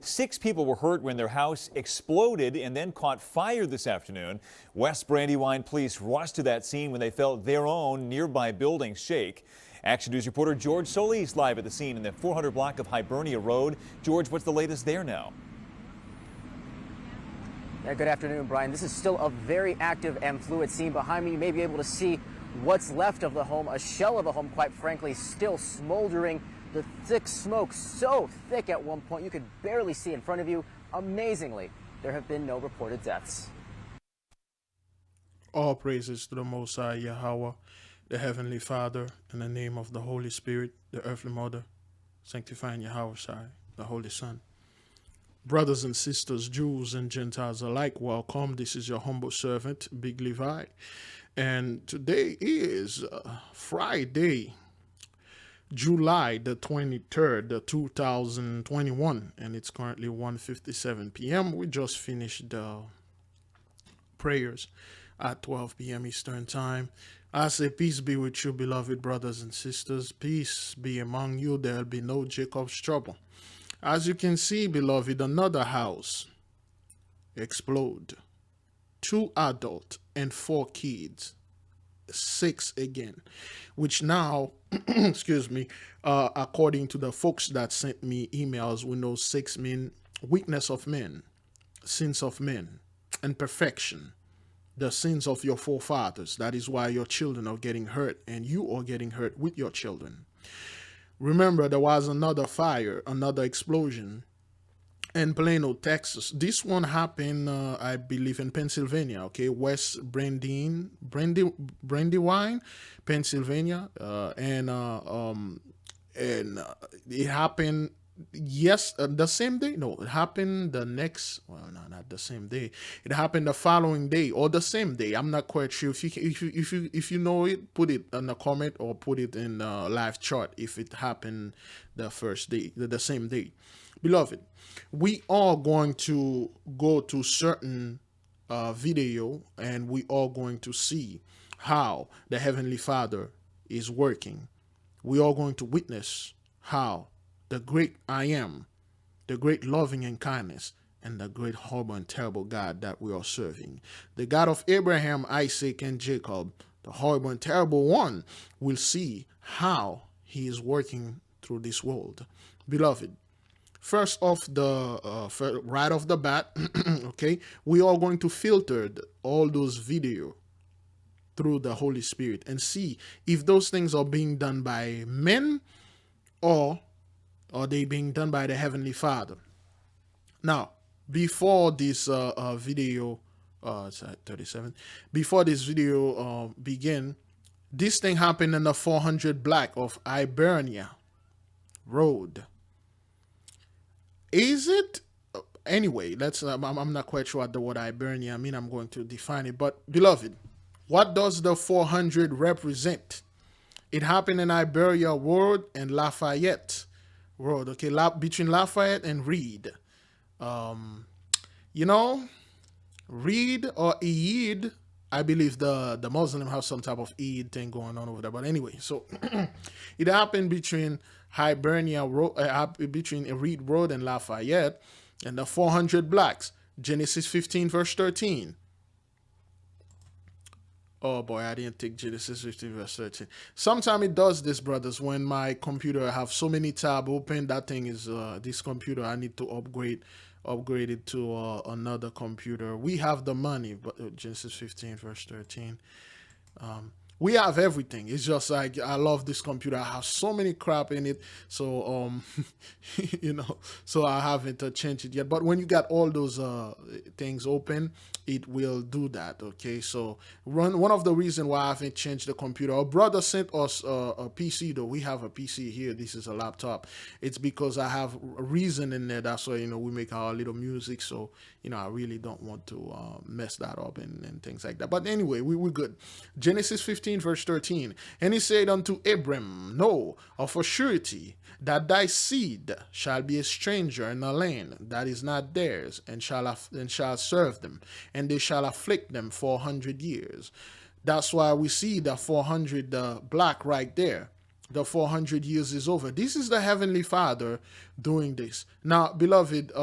6 people were hurt when their house exploded and then caught fire this afternoon. West Brandywine police rushed to that scene when they felt their own nearby building shake. Action News reporter George Solis live at the scene in the 400 block of Hibernia Road. George, what's the latest there now? Yeah, good afternoon, Brian. This is still a very active and fluid scene. Behind me, you may be able to see what's left of the home, a shell of the home, quite frankly, still smoldering. The thick smoke so thick at one point you could barely see in front of you. Amazingly, there have been no reported deaths. All praises to the Most High YAHAWAH, the Heavenly Father, in the name of the Holy Spirit, the Earthly Mother, sanctifying YAHAWAH, the Holy Son. Brothers and sisters, Jews and Gentiles alike, welcome. This is your humble servant, Big Levi. And today is Friday, July the 23rd, 2021, and it's currently 1:57 p.m. We just finished the prayers at 12 p.m. Eastern Time. I say peace be with you, beloved brothers and sisters. Peace be among you. There'll be no Jacob's trouble. As you can see, beloved, another house explode. 2 adults and 4 kids. 6 again, which now, excuse me, according to the folks that sent me emails, we know 6 mean weakness of men, sins of men, and perfection, the sins of your forefathers. That is why your children are getting hurt, and you are getting hurt with your children. Remember, there was another fire, another explosion in Plano, Texas. This one happened, I believe, in Pennsylvania. Okay, West Brandywine, Pennsylvania, and it happened the same day. No, it happened the next. Well, no, not the same day. It happened the following day or the same day. I'm not quite sure. If you know it, put it in a comment or put it in a live chart if it happened the first day, the same day. Beloved, we are going to go to certain video, and we are going to see how the Heavenly Father is working. We are going to witness how the great I Am, the great loving and kindness, and the great horrible and terrible God that we are serving, the God of Abraham, Isaac, and Jacob, the horrible and terrible one, will see how he is working through this world. Beloved, first off right off the bat, okay, we are going to filter all those videos through the Holy Spirit and see if those things are being done by men or are they being done by the Heavenly Father. Now, before this video, it's at 37. Before this video begin, this thing happened in the 400 block of Hibernia Road. Is it? Anyway, let's. I'm not quite sure what the word Hibernia mean. I'm going to define it. But beloved, what does the 400 represent? It happened in Hibernia Road and Lafayette Road. Okay, between Lafayette and Reed. You know, Reed or Eid. I believe the Muslim have some type of Eid thing going on over there. But anyway, so it happened between Hibernia Road, between Reed Road and Lafayette, and the 400 blocks. Genesis 15 verse 13. Oh boy, I didn't take Genesis 15 verse 13. Sometimes it does this, brothers, when my computer have so many tabs open. That thing is this computer. I need to upgrade it to another computer. We have the money, but Genesis 15 verse 13. We have everything. It's just like, I love this computer. I have so many crap in it. So, you know, so I haven't changed it yet. But when you got all those things open, it will do that. Okay. So one of the reasons why I haven't changed the computer, our brother sent us a PC though. We have a PC here. This is a laptop. It's because I have a reason in there. That's why, you know, we make our little music. So, you know, I really don't want to mess that up and things like that. But anyway, we're good. Genesis 15 verse 13. And he said unto Abram, know of a surety that thy seed shall be a stranger in a land that is not theirs, and shall serve them, and they shall afflict them 400 years. That's why we see the 400 black right there. The 400 years is over. This is the Heavenly Father doing this. Now, beloved,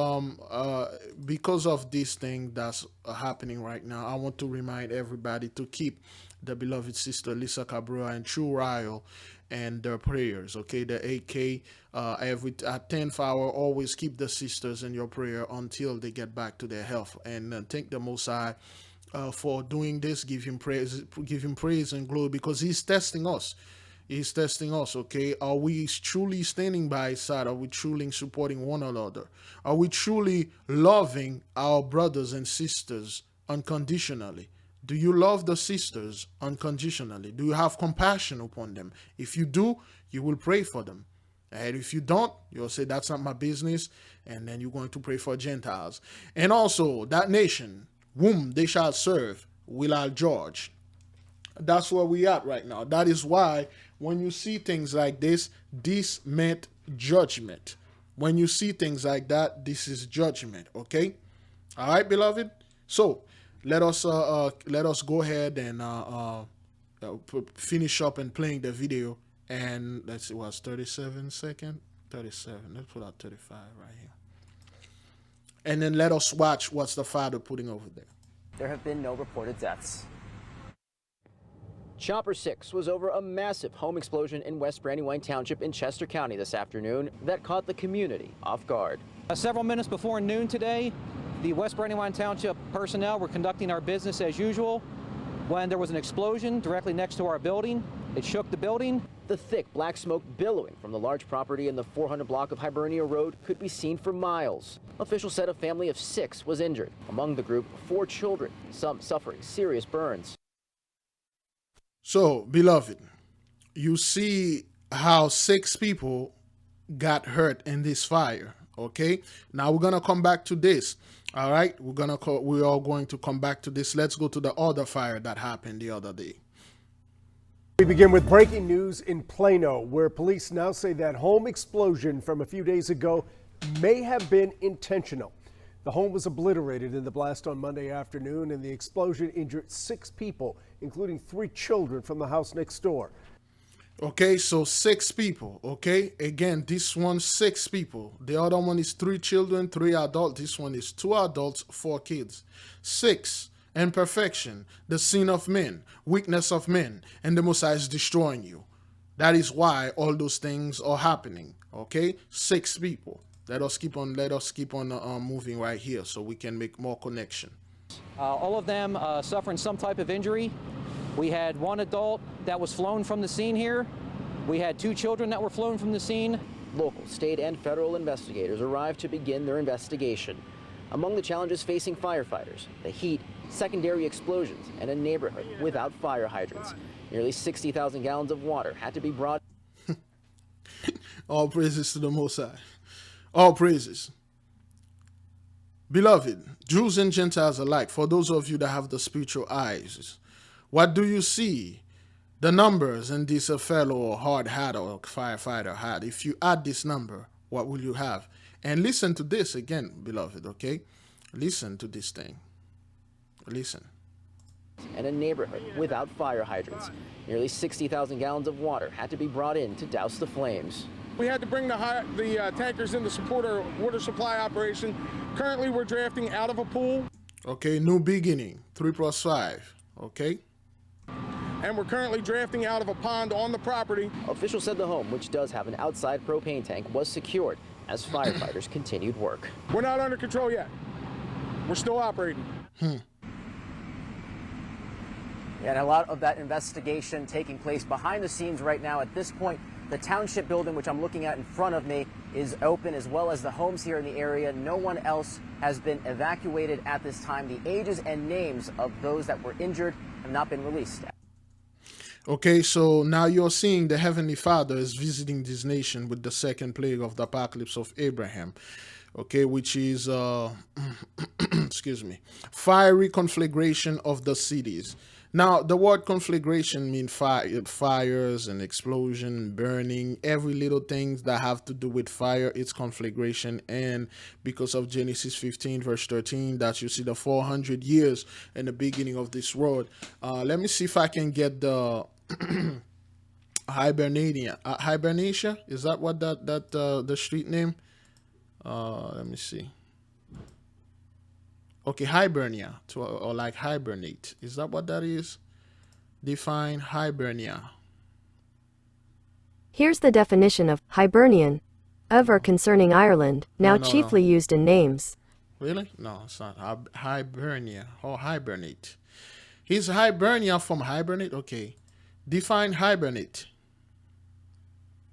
because of this thing that's happening right now, I want to remind everybody to keep the beloved sister Lisa Cabrera and True Ryle and their prayers. Okay, the AK at 10th hour, always keep the sisters in your prayer until they get back to their health. And thank the Most High for doing this. Give him praise and glory, because he's testing us. He's testing us, okay? Are we truly standing by his side? Are we truly supporting one another? Are we truly loving our brothers and sisters unconditionally? Do you love the sisters unconditionally? Do you have compassion upon them? If you do, you will pray for them. And if you don't, you'll say, that's not my business. And then you're going to pray for Gentiles. And also, that nation, whom they shall serve, will I judge. That's where we at right now. That is why when you see things like this meant judgment. When you see things like that, this is judgment, okay? All right, beloved? So let us go ahead and finish up and playing the video. And let's see, what's 37 seconds? 37. Let's put out 35 right here. And then let us watch what's the Father putting over there. There have been no reported deaths. Chopper 6 was over a massive home explosion in West Brandywine Township in Chester County this afternoon that caught the community off guard. Several minutes before noon today, the West Brandywine Township personnel were conducting our business as usual when there was an explosion directly next to our building. It shook the building. The thick black smoke billowing from the large property in the 400 block of Hibernia Road could be seen for miles. Officials said a family of 6 was injured. Among the group, 4 children, some suffering serious burns. So, beloved, you see how 6 people got hurt in this fire, okay? Now we're going to come back to this, all right? We're all going to come back to this. Let's go to the other fire that happened the other day. We begin with breaking news in Plano, where police now say that home explosion from a few days ago may have been intentional. The home was obliterated in the blast on Monday afternoon, and the explosion injured 6 people, including 3 children from the house next door. Okay, so 6 people, okay? Again, this one, 6 people. The other one is 3 children, 3 adults. This one is 2 adults, 4 kids. 6, imperfection, the sin of men, weakness of men, and the Most High is destroying you. That is why all those things are happening, okay? 6 people. Let us keep on moving right here so we can make more connection. All of them suffering some type of injury. We had 1 adult that was flown from the scene here. We had 2 children that were flown from the scene. Local, state, and federal investigators arrived to begin their investigation. Among the challenges facing firefighters, the heat, secondary explosions, and a neighborhood without fire hydrants. Nearly 60,000 gallons of water had to be brought. All praises to the Most High. All praises. Beloved, Jews and Gentiles alike, for those of you that have the spiritual eyes, what do you see? The numbers in this fellow hard hat or firefighter hat. If you add this number, what will you have? And listen to this again, beloved, okay? Listen to this thing. Listen. And a neighborhood without fire hydrants. Nearly 60,000 gallons of water had to be brought in to douse the flames. We had to bring the tankers in to support our water supply operation. Currently, we're drafting out of a pool. Okay, new beginning, 3 + 5, okay? And we're currently drafting out of a pond on the property. Officials said the home, which does have an outside propane tank, was secured as firefighters continued work. We're not under control yet. We're still operating. And a lot of that investigation taking place behind the scenes right now. At this point, the township building, which I'm looking at in front of me, is open, as well as the homes here in the area. No one else has been evacuated at this time. The ages and names of those that were injured have not been released. Okay, so now you're seeing the Heavenly Father is visiting this nation with the second plague of the apocalypse of Abraham. Okay, which is, excuse me, fiery conflagration of the cities. Now, the word conflagration means fires and explosion, burning, every little thing that have to do with fire, it's conflagration. And because of Genesis 15, verse 13, that you see the 400 years in the beginning of this world. Let me see if I can get the Hibernatia. Is that what the street name? Let me see. Okay, hibernia or like hibernate. Is that what that is? Define hibernia. Here's the definition of Hibernian, of or concerning Ireland, now No. chiefly used in names. Really? No, it's not. Hibernia or hibernate. Is hibernia from hibernate? Okay. Define hibernate.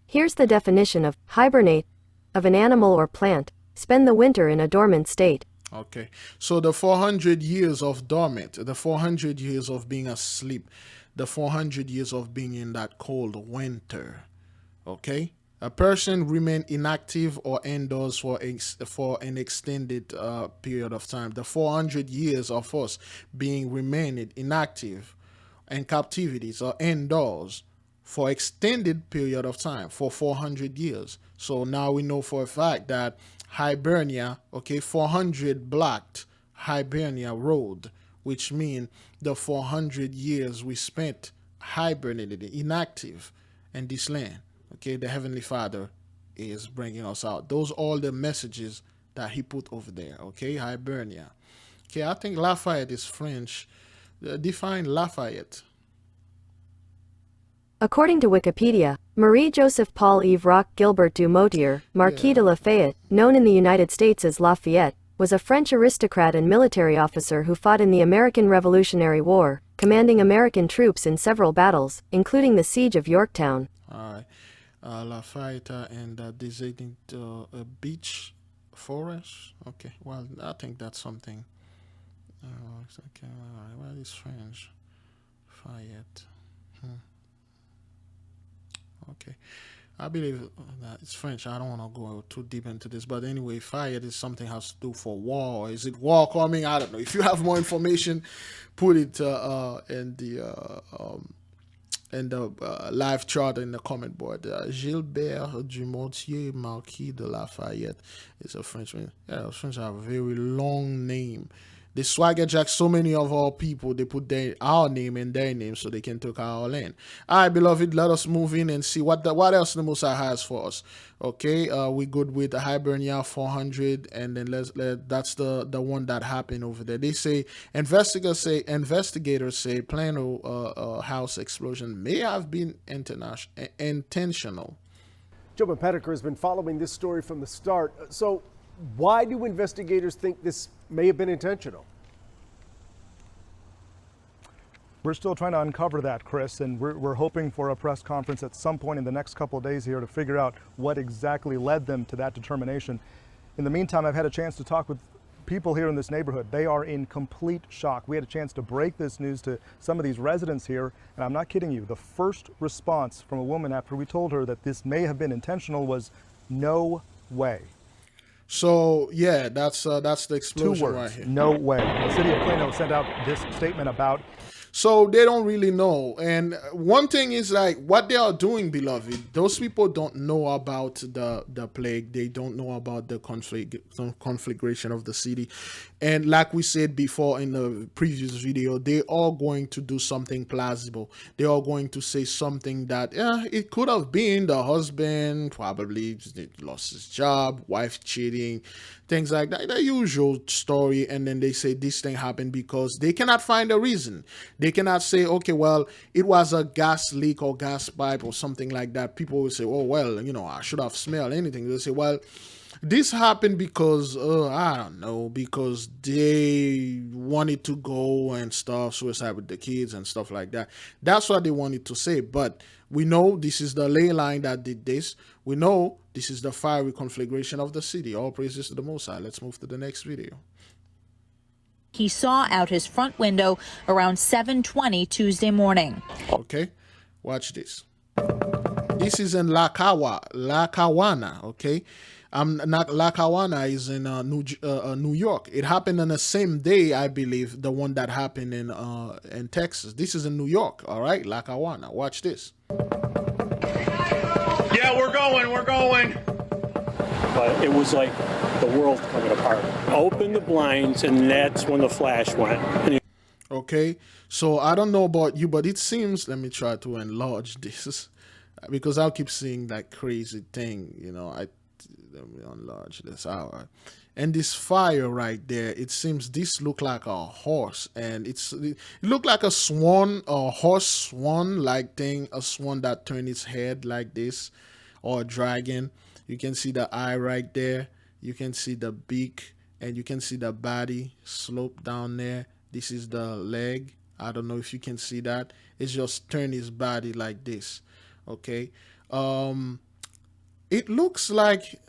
Here's the definition of hibernate, of an animal or plant, spend the winter in a dormant state. Okay. So the 400 years of dormant, the 400 years of being asleep, the 400 years of being in that cold winter. Okay. A person remain inactive or indoors for an extended period of time. The 400 years of us being remained inactive and captivities or indoors for extended period of time, for 400 years. So now we know for a fact that Hibernia, okay, 400 blocked Hibernia Road, which means the 400 years we spent hibernated, inactive in this land. Okay, the Heavenly Father is bringing us out. Those are all the messages that he put over there. Okay, Hibernia. Okay, I think Lafayette is French. Define Lafayette. According to Wikipedia, Marie-Joseph Paul-Yves Roch Gilbert du Motier, Marquis de Lafayette, known in the United States as Lafayette, was a French aristocrat and military officer who fought in the American Revolutionary War, commanding American troops in several battles, including the Siege of Yorktown. All right. Lafayette and designated a beach forest. Okay, well, I think that's something. Okay, well, it's French. Fayette. Okay, I believe that it's French. I don't want to go too deep into this, but anyway, Fayette is something has to do for war. Is it war coming? I don't know. If you have more information, put it in the live chat in the comment board. Gilbert du Motier, Marquis de Lafayette is a Frenchman. Yeah, French have a very long name. They swagger jack so many of our people. They put our name in their name so they can take our land. All right, beloved, let us move in and see what else the Most High has for us. Okay, we good with the Hibernia 400, and then that's the one that happened over there. They say investigators say Plano house explosion may have been intentional. Joe Petticker has been following this story from the start. So why do investigators think this may have been intentional? We're still trying to uncover that, Chris, and we're hoping for a press conference at some point in the next couple of days here to figure out what exactly led them to that determination. In the meantime, I've had a chance to talk with people here in this neighborhood. They are in complete shock. We had a chance to break this news to some of these residents here, and I'm not kidding you. The first response from a woman after we told her that this may have been intentional was, "No way." So yeah, that's the explosion. 2 words, right here. No way. The city of Plano sent out this statement about. So they don't really know. And one thing is like what they are doing, beloved, those people don't know about the plague. They don't know about the conflagration of the city. And like we said before in the previous video, they are going to do something plausible. They are going to say something that it could have been the husband probably lost his job, wife cheating, things like that, the usual story. And then they say this thing happened because they cannot find a reason. They cannot say, okay, well, it was a gas leak or gas pipe or something like that. People will say, oh, well, I should have smelled anything. They say, well, this happened because, I don't know, because they wanted to go and stuff, suicide with the kids and stuff like that. That's what they wanted to say. But we know this is the ley line that did this. We know this is the fiery conflagration of the city. All praises to the Most High. Let's move to the next video. He saw out his front window around 7:20 Tuesday morning. Okay, watch this. This is in Lackawanna, okay? Not Lackawanna is in New York. It happened on the same day, I believe, the one that happened in Texas. This is in New York, all right? Lackawanna. Watch this. Yeah, we're going. But it was like the world coming apart. Open the blinds, and that's when the flash went. Okay, so I don't know about you, but it seems, let me try to enlarge this. because I'll keep seeing that crazy thing, you know. Let me enlarge this out. And this fire right there, it seems this look like a horse, and it look like a swan, a horse swan like thing, a swan that turn its head like this, or a dragon. You can see the eye right there. You can see the beak, and you can see the body slope down there. This is the leg. I don't know if you can see that. It's just turn his body like this. Okay. It looks like,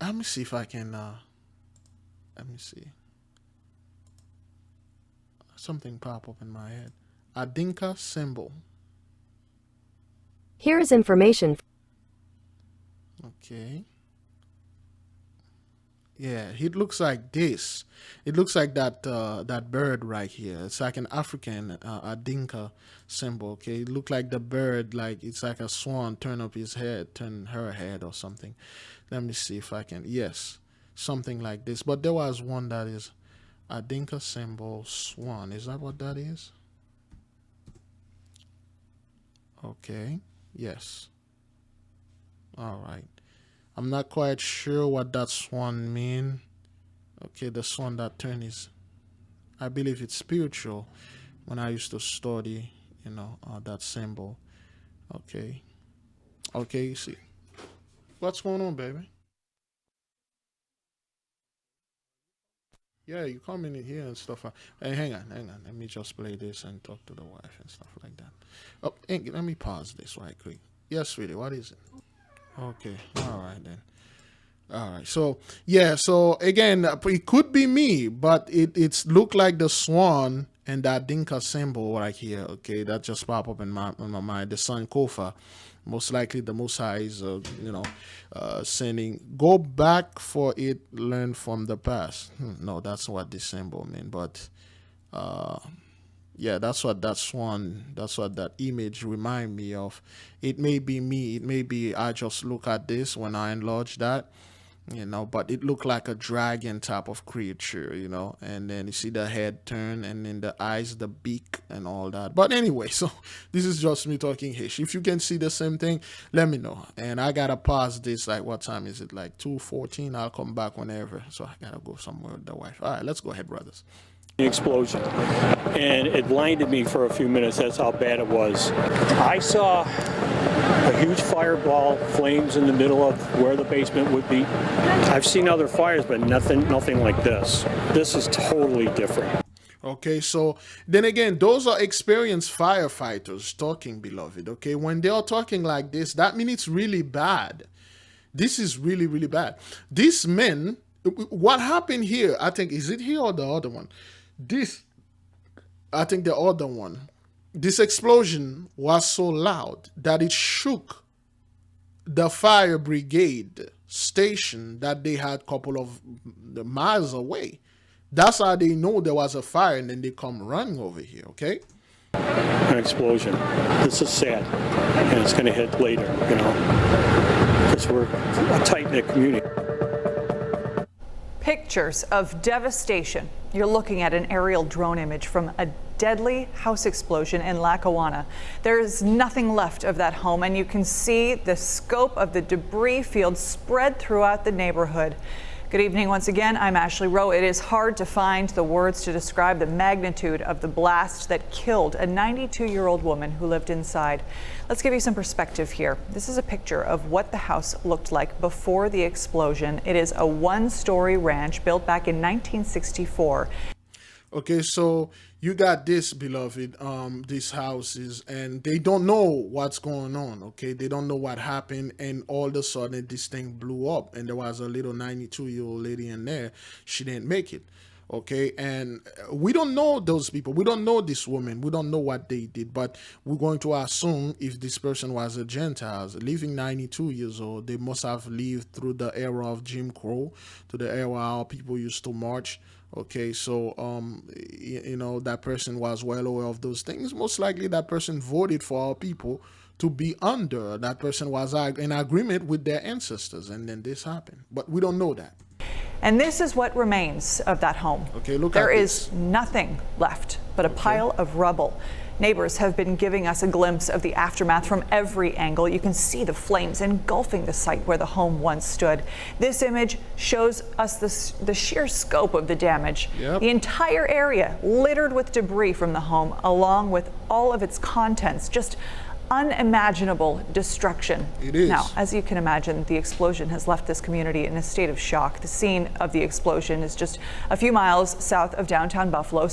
let me see if I can, let me see. Something pop up in my head. A Dinka symbol. Here is information. Okay. Yeah, it looks like this. It looks like that that bird right here. It's like an African, a Dinka symbol. Okay, it look like the bird, like it's like a swan turn up his head, turn her head or something. Let me see if I can. Yes, something like this. But there was one that is a Dinka symbol swan. Is that what that is? Okay. Yes. All right. I'm not quite sure what that swan mean. Okay, the swan that turn is, I believe it's spiritual. When I used to study, you know, that symbol. Okay. Okay, you see. What's going on, baby? Yeah, you come in here and stuff. Hey, hang on. Let me just play this and talk to the wife and stuff like that. Oh, let me pause this right quick. Yes, sweetie, what is it? Okay, all right then. All right, so yeah, so again, it could be me, but it's look like the swan and that Dinka symbol right here. Okay, that just pop up in my mind. The Sun Kofa, most likely the Most High is, sending. Go back for it, learn from the past. No, that's what this symbol mean, but yeah, that's what that swan, that's what that image remind me of. It may be me, it may be I just look at this when I enlarge that, you know, but it looked like a dragon type of creature, you know, and then you see the head turn and then the eyes, the beak and all that. But anyway, so this is just me talking Hish. If you can see the same thing, let me know. And I gotta pause this, like what time is it, like 2:14? I'll come back whenever, so I gotta go somewhere with the wife. All right, let's go ahead, brothers. Explosion, and it blinded me for a few minutes. That's how bad it was. I saw a huge fireball, flames in the middle of where the basement would be. I've seen other fires, but nothing like this. This is totally different. Okay, so then again, those are experienced firefighters talking, beloved. Okay, when they are talking like this, that means it's really bad. This is really, really bad. These men, what happened here, I think, is it here or the other one? This, I think the other one, this explosion was so loud that it shook the fire brigade station that they had a couple of miles away. That's how they know there was a fire, and then they come running over here, okay? An explosion. This is sad, and it's going to hit later, you know, because we're a tight-knit community. Pictures of devastation. You're looking at an aerial drone image from a deadly house explosion in Lackawanna. There is nothing left of that home, and you can see the scope of the debris field spread throughout the neighborhood. Good evening once again. I'm Ashley Rowe. It is hard to find the words to describe the magnitude of the blast that killed a 92-year-old woman who lived inside. Let's give you some perspective here. This is a picture of what the house looked like before the explosion. It is a one-story ranch built back in 1964. Okay, so you got this, beloved, these houses, and they don't know what's going on, okay? They don't know what happened, and all of a sudden this thing blew up, and there was a little 92-year-old lady in there. She didn't make it, okay? And we don't know those people. We don't know this woman. We don't know what they did, but we're going to assume if this person was a Gentile, living 92 years old, they must have lived through the era of Jim Crow, to the era how people used to march. Okay, so, you know, that person was well aware of those things. Most likely that person voted for our people to be under. That person was in agreement with their ancestors, and then this happened. But we don't know that. And this is what remains of that home. Okay, look There at is this. nothing left but a pile of rubble. Neighbors have been giving us a glimpse of the aftermath from every angle. You can see the flames engulfing the site where the home once stood. This image shows us the sheer scope of the damage. Yep. The entire area littered with debris from the home, along with all of its contents. Just unimaginable destruction. It is. Now, as you can imagine, the explosion has left this community in a state of shock. The scene of the explosion is just a few miles south of downtown Buffalo.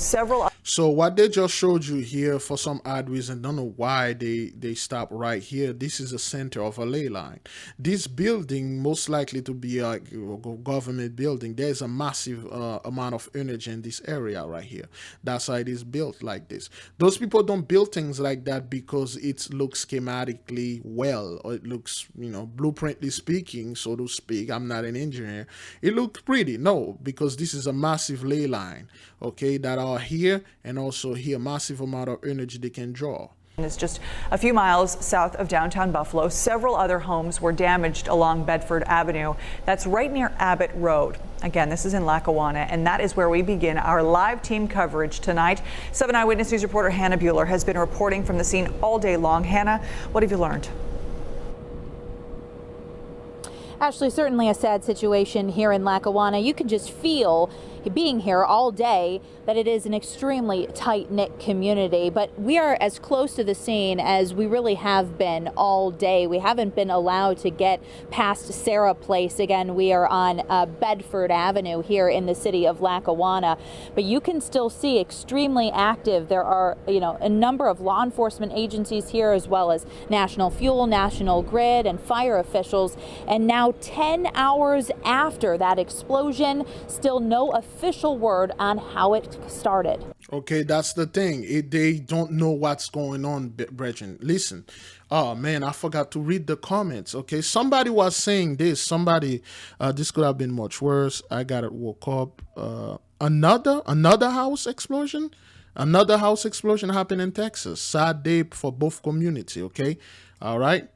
So what they just showed you here, for some odd reason, don't know why they stopped right here. This is the center of a ley line. This building, most likely to be a government building, there's a massive amount of energy in this area right here. That's why it is built like this. Those people don't build things like that because it looks schematically well, or it looks, blueprintly speaking, so to speak. I'm not an engineer. It looks pretty. No, because this is a massive ley line, okay, that are here, and also here, massive amount of energy they can draw. It's just a few miles south of downtown Buffalo. Several other homes were damaged along Bedford Avenue. That's right near Abbott Road. Again, this is in Lackawanna, and that is where we begin our live team coverage tonight. 7 Eyewitness News reporter Hannah Bueller has been reporting from the scene all day long. Hannah, what have you learned? Ashley, certainly a sad situation here in Lackawanna. You can just feel, being here all day, that it is an extremely tight-knit community, but we are as close to the scene as we really have been all day. We haven't been allowed to get past Sarah Place. Again, we are on Bedford Avenue here in the city of Lackawanna, but you can still see extremely active. There are, a number of law enforcement agencies here, as well as National Fuel, National Grid, and fire officials. And now 10 hours after that explosion, still no official word on how it started. Okay, that's the thing. They don't know what's going on, brethren. Listen. Oh man, I forgot to read the comments. Okay, somebody was saying this. This could have been much worse. I got it. Woke up. Another house explosion. Another house explosion happened in Texas. Sad day for both community. Okay, all right.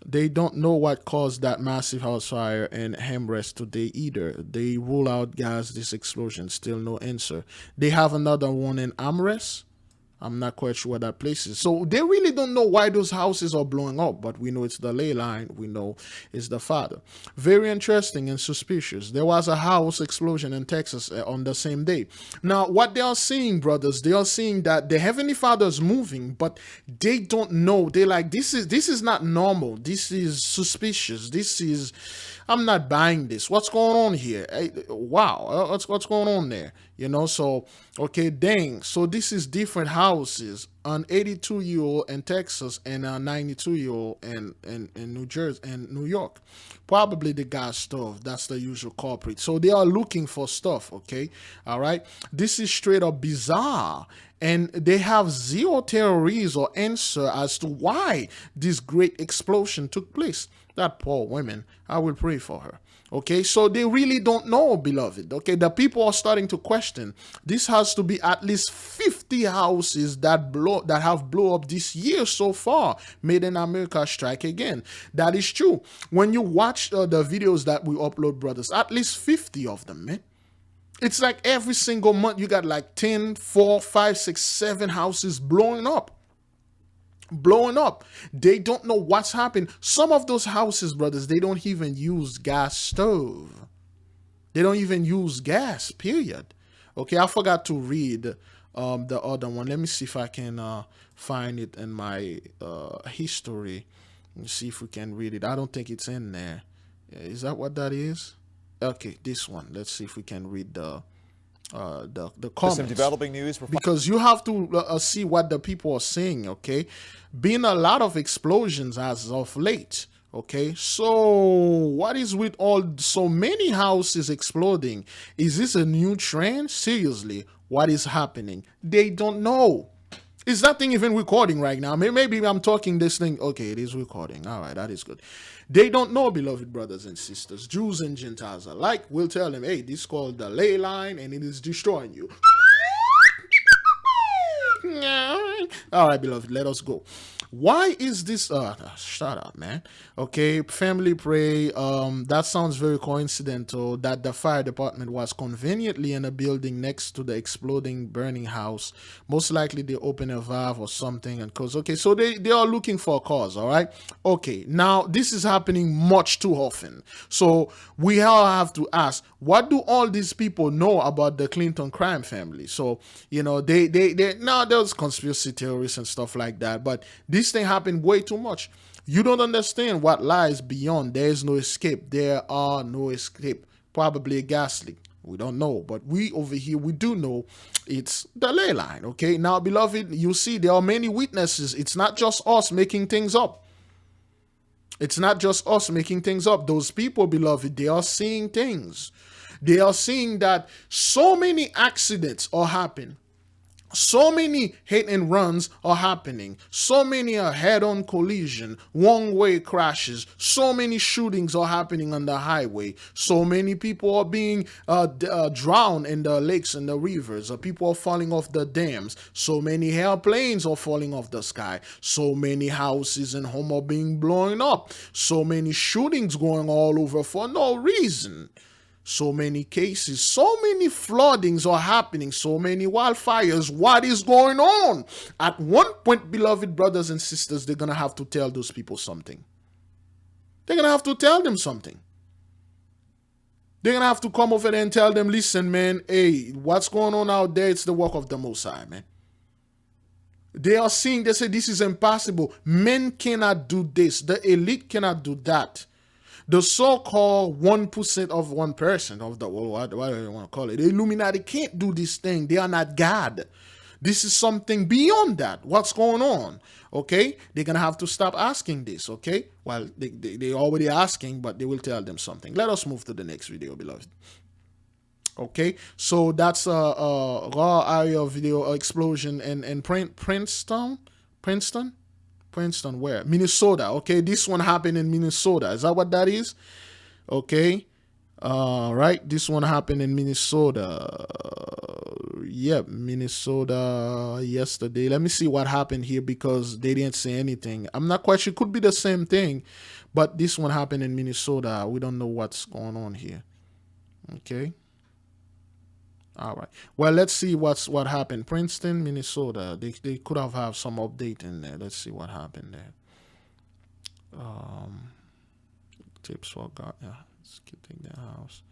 They don't know what caused that massive house fire in Hemrest today either. They rule out this explosion. Still no answer. They have another one in Amrest. I'm not quite sure what that place is. So they really don't know why those houses are blowing up, but we know it's the ley line. We know it's the father. Very interesting and suspicious. There was a house explosion in Texas on the same day. Now, what they are seeing, brothers, they are seeing that the Heavenly Father is moving, but they don't know. They're like, this is not normal. This is suspicious. I'm not buying this. What's going on here? Wow, what's going on there? So, okay, dang. So this is different houses. An 82-year-old in Texas and a 92-year-old in New Jersey and New York. Probably the gas stove. That's the usual culprit. So they are looking for stuff, okay? All right? This is straight up bizarre. And they have zero theories or answer as to why this great explosion took place. That poor woman, I will pray for her. Okay, so they really don't know, beloved. Okay, the people are starting to question. This has to be at least 50 houses that have blown up this year so far. Made in America strike again. That is true. When you watch the videos that we upload, brothers, at least 50 of them, man. It's like every single month you got like 10, 4, 5, 6, 7 houses blowing up. They don't know what's happened. Some of those houses, brothers, they don't even use gas stove. They don't even use gas, period. Okay, I forgot to read the other one. Let me see if I can find it in my history. Let's see if we can read it. I don't think it's in there. Is that what that is? Okay, this one. Let's see if we can read the comments. Some developing news because you have to see what the people are saying. Okay, been a lot of explosions as of late. Okay, so what is with so many houses exploding? Is this a new trend? Seriously, what is happening? They don't know. Is that thing even recording right now? Maybe I'm talking this thing. Okay, it is recording. All right, that is good. They don't know, beloved brothers and sisters. Jews and Gentiles alike will tell them, hey, this is called the ley line and it is destroying you. All right, beloved, let us go. Why is this? Shut up, man. Okay, family pray. That sounds very coincidental that the fire department was conveniently in a building next to the exploding, burning house. Most likely they open a valve or something and cause. Okay, so they are looking for a cause. All right. Okay, now this is happening much too often. So we all have to ask, what do all these people know about the Clinton crime family? So, you know, they now there's conspiracy theories and stuff like that, but this thing happened way too much. You don't understand what lies beyond. There is no escape. There are no escape. Probably a gas leak. We don't know, but we over here, we do know it's the ley line. Okay, now, beloved, you see there are many witnesses. It's not just us making things up. It's not just us making things up. Those people, beloved, they are seeing things. They are seeing that so many accidents are happening. So many hit and runs are happening. So many are head-on collision, one-way crashes. So many shootings are happening on the highway. So many people are being drowned in the lakes and the rivers. People are falling off the dams. So many airplanes are falling off the sky. So many houses and homes are being blown up. So many shootings going all over for no reason. So many cases, so many floodings are happening, so many wildfires. What is going on? At one point, beloved brothers and sisters, they're going to have to tell those people something. They're going to have to tell them something. They're going to have to come over there and tell them, listen, man, hey, what's going on out there? It's the work of the Most High, man. They are seeing, they say this is impossible. Men cannot do this. The elite cannot do that. The so-called 1% of 1% of the world, what do you want to call it? The Illuminati can't do this thing. They are not God. This is something beyond that. What's going on? Okay? They're going to have to stop asking this, okay? Well, they're already asking, but they will tell them something. Let us move to the next video, beloved. Okay? So that's a raw area video explosion in Princeton? Princeton, where? Minnesota. Okay, this one happened in Minnesota. Is that what that is? Okay. Right. This one happened in Minnesota. Yep, Minnesota yesterday. Let me see what happened here because they didn't say anything. I'm not quite sure. It could be the same thing, but this one happened in Minnesota. We don't know what's going on here. Okay. All right. Well, let's see what happened. Princeton, Minnesota. They could have some update in there. Let's see what happened there. Tips for God. Yeah, let's take the house.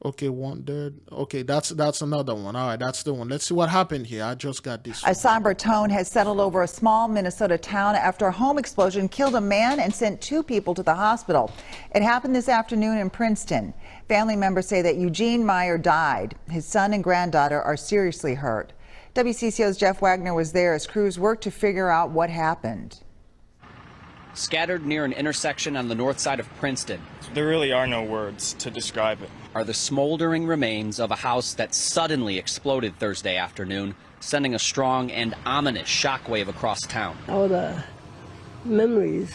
Okay, okay, that's another one. All right, that's the one. Let's see what happened here. I just got this one. A somber tone has settled over a small Minnesota town after a home explosion killed a man and sent 2 people to the hospital. It happened this afternoon in Princeton. Family members say that Eugene Meyer died. His son and granddaughter are seriously hurt. WCCO's Jeff Wagner was there as crews worked to figure out what happened. Scattered near an intersection on the north side of Princeton. There really are no words to describe it. Are the smoldering remains of a house that suddenly exploded Thursday afternoon, sending a strong and ominous shockwave across town. All the memories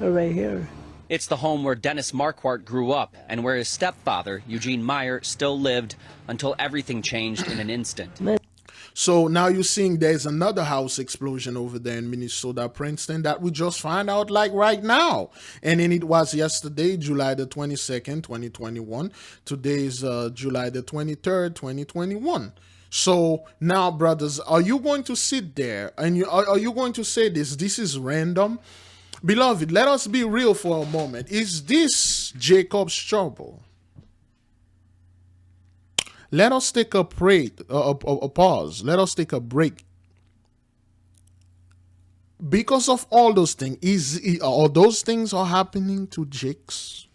are right here. It's the home where Dennis Marquardt grew up and where his stepfather, Eugene Meyer, still lived until everything changed in an instant. So now you're seeing there's another house explosion over there in Minnesota, Princeton, that we just find out like right now. And then it was yesterday, July the 22nd, 2021. Today is July the 23rd, 2021. So now, brothers, are you going to sit there and are you going to say this is random? Beloved, let us be real for a moment. Is this Jacob's trouble? Let us take a pause. Let us take a break. Because of all those things, all those things are happening to Jakes.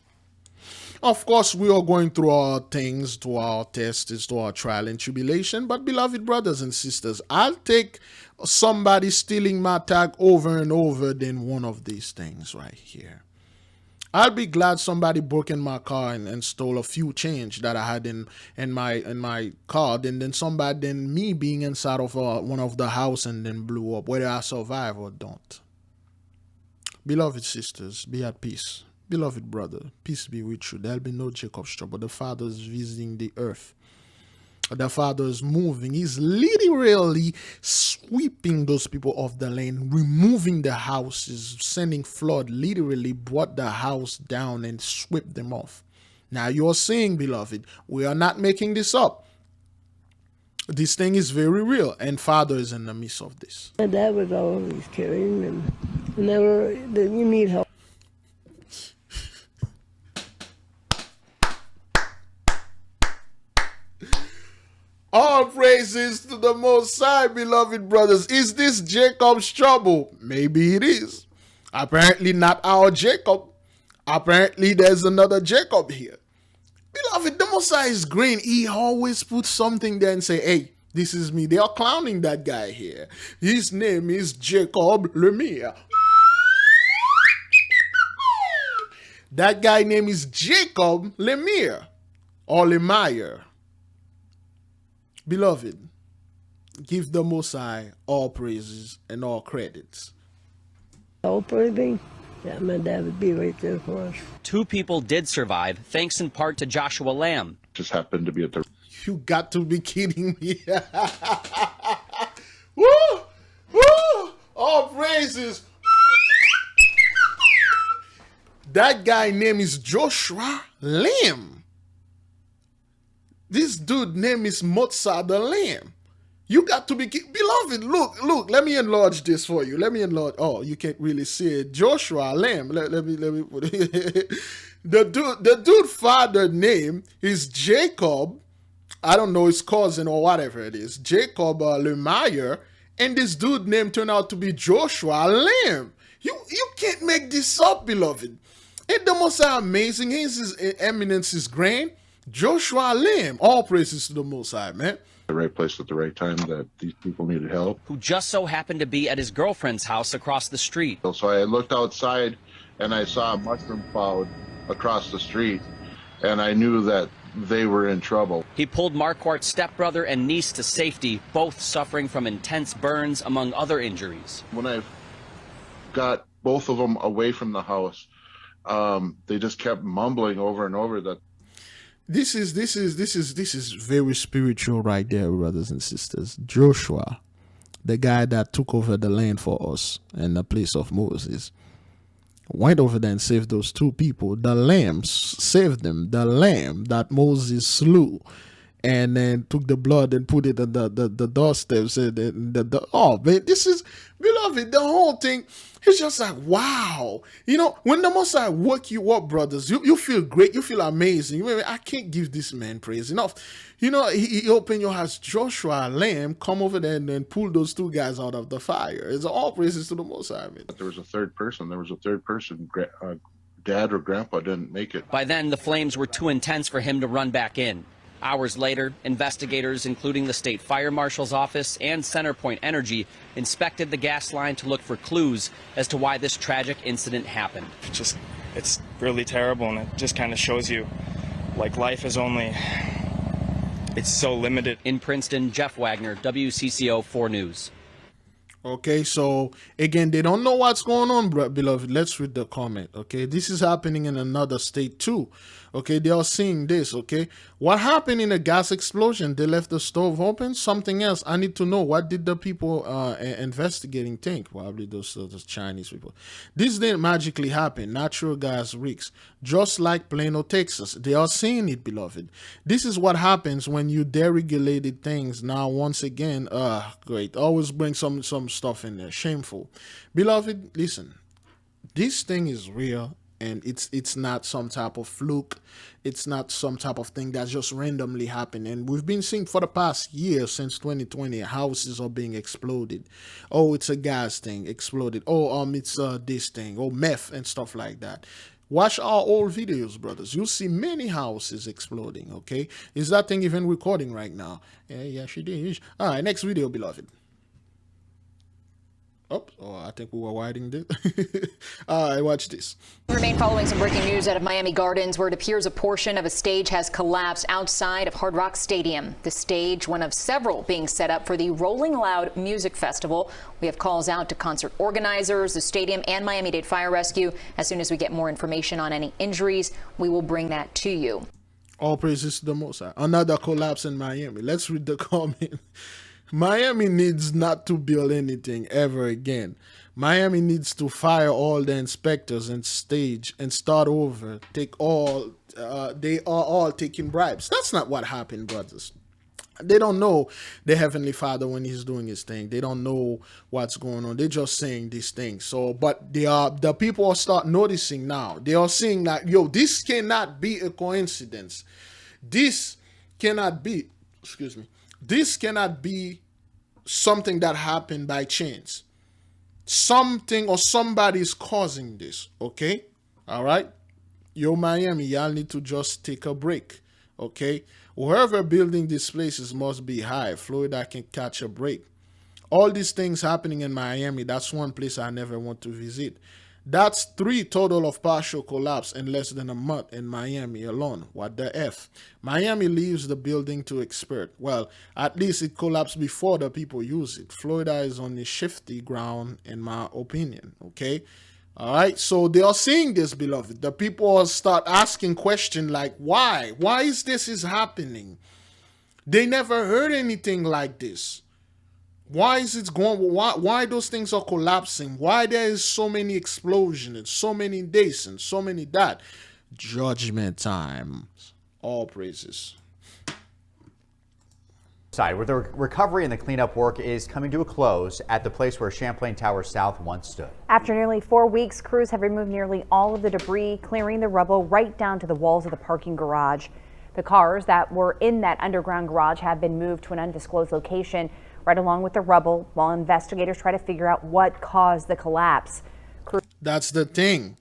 Of course, we are going through our things, to our tests, to our trial and tribulation. But beloved brothers and sisters, I'll take somebody stealing my tag over and over than one of these things right here. I'll be glad somebody broke in my car and stole a few change that I had in my car, than me being inside of one of the house and then blew up, whether I survive or don't. Beloved sisters, be at peace. Beloved brother, peace be with you. There'll be no Jacob's trouble. The Father is visiting the earth. The father is moving. He's literally sweeping those people off the land, removing the houses, sending flood, literally brought the house down and swept them off. Now you're seeing, beloved, we are not making this up. This thing is very real, and Father is in the midst of this. My dad was always carrying them. Whenever you need help. All praises to the Most High, beloved brothers. Is this Jacob's trouble? Maybe it is. Apparently not our Jacob. Apparently there's another Jacob here. Beloved, the Most High is green. He always puts something there and say, hey, this is me. They are clowning that guy here. His name is Jacob Lemire. That guy name is Jacob Lemire or Lemire. Beloved, give the Most High all praises and all credits. All praising? Yeah, my dad would be right there for us. 2 people did survive, thanks in part to Joshua Lamb. Just happened to be at the... You got to be kidding me. Woo! Woo! All praises. That guy name is Joshua Lamb. This dude name is Mozart the Lamb. You got to be, beloved, look, let me enlarge this for you. Let me enlarge, oh, you can't really see it. Joshua Lamb, let me put it. The dude father name is Jacob, I don't know his cousin or whatever it is, Jacob Lemire, and this dude name turned out to be Joshua Lamb. You can't make this up, beloved. Ain't the Most High amazing? His eminence is grand. Joshua Lamb, all praises to the Most High, man. The right place at the right time, that these people needed help. Who just so happened to be at his girlfriend's house across the street. So I looked outside and I saw a mushroom cloud across the street, and I knew that they were in trouble. He pulled Marquardt's stepbrother and niece to safety, both suffering from intense burns, among other injuries. When I got both of them away from the house, they just kept mumbling over and over that This is very spiritual right there, brothers and sisters. Joshua, the guy that took over the land for us in the place of Moses, went over there and saved those 2 people. The lambs saved them. The lamb that Moses slew, and then took the blood and put it on the doorsteps. Oh, man, this is, beloved, the whole thing. It's just like, wow. You know, when the Most High woke you up, brothers, you feel great. You feel amazing. I can't give this man praise enough. You know, he opened your house. Joshua Lamb, come over there and then pull those 2 guys out of the fire. It's all praises to the Most High, man. There was a third person. Dad or grandpa didn't make it. By then, the flames were too intense for him to run back in. Hours later, investigators, including the State Fire Marshal's office and Centerpoint Energy, inspected the gas line to look for clues as to why this tragic incident happened. It's really terrible, and it just kind of shows you, like, life is only, it's so limited. In Princeton, Jeff Wagner, WCCO 4 News. Okay, so again, they don't know what's going on, beloved. Let's read the comment. Okay, this is happening in another state too. Okay, they are seeing this. Okay, what happened in a gas explosion? They left the stove open. Something else. I need to know, what did the people investigating think? Probably those Chinese people. This didn't magically happen. Natural gas leaks, just like Plano, Texas. They are seeing it, beloved. This is what happens when you deregulated things. Now, once again, great. Always bring some stuff in there. Shameful, beloved. Listen, this thing is real. And it's not some type of fluke. It's not some type of thing that just randomly happened. And we've been seeing for the past year, since 2020, houses are being exploded. Oh, it's a gas thing exploded. Oh, it's this thing. Oh, meth and stuff like that. Watch our old videos, brothers. You'll see many houses exploding, okay? Is that thing even recording right now? Yeah, she did. All right, next video, beloved. Oops, I think we were writing this. All right, watch this. We remain following some breaking news out of Miami Gardens, where it appears a portion of a stage has collapsed outside of Hard Rock Stadium. The stage, one of several being set up for the Rolling Loud Music Festival. We have calls out to concert organizers, the stadium, and Miami-Dade Fire Rescue. As soon as we get more information on any injuries, we will bring that to you. All praises to the Most High. Another collapse in Miami. Let's read the comment. Miami needs not to build anything ever again. Miami needs to fire all the inspectors and start over. They are all taking bribes. That's not what happened, brothers. They don't know the Heavenly Father when He's doing His thing. They don't know what's going on. They're just saying these things. So, but the people are start noticing now. They are seeing that, yo, this cannot be a coincidence. This cannot be, this cannot be something that happened by chance. Something or somebody is causing this, okay? All right? Yo, Miami, y'all need to just take a break, okay? Whoever building these places must be high. Florida can catch a break. All these things happening in Miami, that's one place I never want to visit. That's 3 total of partial collapse in less than a month in Miami alone. What the F? Miami leaves the building to expert. Well, at least it collapsed before the people use it. Florida is on the shifty ground, in my opinion, okay? All right, so they are seeing this, beloved. The people start asking questions like, why? Why is this happening? They never heard anything like this. Why is it going? Why those things are collapsing? Why there is so many explosions and so many this and so many that? Judgment time. All praises. Where the recovery and the cleanup work is coming to a close at the place where Champlain Tower South once stood. After nearly 4 weeks, crews have removed nearly all of the debris, clearing the rubble right down to the walls of the parking garage. The cars that were in that underground garage have been moved to an undisclosed location right along with the rubble while investigators try to figure out what caused the collapse. That's the thing.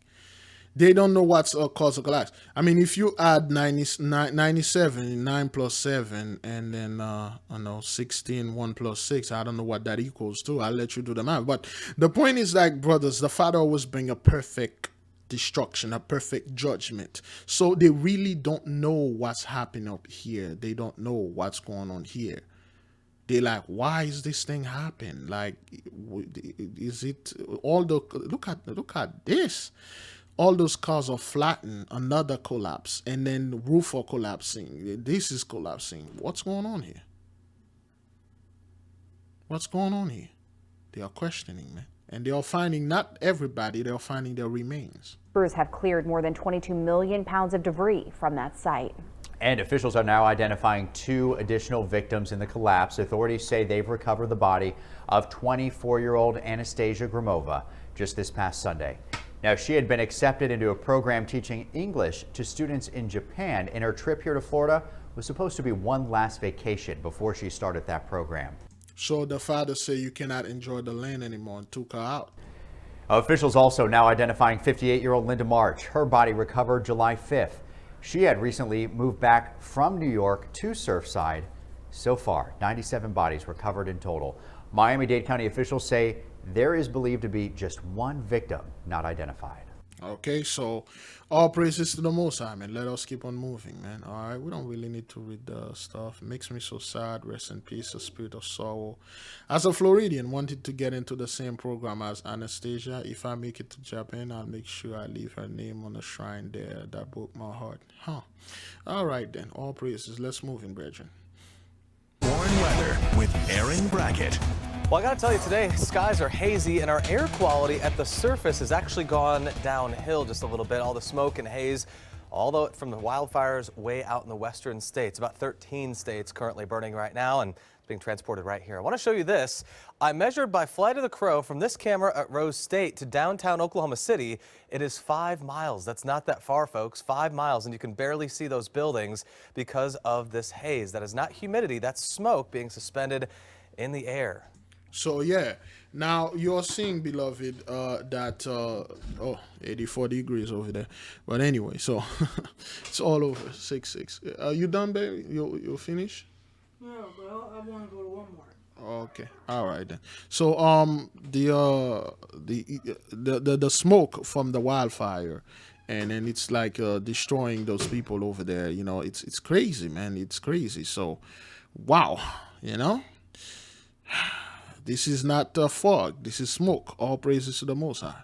They don't know what's caused the collapse. I mean, if you add 97, 9 plus 7, and then, 16, 1 plus 6, I don't know what that equals to. I'll let you do the math. But the point is, like, brothers, the Father always bring a perfect destruction, a perfect judgment. So they really don't know what's happening up here. They don't know what's going on here. They're like, why is this thing happening? Like, is it all the, look at this. All those cars are flattened, another collapse, and then roof are collapsing. This is collapsing. What's going on here? What's going on here? They are questioning, man. And they are finding, not everybody, they are finding their remains. Crews have cleared more than 22 million pounds of debris from that site. And officials are now identifying 2 additional victims in the collapse. Authorities say they've recovered the body of 24-year-old Anastasia Grimova just this past Sunday. Now, she had been accepted into a program teaching English to students in Japan, and her trip here to Florida was supposed to be one last vacation before she started that program. So the father said you cannot enjoy the land anymore and took her out. Officials also now identifying 58-year-old Linda March. Her body recovered July 5th. She had recently moved back from New York to Surfside. So far, 97 bodies recovered in total. Miami-Dade County officials say there is believed to be just 1 victim not identified. Okay, so all praises to the Most High, man. Let us keep on moving, man. All right, we don't really need to read the stuff. It makes me so sad. Rest in peace, the spirit of sorrow. As a Floridian, wanted to get into the same program as Anastasia. If I make it to Japan, I'll make sure I leave her name on the shrine there. That broke my heart. Huh. All right, then. All praises. Let's move in, brethren. Foreign weather with Aaron Brackett. Well, I got to tell you today, skies are hazy and our air quality at the surface has actually gone downhill just a little bit. All the smoke and haze, although from the wildfires way out in the western states, about 13 states currently burning right now and it's being transported right here. I want to show you this. I measured by flight of the crow from this camera at Rose State to downtown Oklahoma City. It is 5 miles. That's not that far, folks. 5 miles, and you can barely see those buildings because of this haze. That is not humidity. That's smoke being suspended in the air. So yeah, now you're seeing, beloved, that 84 degrees over there. But anyway, so it's all over. 6-6. Are you done, baby? You finished? No, but I want to go to Walmart. Okay, all right then. So the smoke from the wildfire, and then it's like destroying those people over there. You know, it's crazy, man. It's crazy. So, wow, you know. This is not fog. This is smoke. All praises to the Most High.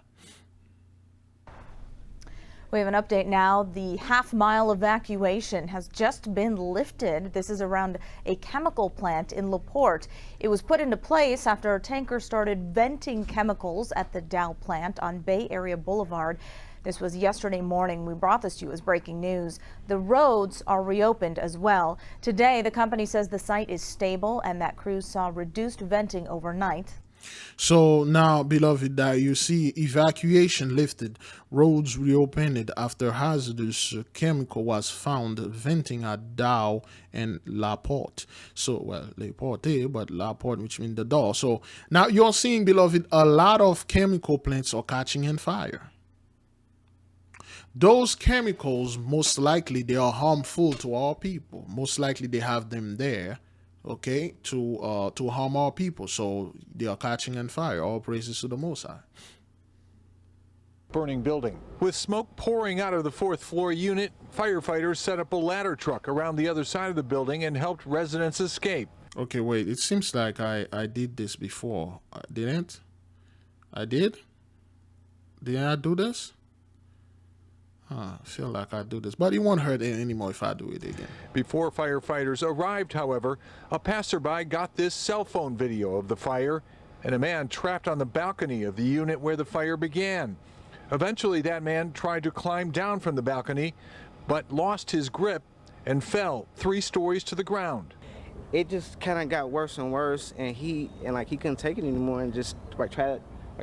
We have an update now. The half-mile evacuation has just been lifted. This is around a chemical plant in LaPorte. It was put into place after a tanker started venting chemicals at the Dow plant on Bay Area Boulevard. This was yesterday morning. We brought this to you as breaking news. The roads are reopened as well. Today, the company says the site is stable and that crews saw reduced venting overnight. So now, beloved, that you see evacuation lifted, roads reopened after hazardous chemical was found venting at Dow and LaPorte. So, well, LaPorte, but LaPorte, which means the Dow. So now you're seeing, beloved, a lot of chemical plants are catching in fire. Those chemicals, most likely, they are harmful to our people. Most likely, they have them there, okay, to harm our people. So they are catching on fire. All praises to the Most High. Burning building. With smoke pouring out of the 4th floor unit, firefighters set up a ladder truck around the other side of the building and helped residents escape. Okay, wait. It seems like I did this before. I didn't? I did? Did I do this? I feel like I do this, but it won't hurt anymore if I do it again. Before firefighters arrived, however, a passerby got this cell phone video of the fire and a man trapped on the balcony of the unit where the fire began. Eventually, that man tried to climb down from the balcony, but lost his grip and fell 3 stories to the ground. It just kind of got worse and worse, and he couldn't take it anymore and just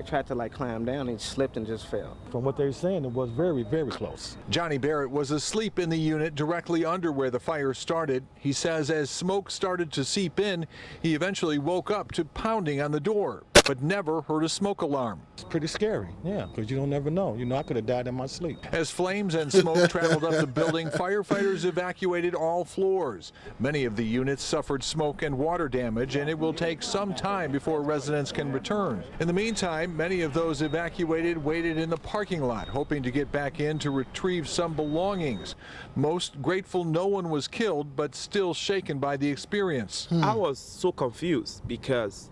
tried to climb down and slipped and just fell. From what they were saying, it was very, very close. Johnny Barrett was asleep in the unit directly under where the fire started. He says as smoke started to seep in, he eventually woke up to pounding on the door, but never heard a smoke alarm. It's pretty scary, yeah, because you don't never know. You know, I could have died in my sleep. As flames and smoke traveled up the building, firefighters evacuated all floors. Many of the units suffered smoke and water damage, and it will take some time before residents can return. In the meantime, many of those evacuated waited in the parking lot, hoping to get back in to retrieve some belongings. Most grateful no one was killed, but still shaken by the experience. I was so confused because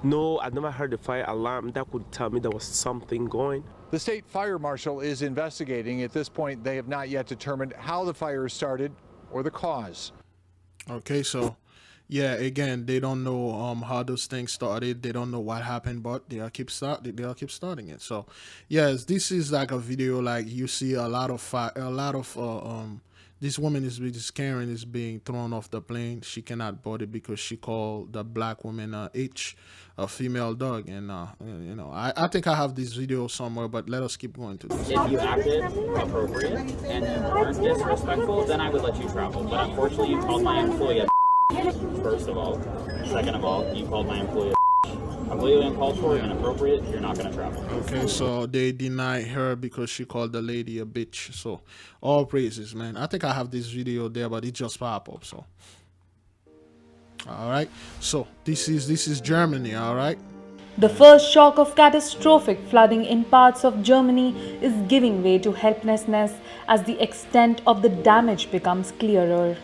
I never heard the fire alarm that could tell me there was something going. The state fire marshal is investigating. At this point, they have not yet determined how the fire started or the cause. Okay, so yeah, again, they don't know how those things started. They don't know what happened, but they'll keep starting it. So yes, this is like a video like you see a lot of this woman is Karen is being thrown off the plane. She cannot board it because she called the black woman a female dog, and you know, I think I have this video somewhere, but let us keep going to this. If you acted appropriate and you weren't disrespectful, then I would let you travel. But unfortunately, you called my employee a first of all. Second of all, you called my employee completely uncalled for, inappropriate. You're not going to travel. Okay, so they deny her because she called the lady a bitch. So all praises, man. I think I have this video there, but it just pop up. So all right, so this is Germany. All right. The first shock of catastrophic flooding in parts of Germany is giving way to helplessness as the extent of the damage becomes clearer.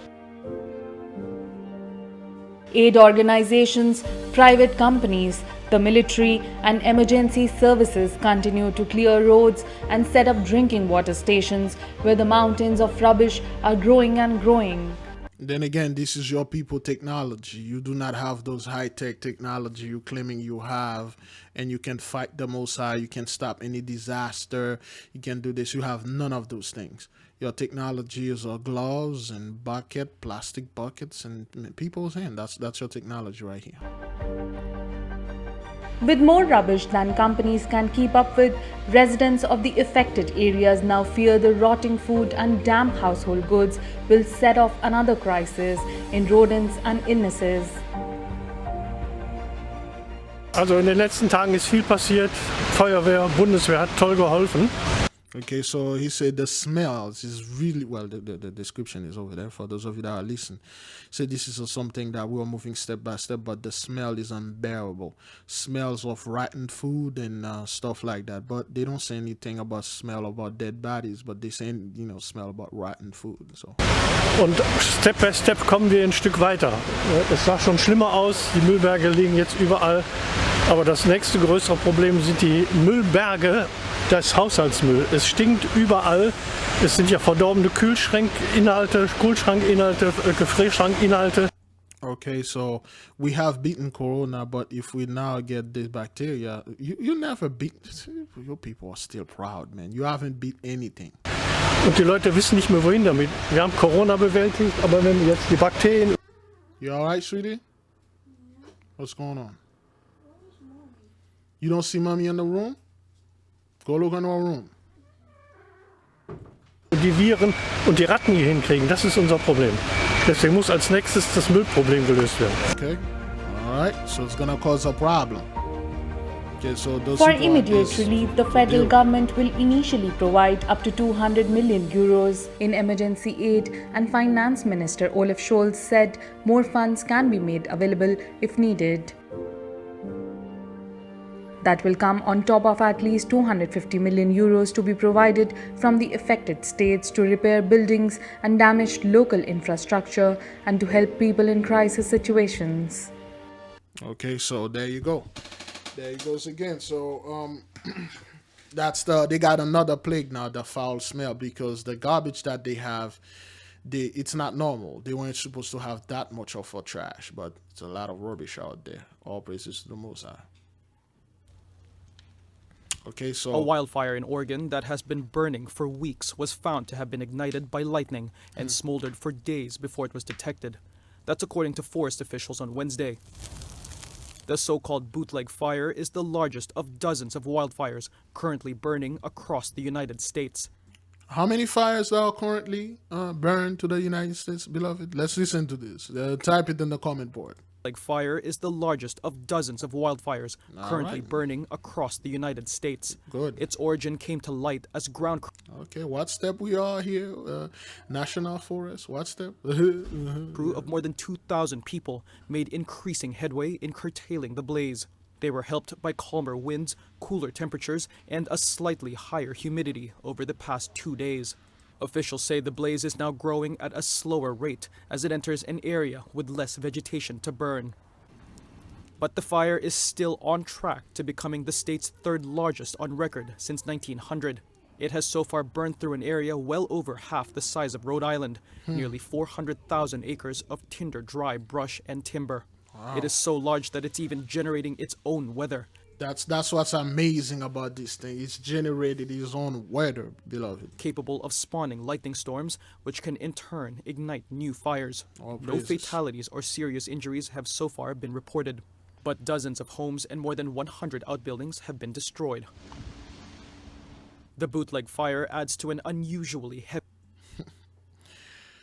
Aid organizations, private companies, the military and emergency services continue to clear roads and set up drinking water stations where the mountains of rubbish are growing and growing. Then again, this is your people technology. You do not have those high-tech technology you're claiming you have, and you can fight the Most High, you can stop any disaster, you can do this. You have none of those things. Your technology is gloves and plastic buckets, and people's hand. That's your technology right here. With more rubbish than companies can keep up with, residents of the affected areas now fear the rotting food and damp household goods will set off another crisis in rodents and illnesses. Also in den letzten Tagen ist viel passiert. Feuerwehr, Bundeswehr hat toll geholfen. Okay, so he said the smells is really, well, the description is over there for those of you that are listening. So this is something that we are moving step by step, but the smell is unbearable. Smells of rotten food and stuff like that. But they don't say anything about smell about dead bodies, but they say, you know, smell about rotten food. So. Und Step by Step kommen wir ein Stück weiter. Es sah schon schlimmer aus, die Müllberge liegen jetzt überall. Aber das nächste größere Problem sind die Müllberge. Das Haushaltsmüll ist es stinkt überall. Es sind ja verdorbene Kühlschrankinhalte, Gefrierschrankinhalte. Okay, so we have beaten Corona, but if we now get this bacteria, you never beat. Your people are still proud, man. You haven't beat anything. Und die Leute wissen nicht mehr, wohin damit. Wir haben Corona bewältigt, aber wenn wir jetzt die Bakterien... You alright, sweetie? What's going on? You don't see mommy in the room? Go look in her room. Die Viren und die Ratten hier hinkriegen, das ist unser Problem. Deswegen muss als nächstes das Müllproblem gelöst werden. Okay, alright, so it's gonna cause a problem. Okay, so For immediate relief, the federal government will initially provide up to 200 million euros in emergency aid, and Finance Minister Olaf Scholz said more funds can be made available if needed. That will come on top of at least 250 million euros to be provided from the affected states to repair buildings and damaged local infrastructure and to help people in crisis situations. Okay, so there you go. There he goes again. So that's they got another plague now, the foul smell, because the garbage that they have, it's not normal. They weren't supposed to have that much of a trash, but it's a lot of rubbish out there. All praises to the Most High. Okay, so a wildfire in Oregon that has been burning for weeks was found to have been ignited by lightning and smoldered for days before it was detected. That's according to forest officials on Wednesday. The so-called bootleg fire is the largest of dozens of wildfires currently burning across the United States. How many fires are currently burned to the United States, beloved? Let's listen to this. Type it in the comment board. Bootleg fire is the largest of dozens of wildfires currently burning across the United States. Good. Its origin came to light as ground... Okay, what step we are here? National Forest, what step? crew of more than 2,000 people made increasing headway in curtailing the blaze. They were helped by calmer winds, cooler temperatures, and a slightly higher humidity over the past 2 days. Officials say the blaze is now growing at a slower rate as it enters an area with less vegetation to burn. But the fire is still on track to becoming the state's third largest on record since 1900. It has so far burned through an area well over half the size of Rhode Island, nearly 400,000 acres of tinder dry brush and timber. Wow. It is so large that it's even generating its own weather. That's what's amazing about this thing. It's generated its own weather, beloved. Capable of spawning lightning storms, which can in turn ignite new fires. All No praises. fatalities or serious injuries have so far been reported, but dozens of homes and more than 100 outbuildings have been destroyed. The bootleg fire adds to an unusually heavy...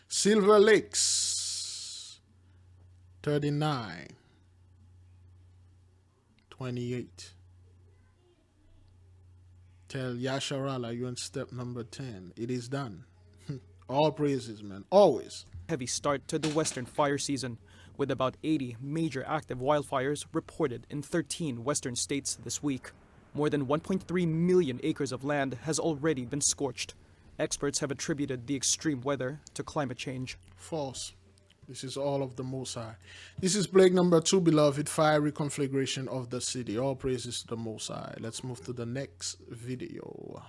Silver Lakes, 39. 28. Tell Yasharala you're in step number 10. It is done. All praises, man. Always. Heavy start to the western fire season, with about 80 major active wildfires reported in 13 western states this week. More than 1.3 million acres of land has already been scorched. Experts have attributed the extreme weather to climate change. False. This is all of the Most High. This is plague number 2, beloved, fiery conflagration of the city. All praises to the Most High. Let's move to the next video.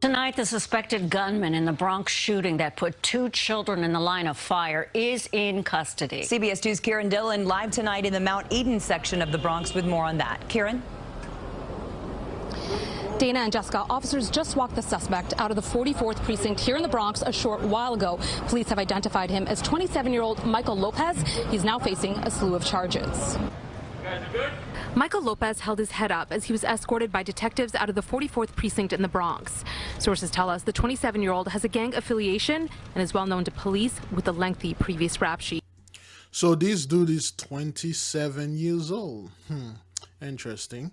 Tonight, the suspected gunman in the Bronx shooting that put 2 children in the line of fire is in custody. CBS 2's Kieran Dillon live tonight in the Mount Eden section of the Bronx with more on that. Kieran? Dana and Jessica, officers just walked the suspect out of the 44th precinct here in the Bronx a short while ago. Police have identified him as 27-year-old Michael Lopez. He's now facing a slew of charges. Michael Lopez held his head up as he was escorted by detectives out of the 44th precinct in the Bronx. Sources tell us the 27-year-old has a gang affiliation and is well known to police with a lengthy previous rap sheet. So this dude is 27 years old. Interesting.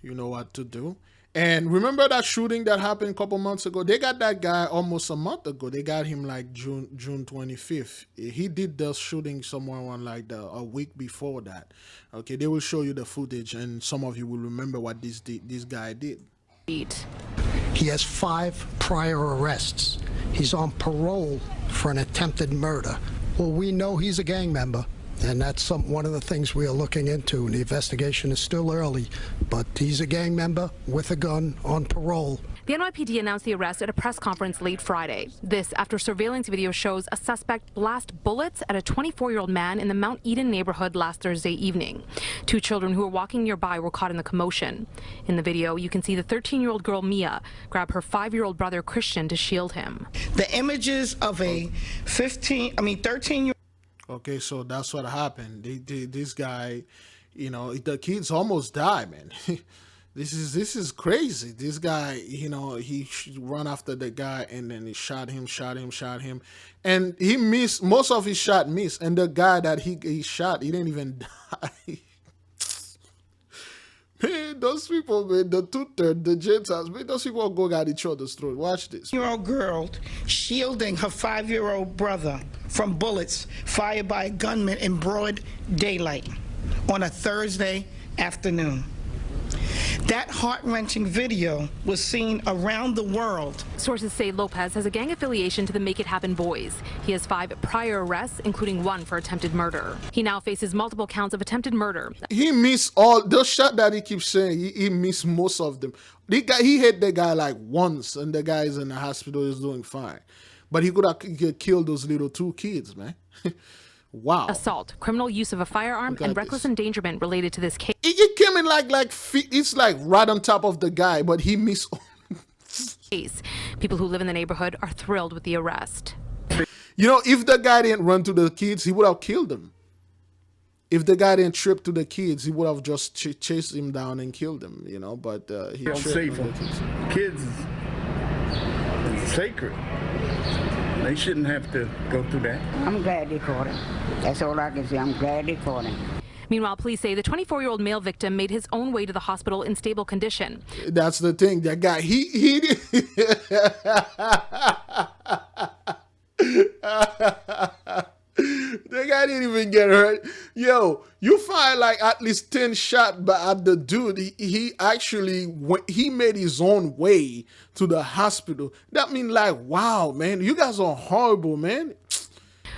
You know what to do. And remember that shooting that happened a couple months ago? They got that guy almost a month ago. They got him like June 25th. He did the shooting somewhere on like a week before that. Okay, they will show you the footage, and some of you will remember what this guy did. He has 5 prior arrests. He's on parole for an attempted murder. Well, we know he's a gang member. And that's one of the things we are looking into. The investigation is still early, but he's a gang member with a gun on parole. The NYPD announced the arrest at a press conference late Friday. This after surveillance video shows a suspect blast bullets at a 24-year-old man in the Mount Eden neighborhood last Thursday evening. Two children who were walking nearby were caught in the commotion. In the video, you can see the 13-year-old girl Mia grab her 5-year-old brother Christian to shield him. The images of a 13-year-old. Okay, so that's what happened. This guy, you know, the kids almost died, man. This is crazy. This guy, you know, he run after the guy and then he shot him, and he missed. Most of his shot missed, and the guy that he shot, he didn't even die. Man, those people, man, the two-thirds, the Gentiles, man, those people go at each other's throat. Watch this. 13-year-old girl shielding her 5-year-old brother from bullets fired by a gunman in broad daylight on a Thursday afternoon. That heart-wrenching video was seen around the world. Sources say Lopez has a gang affiliation to the Make It Happen boys. He has 5 prior arrests, including 1 for attempted murder. He now faces multiple counts of attempted murder. He missed all those shots that he keeps saying. He missed most of them. He hit the guy like once, and the guy is in the hospital, is doing fine. But he could have killed those little 2 kids, man. Wow. Assault, criminal use of a firearm, and reckless endangerment related to this case. It came in like it's like right on top of the guy, but he missed. People who live in the neighborhood are thrilled with the arrest. You know, if the guy didn't run to the kids, he would have killed them. If the guy didn't trip to the kids, he would have just chased him down and killed them, you know, but he tripped on the kids is sacred. They shouldn't have to go through that. I'm glad they caught him. That's all I can say. I'm glad they caught him. Meanwhile, police say the 24-year-old male victim made his own way to the hospital in stable condition. That's the thing. That guy, he did. The guy didn't even get hurt. Yo, you find like at least 10 shots at the dude. He actually he made his own way to the hospital. That means like, wow, man, you guys are horrible, man.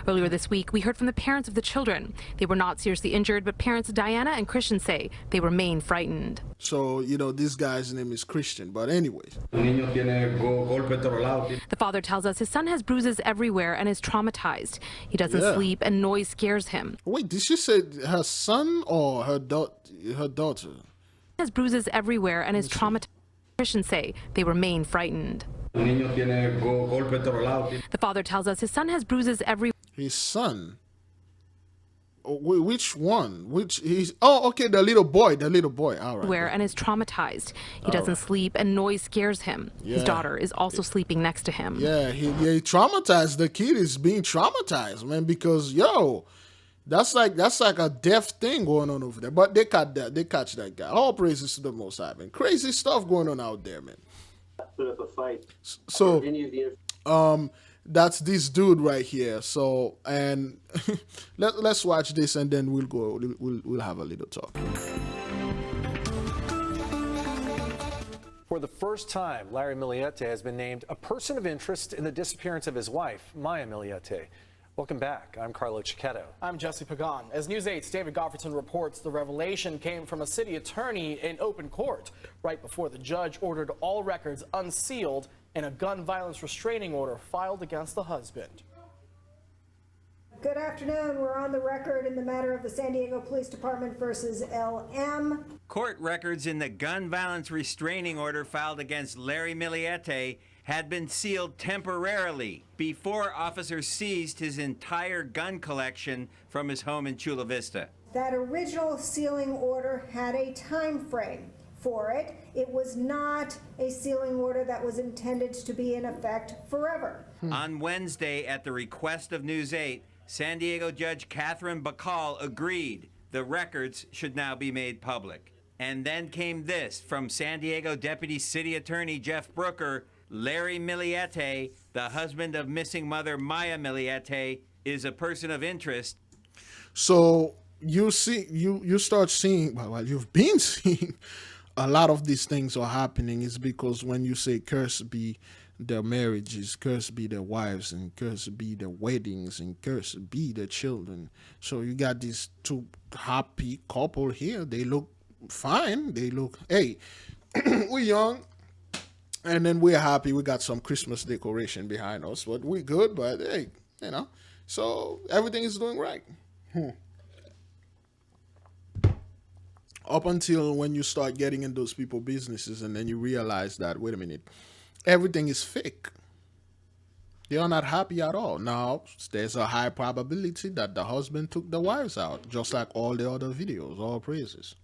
Earlier this week, we heard from the parents of the children. They were not seriously injured, but parents Diana and Christian say they remain frightened. So, you know, this guy's name is Christian, but anyways. The father tells us his son has bruises everywhere and is traumatized. He doesn't sleep and noise scares him. Wait, did she say her son or her daughter? Has bruises everywhere and is traumatized. Christians say they remain frightened. The father tells us his son has bruises everywhere. His son? Which one? Oh, okay, the little boy, all right. And is traumatized. He doesn't sleep and noise scares him. His daughter is also sleeping next to him. Yeah, he traumatized. The kid is being traumatized, man, because, yo, that's like a death thing going on over there. But they catch that guy. All praises to the Most High, man. Crazy stuff going on out there, man. Put up a fight. So, that's this dude right here. So, and let's watch this, and then we'll have a little talk. For the first time, Larry Miliete has been named a person of interest in the disappearance of his wife, Maya Miliete. Welcome back. I'm Carlo Cicchetto. I'm Jesse Pagan. As News 8's David Gofferton reports, the revelation came from a city attorney in open court right before the judge ordered all records unsealed and a gun violence restraining order filed against the husband. Good afternoon. We're on the record in the matter of the San Diego Police Department versus LM. Court records in the gun violence restraining order filed against Larry Miliete had been sealed temporarily before officers seized his entire gun collection from his home in Chula Vista. That original sealing order had a time frame for it. It was not a sealing order that was intended to be in effect forever. On Wednesday, at the request of News 8, San Diego Judge Catherine Bacall agreed the records should now be made public. And then came this from San Diego Deputy City Attorney Jeff Brooker. Larry Miliete, the husband of missing mother Maya Miliete, is a person of interest. So you start seeing, well, you've been seeing a lot of these things are happening. Is because when you say cursed be their marriages, cursed be their wives, and cursed be their weddings, and cursed be their children. So you got these two happy couple here. They look fine. They look, hey, we're young. And then we're happy we got some Christmas decoration behind us, but we good. But hey, you know, so everything is doing right. Up until when you start getting in those people businesses, and then you realize that, wait a minute, everything is fake. They are not happy at all. Now, there's a high probability that the husband took the wives out, just like all the other videos. All praises.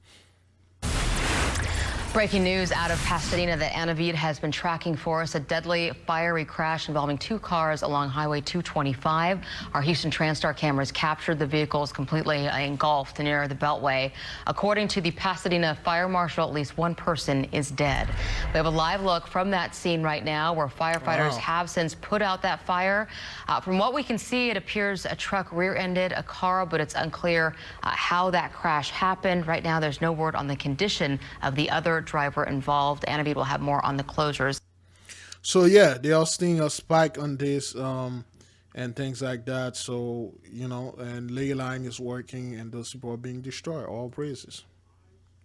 Breaking news out of Pasadena that Anavid has been tracking for us. A deadly fiery crash involving 2 cars along Highway 225. Our Houston TransStar cameras captured the vehicles completely engulfed near the Beltway. According to the Pasadena Fire Marshal, at least 1 person is dead. We have a live look from that scene right now where firefighters have since put out that fire. From what we can see, it appears a truck rear-ended a car, but it's unclear how that crash happened. Right now, there's no word on the condition of the other driver involved. Anavid will have more on the closures. So yeah, they are seeing a spike on this and things like that. So, you know, and ley line is working and those people are being destroyed. All praises.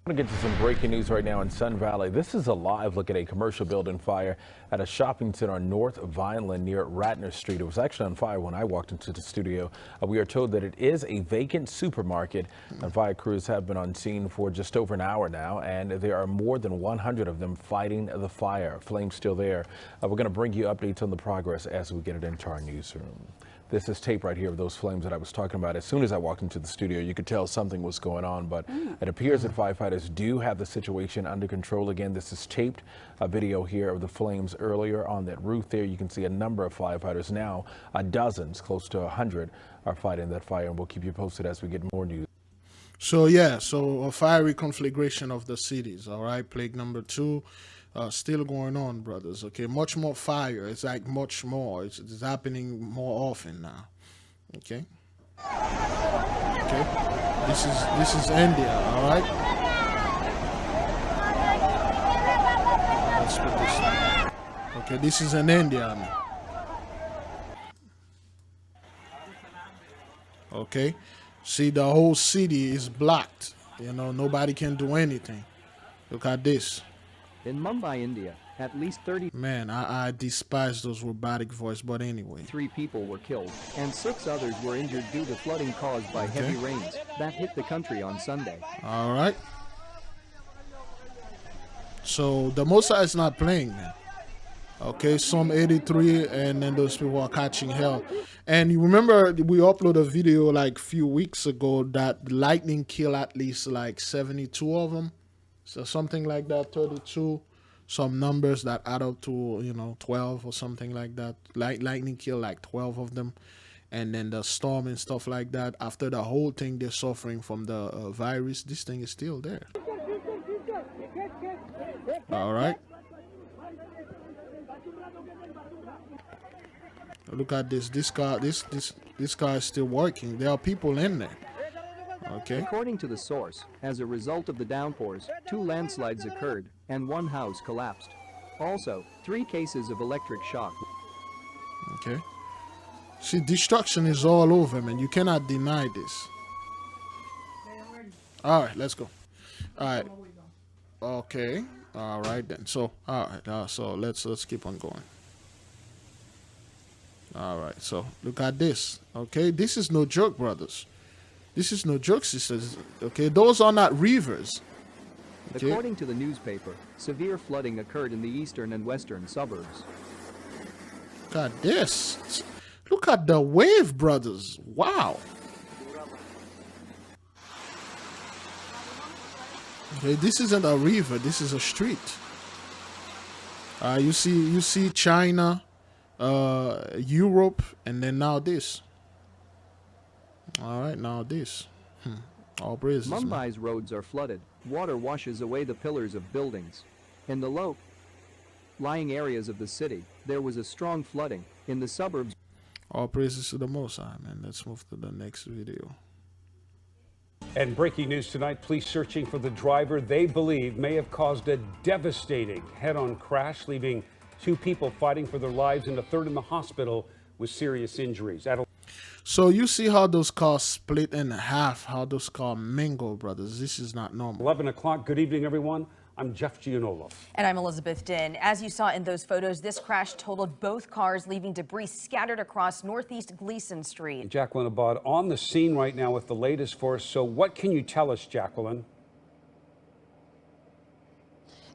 I'm going to get to some breaking news right now in Sun Valley. This is a live look at a commercial building fire at a shopping center on North Vineland near Ratner Street. It was actually on fire when I walked into the studio. We are told that it is a vacant supermarket. And fire crews have been on scene for just over an hour now, and there are more than 100 of them fighting the fire. Flames still there. We're going to bring you updates on the progress as we get it into our newsroom. This is tape right here of those flames that I was talking about. As soon as I walked into the studio, you could tell something was going on, but it appears that firefighters do have the situation under control. Again, this is taped video here of the flames earlier on that roof there. You can see a number of firefighters now, dozens, close to 100 are fighting that fire, and we'll keep you posted as we get more news. So yeah, so a fiery conflagration of the cities. All right, plague number 2. Still going on, brothers. Okay, much more fire. It's like much more. It's happening more often now. Okay. Okay. This is India. All right. Let's put this. Okay, this is in India. Okay. See, the whole city is blocked. You know, nobody can do anything. Look at this. In Mumbai, India, at least 30... Man, I despise those robotic voice, but anyway. 3 people were killed, and 6 others were injured due to flooding caused by heavy rains that hit the country on Sunday. All right. So the Mossad is not playing, man. Okay, some 83, and then those people are catching hell. And you remember we uploaded a video like a few weeks ago that lightning killed at least like 72 of them. So something like that, 32, some numbers that add up to, you know, 12 or something like that. Lightning killed like 12 of them. And then the storm and stuff like that. After the whole thing, they're suffering from the virus. This thing is still there. All right. Look at this. This car is still working. There are people in there. Okay. According to the source, as a result of the downpours, 2 landslides occurred and 1 house collapsed. Also, 3 cases of electric shock. Okay. See, destruction is all over, man. You cannot deny this. All right, let's go. All right. Okay. All right then. So, all right. So let's keep on going. All right. So look at this. Okay, this is no joke, brothers. This is no joke, sisters. Okay, those are not rivers. Okay. According to the newspaper, severe flooding occurred in the eastern and western suburbs. Look at this. Look at the wave, brothers. Wow. Okay, this isn't a river. This is a street. You see China, Europe, and then now this. All right, now this. All praises. Mumbai's roads are flooded. Water washes away the pillars of buildings. In the low-lying areas of the city, there was a strong flooding. In the suburbs... All praises to the Most High, man. Let's move to the next video. And breaking news tonight, police searching for the driver they believe may have caused a devastating head-on crash, leaving 2 people fighting for their lives and a third in the hospital with serious injuries. So you see how those cars split in half, how those cars mingle, brothers. This is not normal. 11 o'clock. Good evening, everyone. I'm Jeff Gianola. And I'm Elizabeth Din. As you saw in those photos, this crash totaled both cars, leaving debris scattered across Northeast Gleason Street. Jacqueline Abad on the scene right now with the latest for us. So what can you tell us, Jacqueline?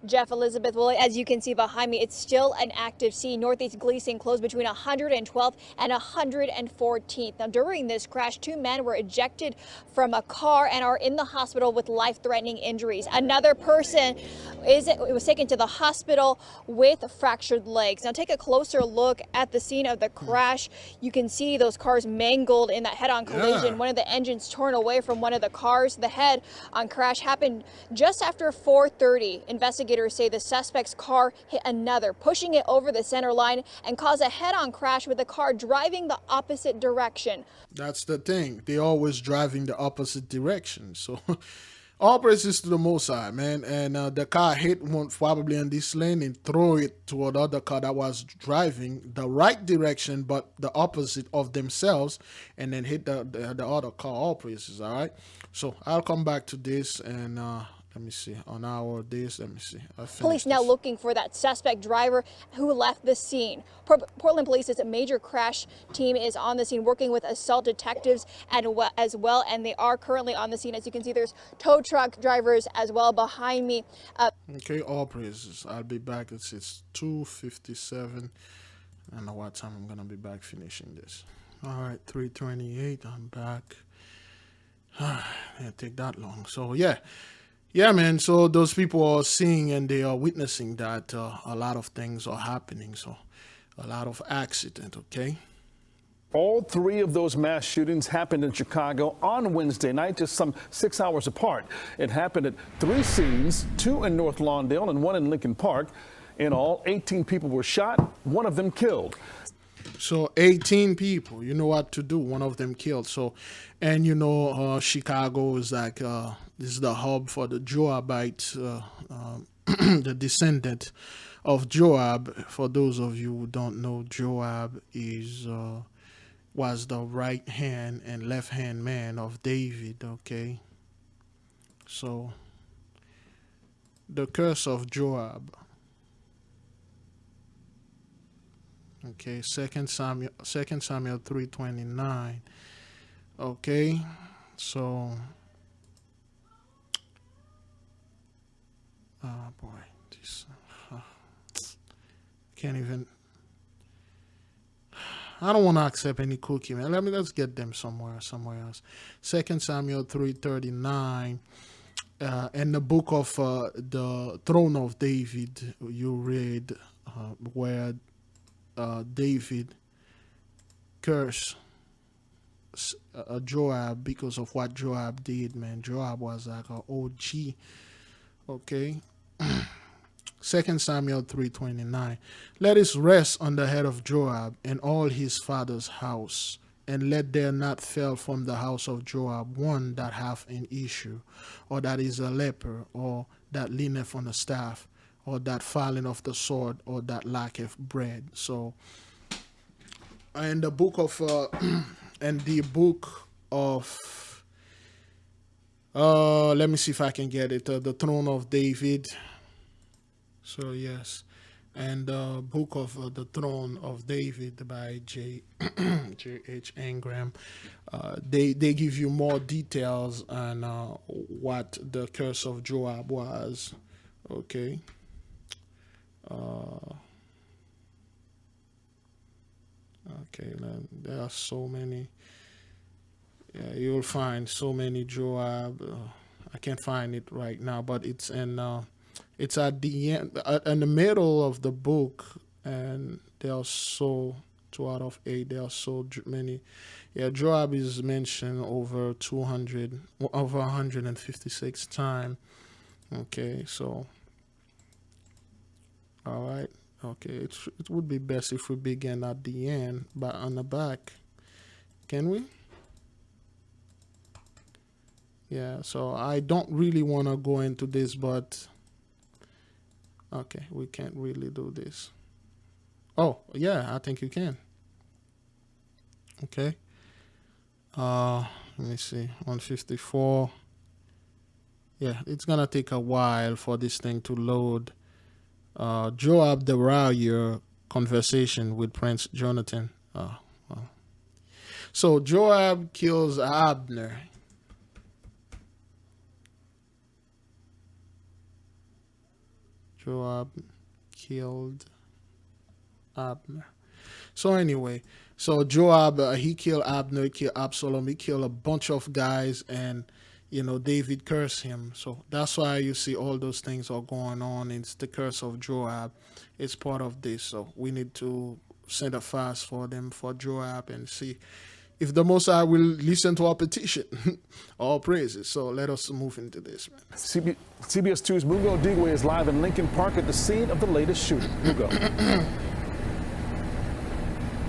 Jeff, Elizabeth, well, as you can see behind me, it's still an active scene. Northeast Gleason closed between 112th and 114th. Now, during this crash, 2 men were ejected from a car and are in the hospital with life-threatening injuries. Another person was taken to the hospital with fractured legs. Now, take a closer look at the scene of the crash. You can see those cars mangled in that head-on collision. One of the engines torn away from one of the cars. The head-on crash happened just after 4:30. Investigators say the suspect's car hit another, pushing it over the center line and caused a head-on crash with the car driving the opposite direction. That's the thing. They're always driving the opposite direction. So all praises to the Most High, man. And the car hit one probably in this lane and throw it toward the other car that was driving the right direction, but the opposite of themselves, and then hit the other car. All praises, all right? So I'll come back to this and let me see, on our days, let me see. Police now looking for that suspect driver who left the scene. Portland Police's major crash team is on the scene working with assault detectives as well, and they are currently on the scene. As you can see, there's tow truck drivers as well behind me. Okay, all praises. I'll be back. It's 2:57. I don't know what time I'm going to be back finishing this. All right, 3:28, I'm back. It take that long. So, yeah, man. So those people are seeing and they are witnessing that a lot of things are happening. So a lot of accident, okay? All 3 of those mass shootings happened in Chicago on Wednesday night, just some 6 hours apart. It happened at 3 scenes, 2 in North Lawndale and 1 in Lincoln Park. In all, 18 people were shot, 1 of them killed. So 18 people, you know what to do. 1 of them killed. So, and you know, Chicago is like, this is the hub for the Joabites, the descendant of Joab. For those of you who don't know, Joab was the right hand and left hand man of David. Okay. So the curse of Joab. Okay, 2 Samuel 3:29. Okay, so boy, this can't even. I don't want to accept any cookie, man. Let's get them somewhere else. 2 Samuel 3:39. In the book of the throne of David, you read where David cursed Joab because of what Joab did, man. Joab was like an OG. Okay. 2 Samuel 3:29. Let us rest on the head of Joab and all his father's house, and let there not fail from the house of Joab one that hath an issue, or that is a leper, or that leaneth on a staff, or that falleth of the sword, or that lacketh bread. So, in the book of, let me see if I can get it. The throne of David. So yes, and the book of the throne of David by J.H. Ingram. They give you more details on what the curse of Joab was. Okay. Okay, there are so many. Yeah, you'll find so many Joab. I can't find it right now, but it's it's at the end, in the middle of the book, and there are so 2 out of 8. There are so many. Yeah, Joab is mentioned over 156 times. Okay, so. All right. Okay, it would be best if we begin at the end, but on the back. Can we? Yeah, so I don't really want to go into this, but okay, we can't really do this. Oh, yeah, I think you can. Okay. Let me see. 154. Yeah, it's gonna take a while for this thing to load. Joab the Warrior conversation with Prince Jonathan. Well. So Joab kills Abner. Joab killed Abner. So anyway, so Joab, he killed Abner, he killed Absalom, he killed a bunch of guys, and David cursed him. So that's why you see all those things are going on. It's the curse of Joab. It's part of this. So we need to send a fast for them, for Joab, and see if the Most High will listen to our petition. All praises. So let us move into this, man. CBS 2's Mugo Digwe is live in Lincoln Park at the scene of the latest shooting. Mugo.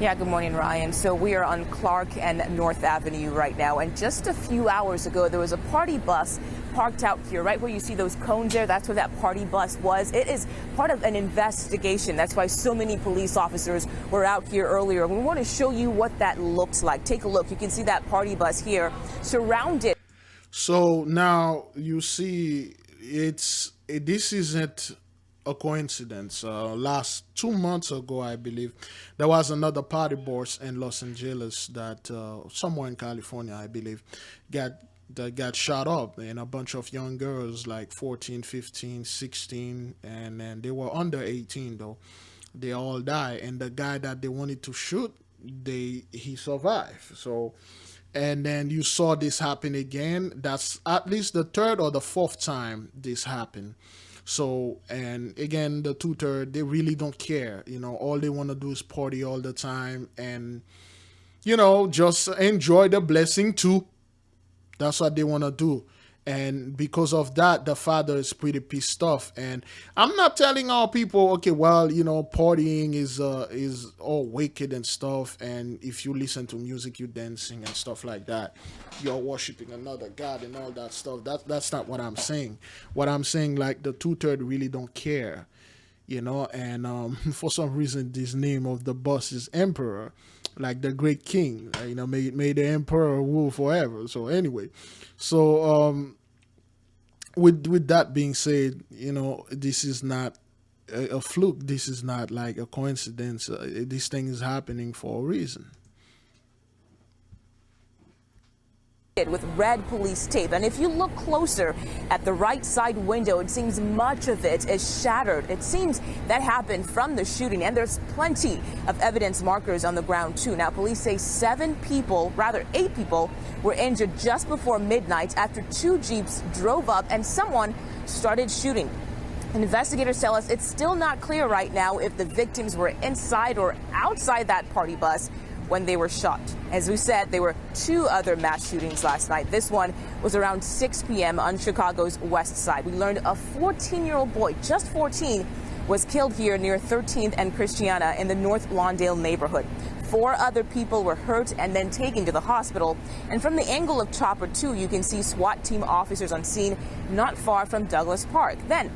Yeah, good morning, Ryan. So we are on Clark and North Avenue right now. And just a few hours ago, there was a party bus parked out here, right where you see those cones there. That's where that party bus was. It is part of an investigation. That's why so many police officers were out here earlier. We want to show you what that looks like. Take a look. You can see that party bus here surrounded. So now you see this isn't a coincidence. Last 2 months ago, I believe, there was another party bus in Los Angeles that somewhere in California, I believe, got shot up, and a bunch of young girls like 14, 15, 16, and then they were under 18 though. They all died, and the guy that they wanted to shoot, he survived. So, and then you saw this happen again. That's at least the third or the fourth time this happened. So, and again, the 2/3, they really don't care. All they want to do is party all the time and, just enjoy the blessing too. That's what they want to do. And because of that, the father is pretty pissed off. And I'm not telling all people, okay, well, partying is all wicked and stuff. And if you listen to music, you dancing and stuff like that, you're worshiping another god and all that stuff. That's not what I'm saying. What I'm saying, like, the 2/3 really don't care, and for some reason, this name of the bus is Emperor, like the great king, may the emperor rule forever. So anyway, with that being said, this is not a fluke. This is not like a coincidence. This thing is happening for a reason. With red police tape, and if you look closer at the right side window, it seems much of it is shattered. It seems that happened from the shooting, and there's plenty of evidence markers on the ground too. Now, police say 8 people were injured just before midnight after 2 Jeeps drove up and someone started shooting. Investigators tell us it's still not clear right now if the victims were inside or outside that party bus when they were shot. As we said, there were 2 other mass shootings last night. This one was around 6 p.m. on Chicago's west side. We learned a 14-year-old boy, just 14, was killed here near 13th and Christiana in the North Lawndale neighborhood. 4 other people were hurt and then taken to the hospital. And from the angle of Chopper 2, you can see SWAT team officers on scene not far from Douglas Park. Then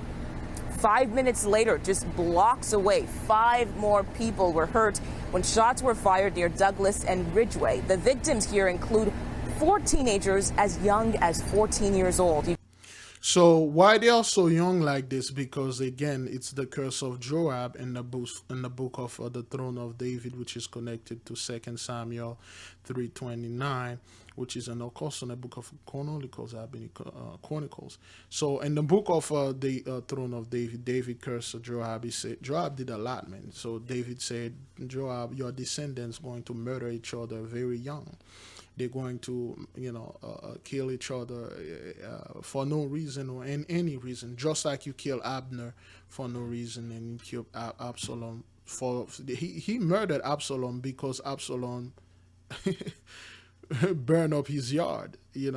5 minutes later, just blocks away, 5 more people were hurt when shots were fired near Douglas and Ridgeway. The victims here include 4 teenagers as young as 14 years old. So why they are so young like this? Because again, it's the curse of Joab in the book of the Throne of David, which is connected to 2 Samuel 3:29, which is of course in the book of Chronicles. So in the book of the Throne of David, David cursed Joab. He said Joab did a lot, man. So David said, Joab, your descendants going to murder each other very young. They're going to, kill each other for no reason or any reason, just like you kill Abner for no reason and you kill Absalom. He murdered Absalom because Absalom burned up his yard. He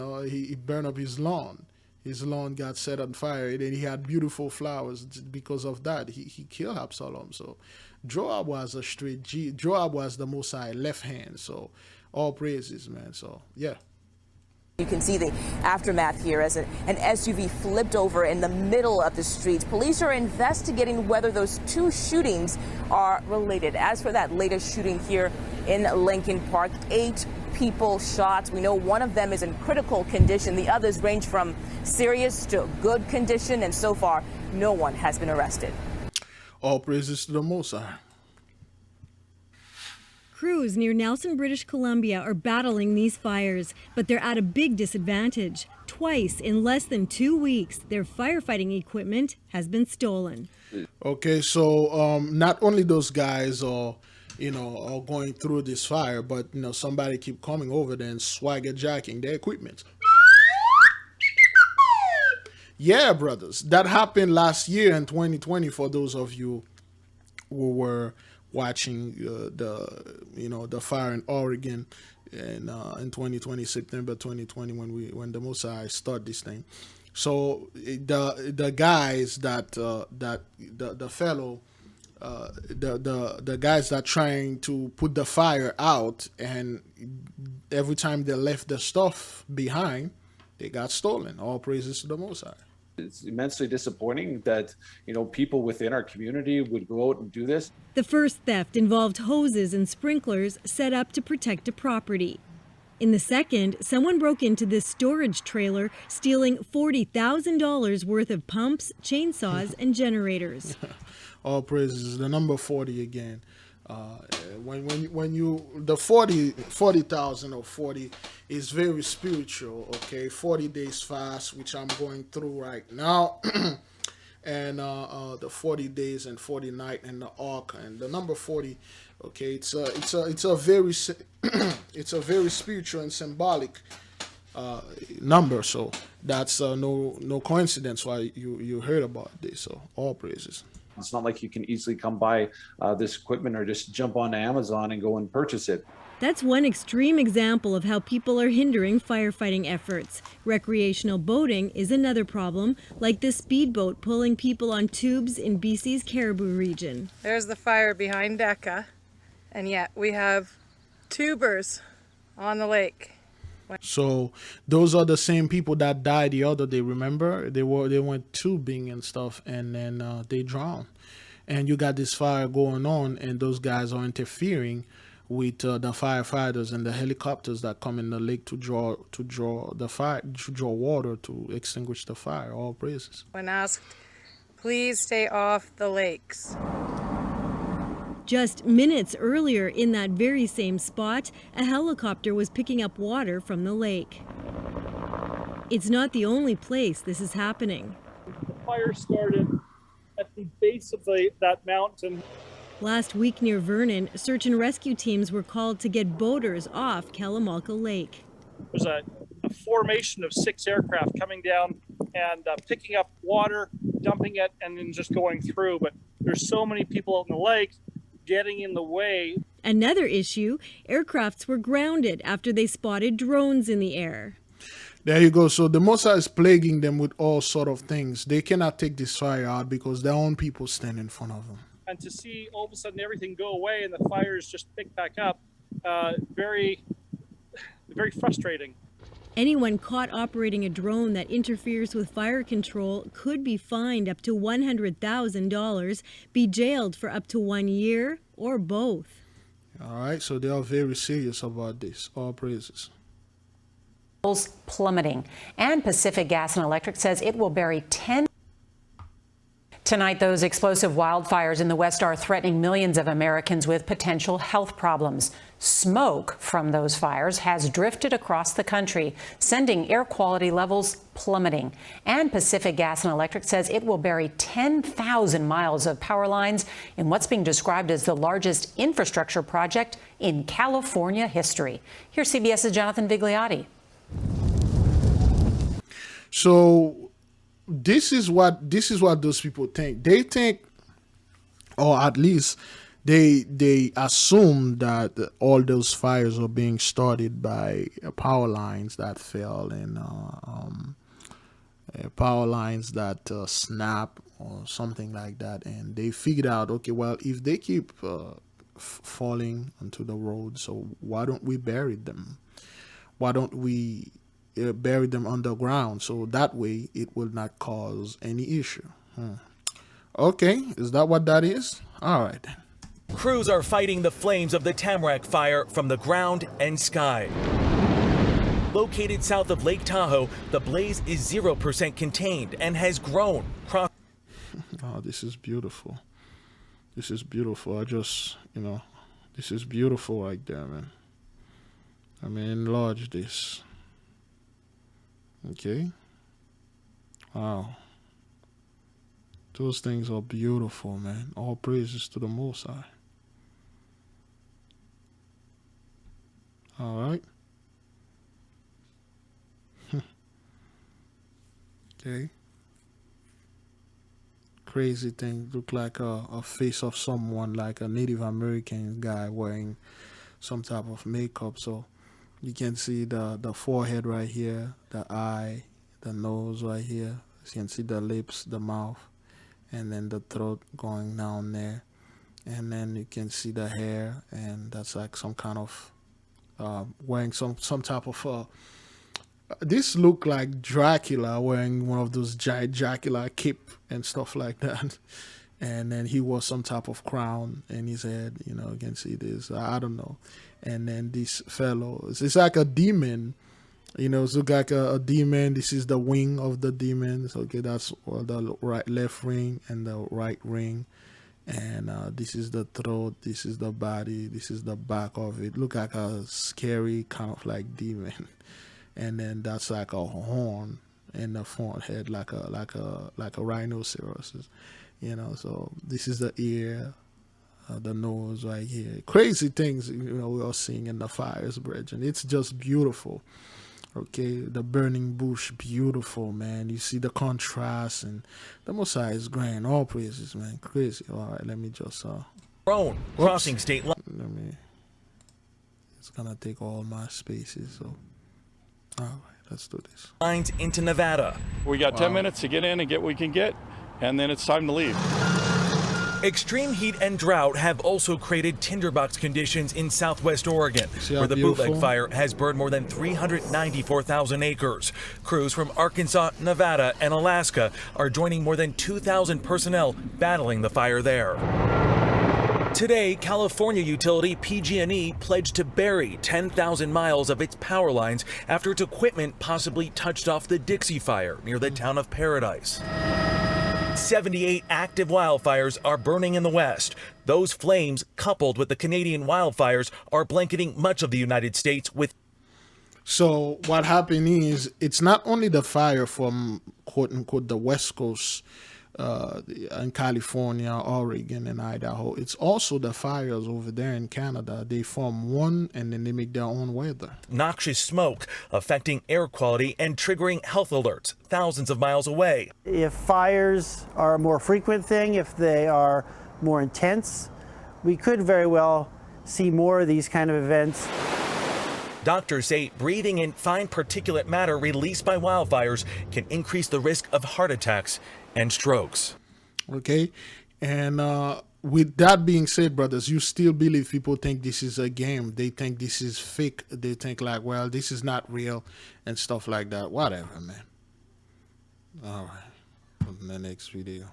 burned up his lawn. His lawn got set on fire, and then he had beautiful flowers. Because of that, he killed Absalom. So Joab was a straight G. Joab was the Most High left hand. So all praises, man. So yeah. You can see the aftermath here as an SUV flipped over in the middle of the street. Police are investigating whether those two shootings are related. As for that latest shooting here in Lincoln Park, 8 people shot. We know one of them is in critical condition. The others range from serious to good condition, and so far, no one has been arrested. All praises to the Most High. Crews near Nelson, British Columbia are battling these fires, but they're at a big disadvantage. Twice in less than 2 weeks, their firefighting equipment has been stolen. Okay, so not only those guys are, are going through this fire, but somebody keep coming over there and swagger jacking their equipment. Yeah, brothers, that happened last year in 2020. For those of you who were watching the fire in Oregon in 2020, September 2020, when the Mosai started this thing. So the guys that the guys that trying to put the fire out, and every time they left the stuff behind, they got stolen. All praises to the Mosai. It's immensely disappointing that, people within our community would go out and do this. The first theft involved hoses and sprinklers set up to protect a property. In the second, someone broke into this storage trailer, stealing $40,000 worth of pumps, chainsaws, and generators. All praises, the number 40 again. When you the 40,000 or 40 is very spiritual. Okay, 40 days fast, which I'm going through right now, and the 40 days and 40 night and the ark, and the number 40. Okay, it's a very it's a very spiritual and symbolic number. So that's no coincidence why you heard about this. So all praises. It's not like you can easily come buy this equipment or just jump on Amazon and go and purchase it. That's one extreme example of how people are hindering firefighting efforts. Recreational boating is another problem, like this speedboat pulling people on tubes in BC's Caribou region. There's the fire behind Decca, and yet we have tubers on the lake. So those are the same people that died the other day. Remember, they went tubing and stuff, and then they drowned. And you got this fire going on, and those guys are interfering with the firefighters and the helicopters that come in the lake to draw the fire, to draw water to extinguish the fire. All praises. When asked, please stay off the lakes. Just minutes earlier, in that very same spot, a helicopter was picking up water from the lake. It's not the only place this is happening. The fire started at the base of that mountain. Last week near Vernon, search and rescue teams were called to get boaters off Kalamalka Lake. There's a formation of 6 aircraft coming down and picking up water, dumping it, and then just going through. But there's so many people out in the lake getting in the way. Another issue, aircrafts were grounded after they spotted drones in the air. There you go. So the Mossad is plaguing them with all sort of things. They cannot take this fire out because their own people stand in front of them. And to see all of a sudden everything go away and the fires just pick back up, very, very frustrating. Anyone caught operating a drone that interferes with fire control could be fined up to $100,000, be jailed for up to 1 year, or both. All right, so they are very serious about this. All praises. Plummeting, and Pacific Gas and Electric says it will bury 10. Tonight, those explosive wildfires in the West are threatening millions of Americans with potential health problems. Smoke from those fires has drifted across the country, sending air quality levels plummeting. And Pacific Gas and Electric says it will bury 10,000 miles of power lines in what's being described as the largest infrastructure project in California history. Here's CBS's Jonathan Vigliotti. So this is what those people think. They think, or at least they assume that all those fires are being started by power lines that fell and power lines that snap or something like that. And they figured out, okay, well, if they keep falling onto the road, so why don't we bury them? Why don't we bury them underground, so that way it will not cause any issue. Okay, is that what that is? All right. Crews are fighting the flames of the Tamarack fire from the ground and sky. Located south of Lake Tahoe, the blaze is 0% contained and has grown. Oh, this is beautiful. This is beautiful. This is beautiful right there, man. I mean, enlarge this. Okay. Wow. Those things are beautiful, man. All praises to the Most High. All right. Okay. Crazy thing. Look like a face of someone, like a Native American guy wearing some type of makeup. So you can see the forehead right here, the eye, the nose right here. You can see the lips, the mouth, and then the throat going down there. And then you can see the hair, and that's like some kind of wearing some type of this look like Dracula wearing one of those giant Dracula cape and stuff like that. And then he wore some type of crown in his head, you can see this. I don't know. And then this fellow, it's like a demon, it's look like a demon. This is the wing of the demons. Okay, that's the left ring and the right ring. And this is the throat, this is the body, this is the back of it. Look like a scary kind of like demon. And then that's like a horn in the forehead, like a rhinoceros, So this is the ear, the nose right here. Crazy things, we are seeing in the fires, bridge, and it's just beautiful. Okay, the burning bush, beautiful, man. You see the contrast, and the Messiah is grand. All praises, man. Crazy. All right, let me just crossing state line. It's gonna take all my spaces, so. All right, let's do this. Lines into Nevada. We got 10 minutes to get in and get what we can get, and then it's time to leave. Extreme heat and drought have also created tinderbox conditions in southwest Oregon, where the bootleg fire has burned more than 394,000 acres. Crews from Arkansas, Nevada, and Alaska are joining more than 2,000 personnel battling the fire there. Today, California utility PG&E pledged to bury 10,000 miles of its power lines after its equipment possibly touched off the Dixie Fire near the town of Paradise. 78 active wildfires are burning in the West. Those flames, coupled with the Canadian wildfires, are blanketing much of the United States with. So what happened is, it's not only the fire from quote unquote the West Coast in California, Oregon, and Idaho. It's also the fires over there in Canada. They form one and then they make their own weather. Noxious smoke affecting air quality and triggering health alerts thousands of miles away. If fires are a more frequent thing, if they are more intense, we could very well see more of these kind of events. Doctors say breathing in fine particulate matter released by wildfires can increase the risk of heart attacks and strokes. Okay, and with that being said, brothers, you still believe people think this is a game. They think this is fake. They think like, well, this is not real and stuff like that. Whatever, man. All right, on the next video.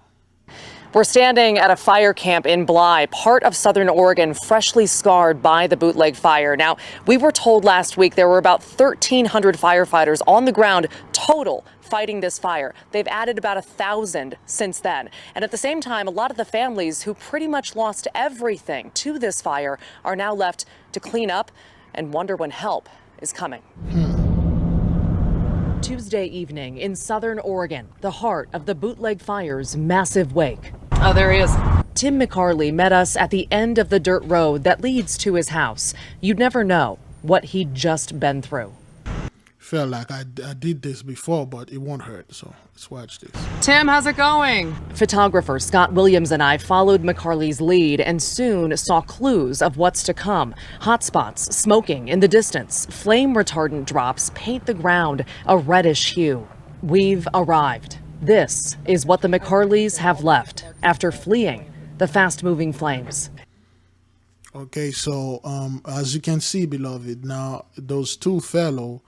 We're standing at a fire camp in Bly, part of southern Oregon, freshly scarred by the bootleg fire. Now, we were told last week there were about 1,300 firefighters on the ground total fighting this fire. They've added about 1,000 since then. And at the same time, a lot of the families who pretty much lost everything to this fire are now left to clean up and wonder when help is coming. Tuesday evening in southern Oregon, the heart of the bootleg fire's massive wake. Oh, there he is. Tim McCarley met us at the end of the dirt road that leads to his house. You'd never know what he'd just been through. Felt like I did this before, but it won't hurt, so let's watch this. Tim, how's it going? Photographer Scott Williams and I followed McCarley's lead and soon saw clues of what's to come. Hotspots, smoking in the distance, flame retardant drops paint the ground a reddish hue. We've arrived. This is what the McCarleys have left after fleeing the fast-moving flames. Okay, so as you can see, beloved, now those two fellow,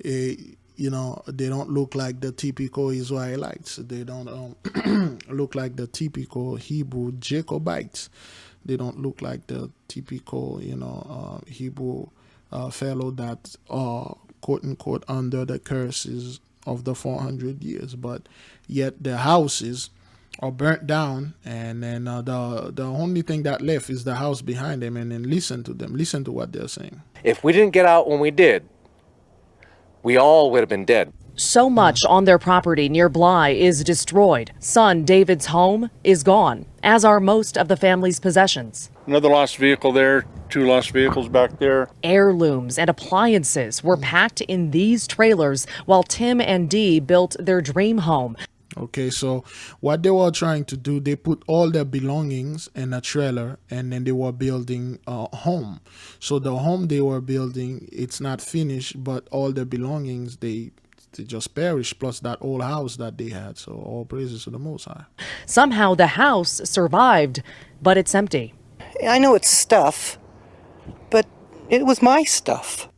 You know, they don't look like the typical Israelites. They don't look like the typical Hebrew Jacobites. They don't look like the typical, you know, Hebrew fellow that are quote unquote under the curses of the 400 years, but yet their houses are burnt down, and then the only thing that left is the house behind them. And then listen to them, listen to what they're saying. If we didn't get out when we did, we all would have been dead. So much on their property near Bly is destroyed. Son David's home is gone, as are most of the family's possessions. Another lost vehicle there, 2 lost vehicles back there. Heirlooms and appliances were packed in these trailers while Tim and Dee built their dream home. Okay, so what they were trying to do, they put all their belongings in a trailer, and then they were building a home. So the home they were building, it's not finished, but all the belongings, they just perished, plus that old house that they had. So all praises to the Most High. Somehow the house survived, but it's empty. I know it's stuff, but it was my stuff.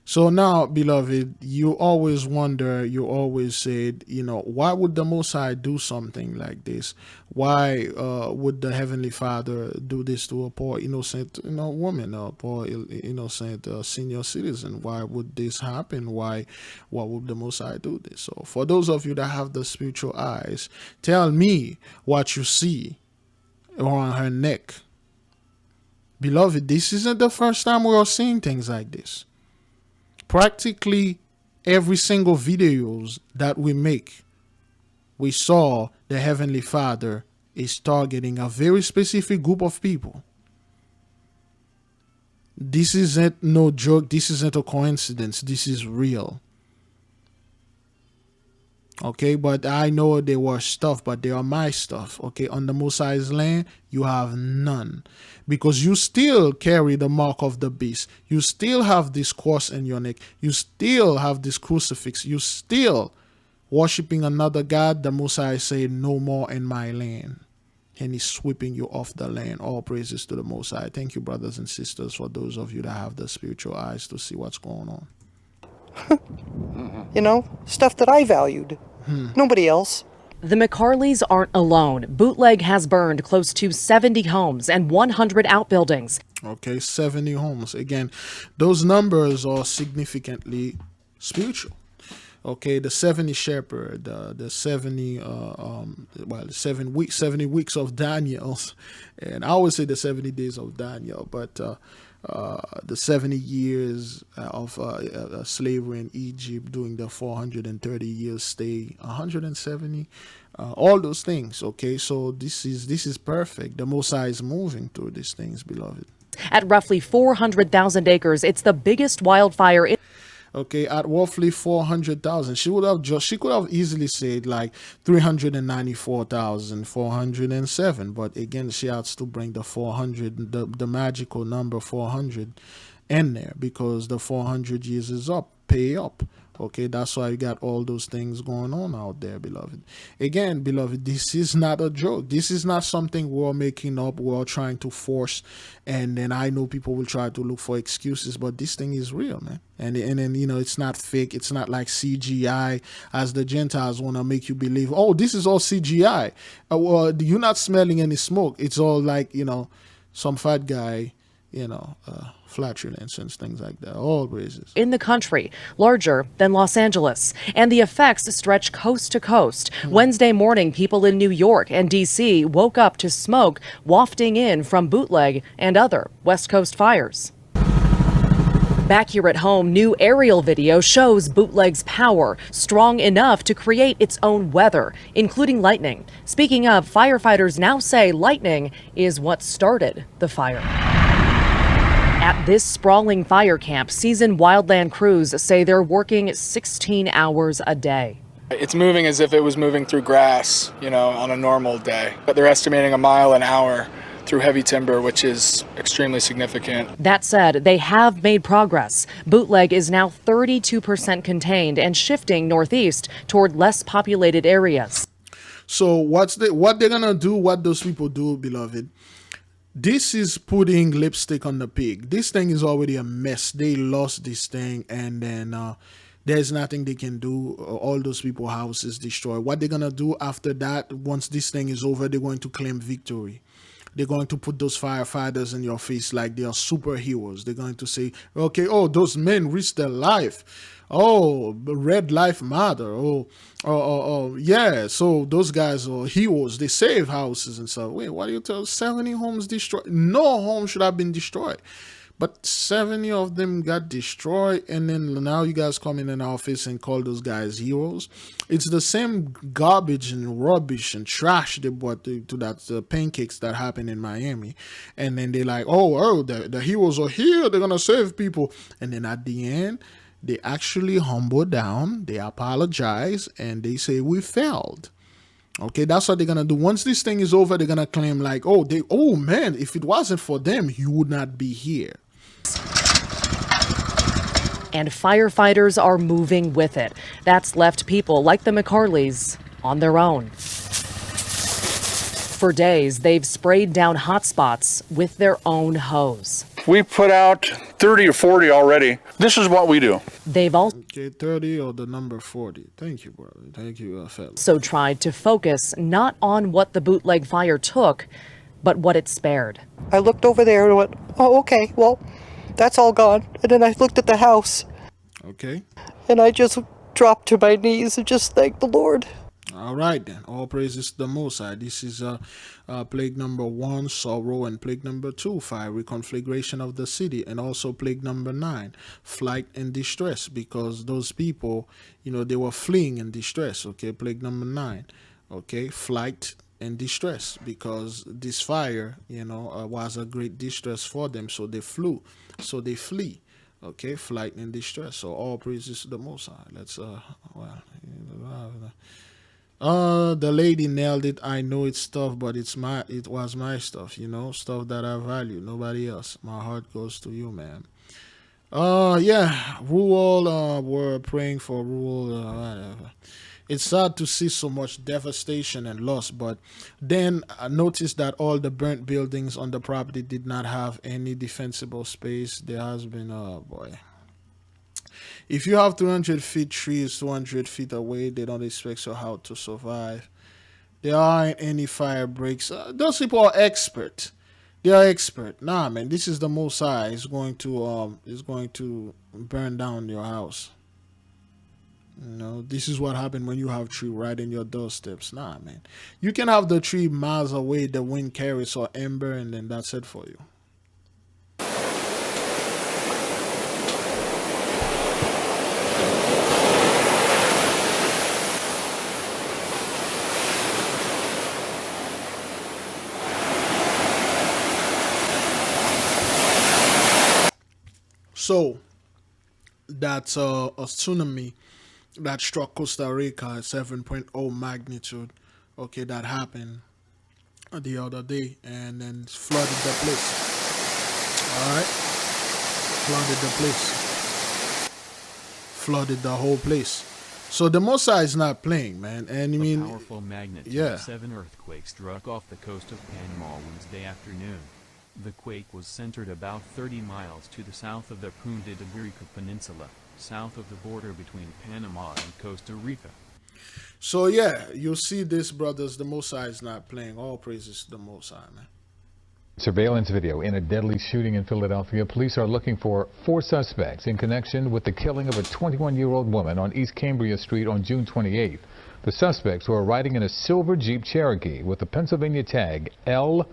So now, beloved, you always wonder, you always said, you know, why would the Most High do something like this? Why would the Heavenly Father do this to a poor, innocent, you know, woman, or poor, innocent senior citizen? Why would this happen? Why would the Most High do this? So for those of you that have the spiritual eyes, tell me what you see around her neck. Beloved, this isn't the first time we are seeing things like this. Practically every single videos that we make, we saw the Heavenly Father is targeting a very specific group of people. This isn't no joke. This isn't a coincidence. This is real. Okay, but I know they were stuff, but they are my stuff. Okay, on the Most High's land, you have none. Because you still carry the mark of the beast. You still have this cross in your neck. You still have this crucifix. You still worshiping another God. The Most High say, no more in my land. And he's sweeping you off the land. All praises to the Most High. Thank you, brothers and sisters, for those of you that have the spiritual eyes to see what's going on. You know, stuff that I valued. Nobody else. The McCarleys aren't alone. Bootleg has burned close to 70 homes and 100 outbuildings. Okay, 70 homes. Again, those numbers are significantly spiritual. Okay, the 70 shepherd, the 70 70 weeks of Daniel, and I always say the 70 days of Daniel, but the 70 years of slavery in Egypt, doing the 430 years stay, 170, all those things. Okay, so this is perfect. The Most High is moving through these things, beloved. At roughly 400,000 acres, it's the biggest wildfire in. Okay, at roughly 400,000, she could have easily said like 394,407, but again, she has to bring the 400, the magical number 400 in there, because the 400 years is up, pay up. Okay, that's why you got all those things going on out there, beloved. Again, beloved, this is not a joke. This is not something we're making up, we're trying to force, and then I know people will try to look for excuses, but this thing is real, man. And then, you know, it's not fake. It's not like CGI, as the Gentiles want to make you believe, oh, this is all CGI. Well, you're not smelling any smoke. It's all like, you know, some fat guy, you know, flatulence and things like that. All praises. In the country, larger than Los Angeles. And the effects stretch coast to coast. Wednesday morning, people in New York and D.C. woke up to smoke wafting in from Bootleg and other West Coast fires. Back here at home, new aerial video shows Bootleg's power, strong enough to create its own weather, including lightning. Speaking of, firefighters now say lightning is what started the fire. At this sprawling fire camp, seasoned wildland crews say they're working 16 hours a day. It's moving as if it was moving through grass, you know, on a normal day. But they're estimating a mile an hour through heavy timber, which is extremely significant. That said, they have made progress. Bootleg is now 32% contained and shifting northeast toward less populated areas. So what they're gonna do, what those people do, beloved, this is putting lipstick on the pig. This thing is already a mess. They lost this thing, and then There's nothing they can do. All those people houses destroyed. What they're gonna do after that, once this thing is over, they're going to claim victory. They're going to put those firefighters in your face like they are superheroes. They're going to say, okay, oh, those men risked their life. Oh, red life matter. Oh, yeah. So those guys are heroes. They save houses and stuff. Wait, what do you tell? 70 homes destroyed. No home should have been destroyed. But 70 of them got destroyed, and then now you guys come in our face and call those guys heroes. It's the same garbage and rubbish and trash they brought to that pancakes that happened in Miami. And then they're like, oh, the heroes are here. They're going to save people. And then at the end, they actually humble down. They apologize, and they say, we failed. Okay, that's what they're gonna do. Once this thing is over, they're gonna claim like, oh man, if it wasn't for them, you would not be here. And firefighters are moving with it. That's left people like the McCarleys on their own. For days, they've sprayed down hot spots with their own hose. We put out 30 or 40 already. This is what we do. They've also 30 or the number 40. Thank you, brother. Thank you, fellas. So tried to focus not on what the bootleg fire took, but what it spared. I looked over there and went, oh, okay, well, that's all gone. And then I looked at the house. Okay. And I just dropped to my knees and just thanked the Lord. All right, then. All praises to the Most High. This is plague number 1, sorrow, and plague number 2, fiery conflagration of the city, and also plague number 9, flight and distress, because those people, they were fleeing in distress. Okay, plague number 9. Okay, flight and distress, because this fire, was a great distress for them, so they flew, so they flee. Okay, flight and distress. So all praises to the Most High. Let's the lady nailed it. I know it's stuff, but it was my stuff, stuff that I value, nobody else. My heart goes to you, man. Yeah, Rural, we're praying for Rural, whatever. It's sad to see so much devastation and loss, but then I noticed that all the burnt buildings on the property did not have any defensible space. There has been, oh boy. If you have 200 feet trees 200 feet away, they don't expect your house to survive. There aren't any fire breaks. Those people are expert. They are expert. Nah, man, this is the Most High. Is going to burn down your house. This is what happened when you have tree right in your doorsteps. Nah, man. You can have the tree miles away, the wind carries or ember, and then that's it for you. So that's a tsunami that struck Costa Rica at 7.0 magnitude. Okay, that happened the other day, and then flooded the place. All right, flooded the place, flooded the whole place. So the Most High is not playing, man. And I mean, powerful magnitude yeah. 7 earthquake struck off the coast of Panama Wednesday afternoon. The quake was centered about 30 miles to the south of the Punta de Rica Peninsula, south of the border between Panama and Costa Rica. So yeah, you'll see this, brothers. The Most High is not playing. All praises to the Most High, man. Surveillance video in a deadly shooting in Philadelphia. Police are looking for 4 suspects in connection with the killing of a 21-year-old woman on East Cambria Street on June 28th. The suspects were riding in a silver Jeep Cherokee with the Pennsylvania tag LRW5.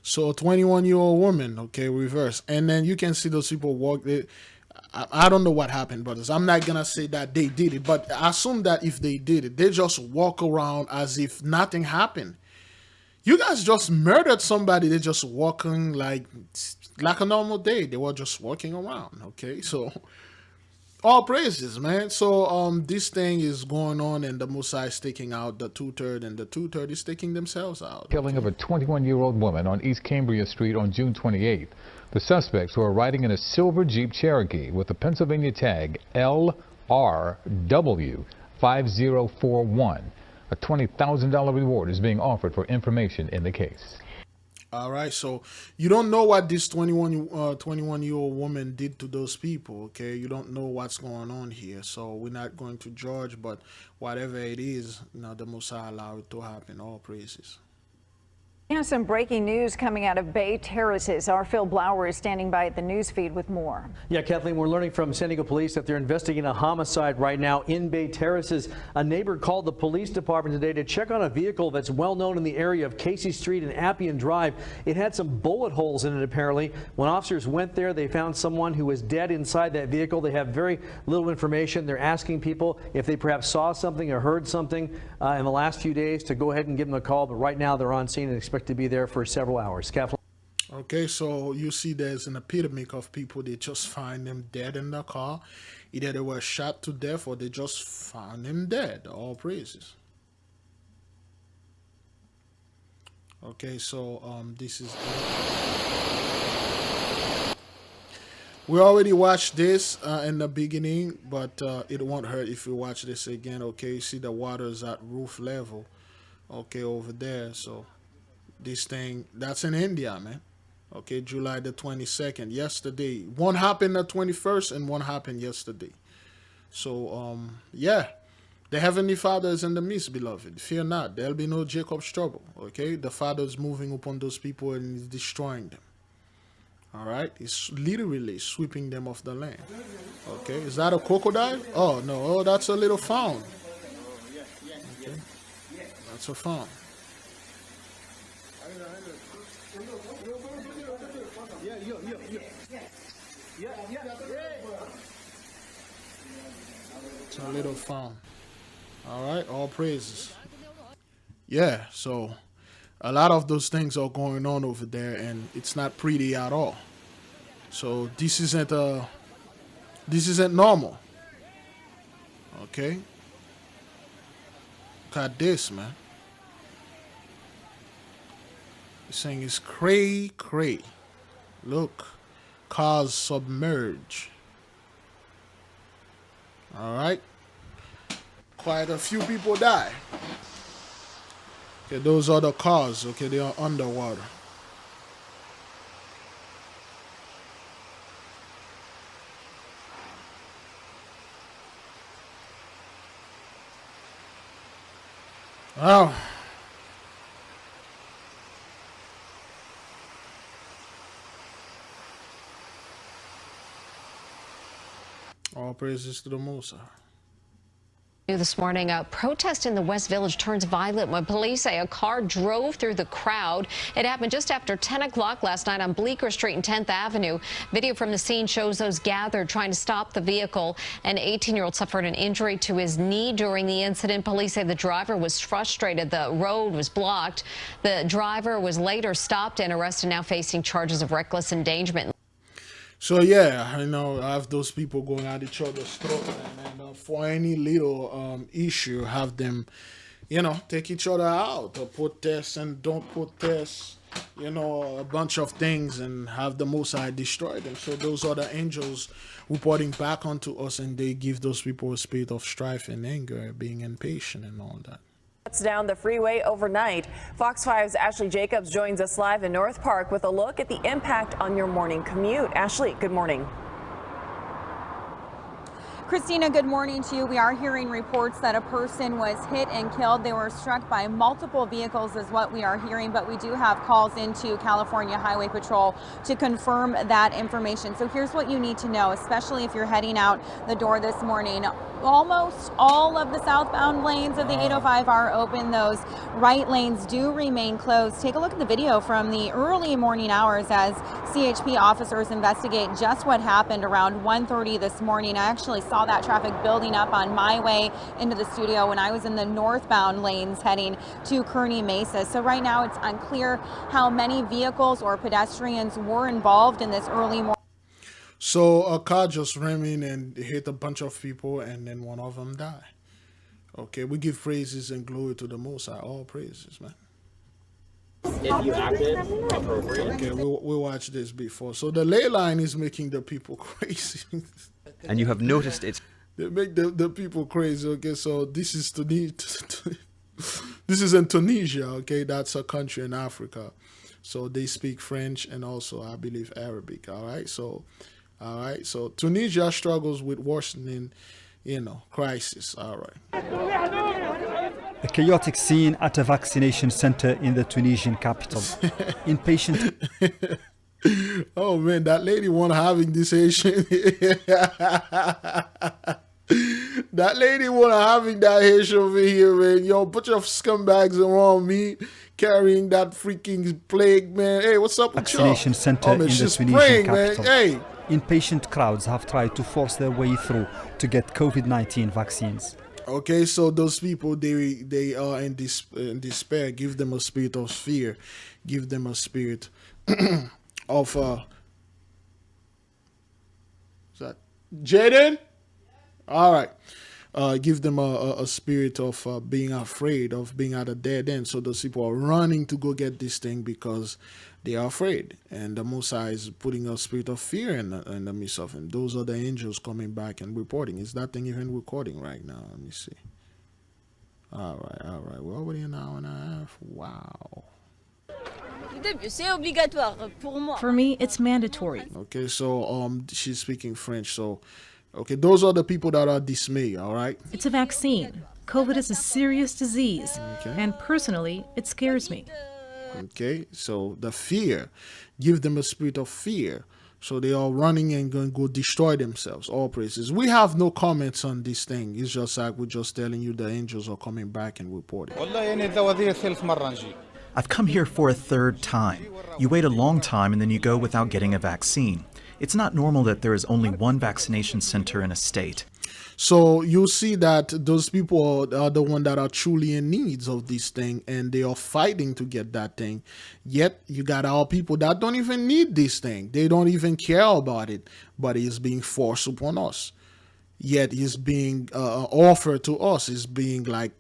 So a 21-year-old woman, okay, reverse. And then you can see those people walk. I don't know what happened, brothers. I'm not going to say that they did it, but I assume that if they did it, they just walk around as if nothing happened. You guys just murdered somebody. They're just walking like a normal day. They were just walking around, okay? So all praises, man. So this thing is going on, and the Most High is taking out the 2/3, and the 2/3 is taking themselves out. Killing of a 21-year-old woman on East Cambria Street on June 28th. The suspects were riding in a silver Jeep Cherokee with the Pennsylvania tag LRW5041. A $20,000 reward is being offered for information in the case. All right, so you don't know what this 21-year-old woman did to those people, okay? You don't know what's going on here, so we're not going to judge, but whatever it is, the Most High allow it to happen. All praises. Now some breaking news coming out of Bay Terraces. Our Phil Blauer is standing by at the news feed with more. Yeah, Kathleen, we're learning from San Diego police that they're investigating a homicide right now in Bay Terraces. A neighbor called the police department today to check on a vehicle that's well known in the area of Casey Street and Appian Drive. It had some bullet holes in it, apparently. When officers went there, they found someone who was dead inside that vehicle. They have very little information. They're asking people if they perhaps saw something or heard something in the last few days to go ahead and give them a call. But right now they're on scene and expect to be there for several hours. Kathleen. Okay, so you see there's an epidemic of people, they just find them dead in the car. Either they were shot to death or they just found them dead. All praises. Okay, so this is... We already watched this in the beginning, but it won't hurt if we watch this again. Okay, you see the water's at roof level. Okay, over there, so... This thing, that's in India, man. Okay, July the 22nd, yesterday. One happened the 21st and one happened yesterday. So, yeah. The Heavenly Father is in the midst, beloved. Fear not. There'll be no Jacob's trouble, okay? The Father is moving upon those people and he's destroying them. All right? He's literally sweeping them off the land. Okay, is that a crocodile? Oh, no. Oh, that's a little fawn. Okay, that's a fawn. It's a little fawn. All right, all praises. Yeah, so a lot of those things are going on over there, and it's not pretty at all. So this isn't normal. Okay, look at this, man. This thing is cray. Look, cars submerge. All right, quite a few people die. Okay, those are the cars. Okay, they are underwater. Wow. All praises to the Most High. This morning, a protest in the West Village turns violent when police say a car drove through the crowd. It happened just after 10 o'clock last night on Bleecker Street and 10th Avenue. Video from the scene shows those gathered trying to stop the vehicle. An 18-year-old suffered an injury to his knee during the incident. Police say the driver was frustrated. The road was blocked. The driver was later stopped and arrested, now facing charges of reckless endangerment. So yeah, I have those people going at each other's throat, and for any little issue, have them, take each other out, or protest and don't protest, a bunch of things, and have the Most High destroy them. So those are the angels reporting back onto us, and they give those people a spirit of strife and anger, being impatient and all that. Shuts down the freeway overnight. Fox 5's Ashley Jacobs joins us live in North Park with a look at the impact on your morning commute. Ashley, good morning. Christina, good morning to you. We are hearing reports that a person was hit and killed. They were struck by multiple vehicles is what we are hearing, but we do have calls into California Highway Patrol to confirm that information. So here's what you need to know, especially if you're heading out the door this morning. Almost all of the southbound lanes of the 805 are open. Those right lanes do remain closed. Take a look at the video from the early morning hours as CHP officers investigate just what happened around 1:30 this morning. I actually saw that traffic building up on my way into the studio when I was in the northbound lanes heading to Kearney Mesa. So right now it's unclear how many vehicles or pedestrians were involved in this early morning. So a car just ran in and hit a bunch of people, and then one of them died. Okay, we give praises and glory to the Most High. All praises, man. If you acted appropriate. Okay, we watched this before. So the ley line is making the people crazy. And you have noticed it. They make the people crazy. Okay, so this is Tunisia. This is in Tunisia. Okay, that's a country in Africa. So they speak French and also, I believe, Arabic. All right. So Tunisia struggles with worsening, crisis. All right. A chaotic scene at a vaccination center in the Tunisian capital. Inpatient. Oh man, that lady won't having this Haitian. That lady won't having that Haitian over here, man. Yo, put your scumbags around me carrying that freaking plague, man. Hey, what's up with y'all? Vaccination center in the Tunisian capital. Man. Hey. Inpatient crowds have tried to force their way through to get COVID-19 vaccines. Okay, so those people, they are in despair. Give them a spirit of fear. Give them a spirit of is that Jaden? All right. Give them a spirit of being afraid, of being at a dead end. So those people are running to go get this thing because they are afraid. And the Most High is putting a spirit of fear in the midst of them. Those are the angels coming back and reporting. Is that thing even recording right now? Let me see. All right. We're already an hour and a half. Wow. For me, it's mandatory. Okay, so she's speaking French. So, okay, those are the people that are dismayed, all right? It's a vaccine. COVID is a serious disease. Okay. And personally, it scares me. Okay, so the fear, give them a spirit of fear. So they are running and going to go destroy themselves. All praises. We have no comments on this thing. It's just like we're just telling you the angels are coming back and reporting. I've come here for a third time. You wait a long time and then you go without getting a vaccine. It's not normal that there is only one vaccination center in a state. So you see that those people are the ones that are truly in needs of this thing, and they are fighting to get that thing. Yet you got our people that don't even need this thing. They don't even care about it, but it's being forced upon us. Yet it's being offered to us. It's being like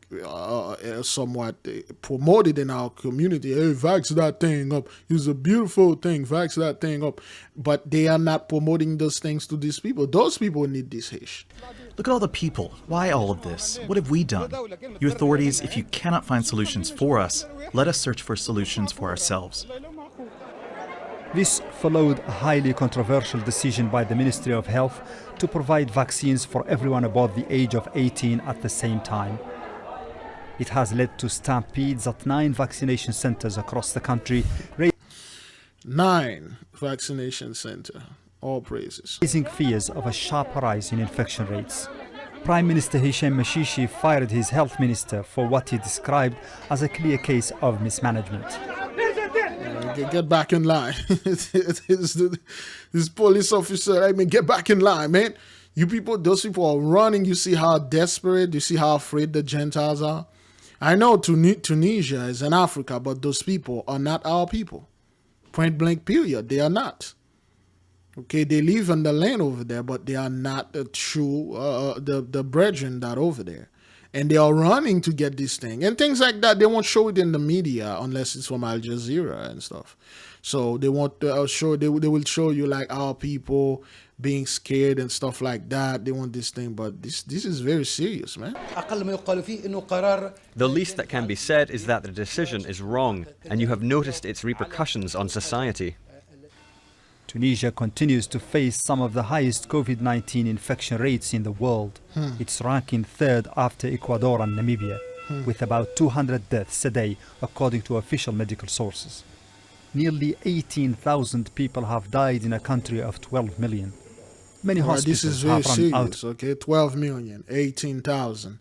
somewhat promoted in our community. Hey, vax that thing up. It's a beautiful thing. Vax that thing up. But they are not promoting those things to these people. Those people need this hish. Look at all the people. Why all of this? What have we done? You authorities, if you cannot find solutions for us, let us search for solutions for ourselves. This followed a highly controversial decision by the Ministry of Health to provide vaccines for everyone above the age of 18 at the same time. It has led to stampedes at 9 vaccination centers across the country. 9 vaccination centers. All praises. Raising fears of a sharp rise in infection rates. Prime Minister Hisham Mashishi fired his health minister for what he described as a clear case of mismanagement. Get back in line. This police officer, I mean, get back in line, man. You people, those people are running. You see how desperate, you see how afraid the Gentiles are. I know Tunisia is in Africa, but those people are not our people. Point blank period. They are not. Okay, they live in the land over there, but they are not the true, the brethren that over there. And they are running to get this thing. And things like that, they won't show it in the media unless it's from Al Jazeera and stuff. So they won't show, they will show you like our people being scared and stuff like that. They want this thing, but this is very serious, man. The least that can be said is that the decision is wrong, and you have noticed its repercussions on society. Tunisia continues to face some of the highest COVID-19 infection rates in the world. It's ranking 3rd after Ecuador and Namibia, with about 200 deaths a day, according to official medical sources. Nearly 18,000 people have died in a country of 12 million. Many hospitals this is very have run serious, out. Okay, 12 million, 18,000.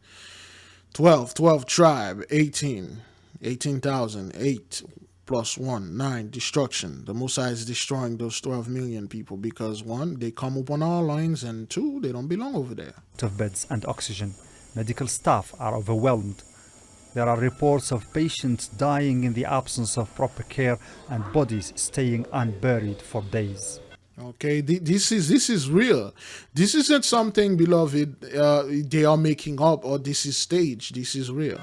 12 tribe, 18,000, 8 plus 1, 9, destruction. The Most High is destroying those 12 million people because 1, they come upon our lines, and 2, they don't belong over there. Of beds and oxygen. Medical staff are overwhelmed. There are reports of patients dying in the absence of proper care and bodies staying unburied for days. Okay, this is real. This isn't something, beloved, they are making up, or this is staged. This is real.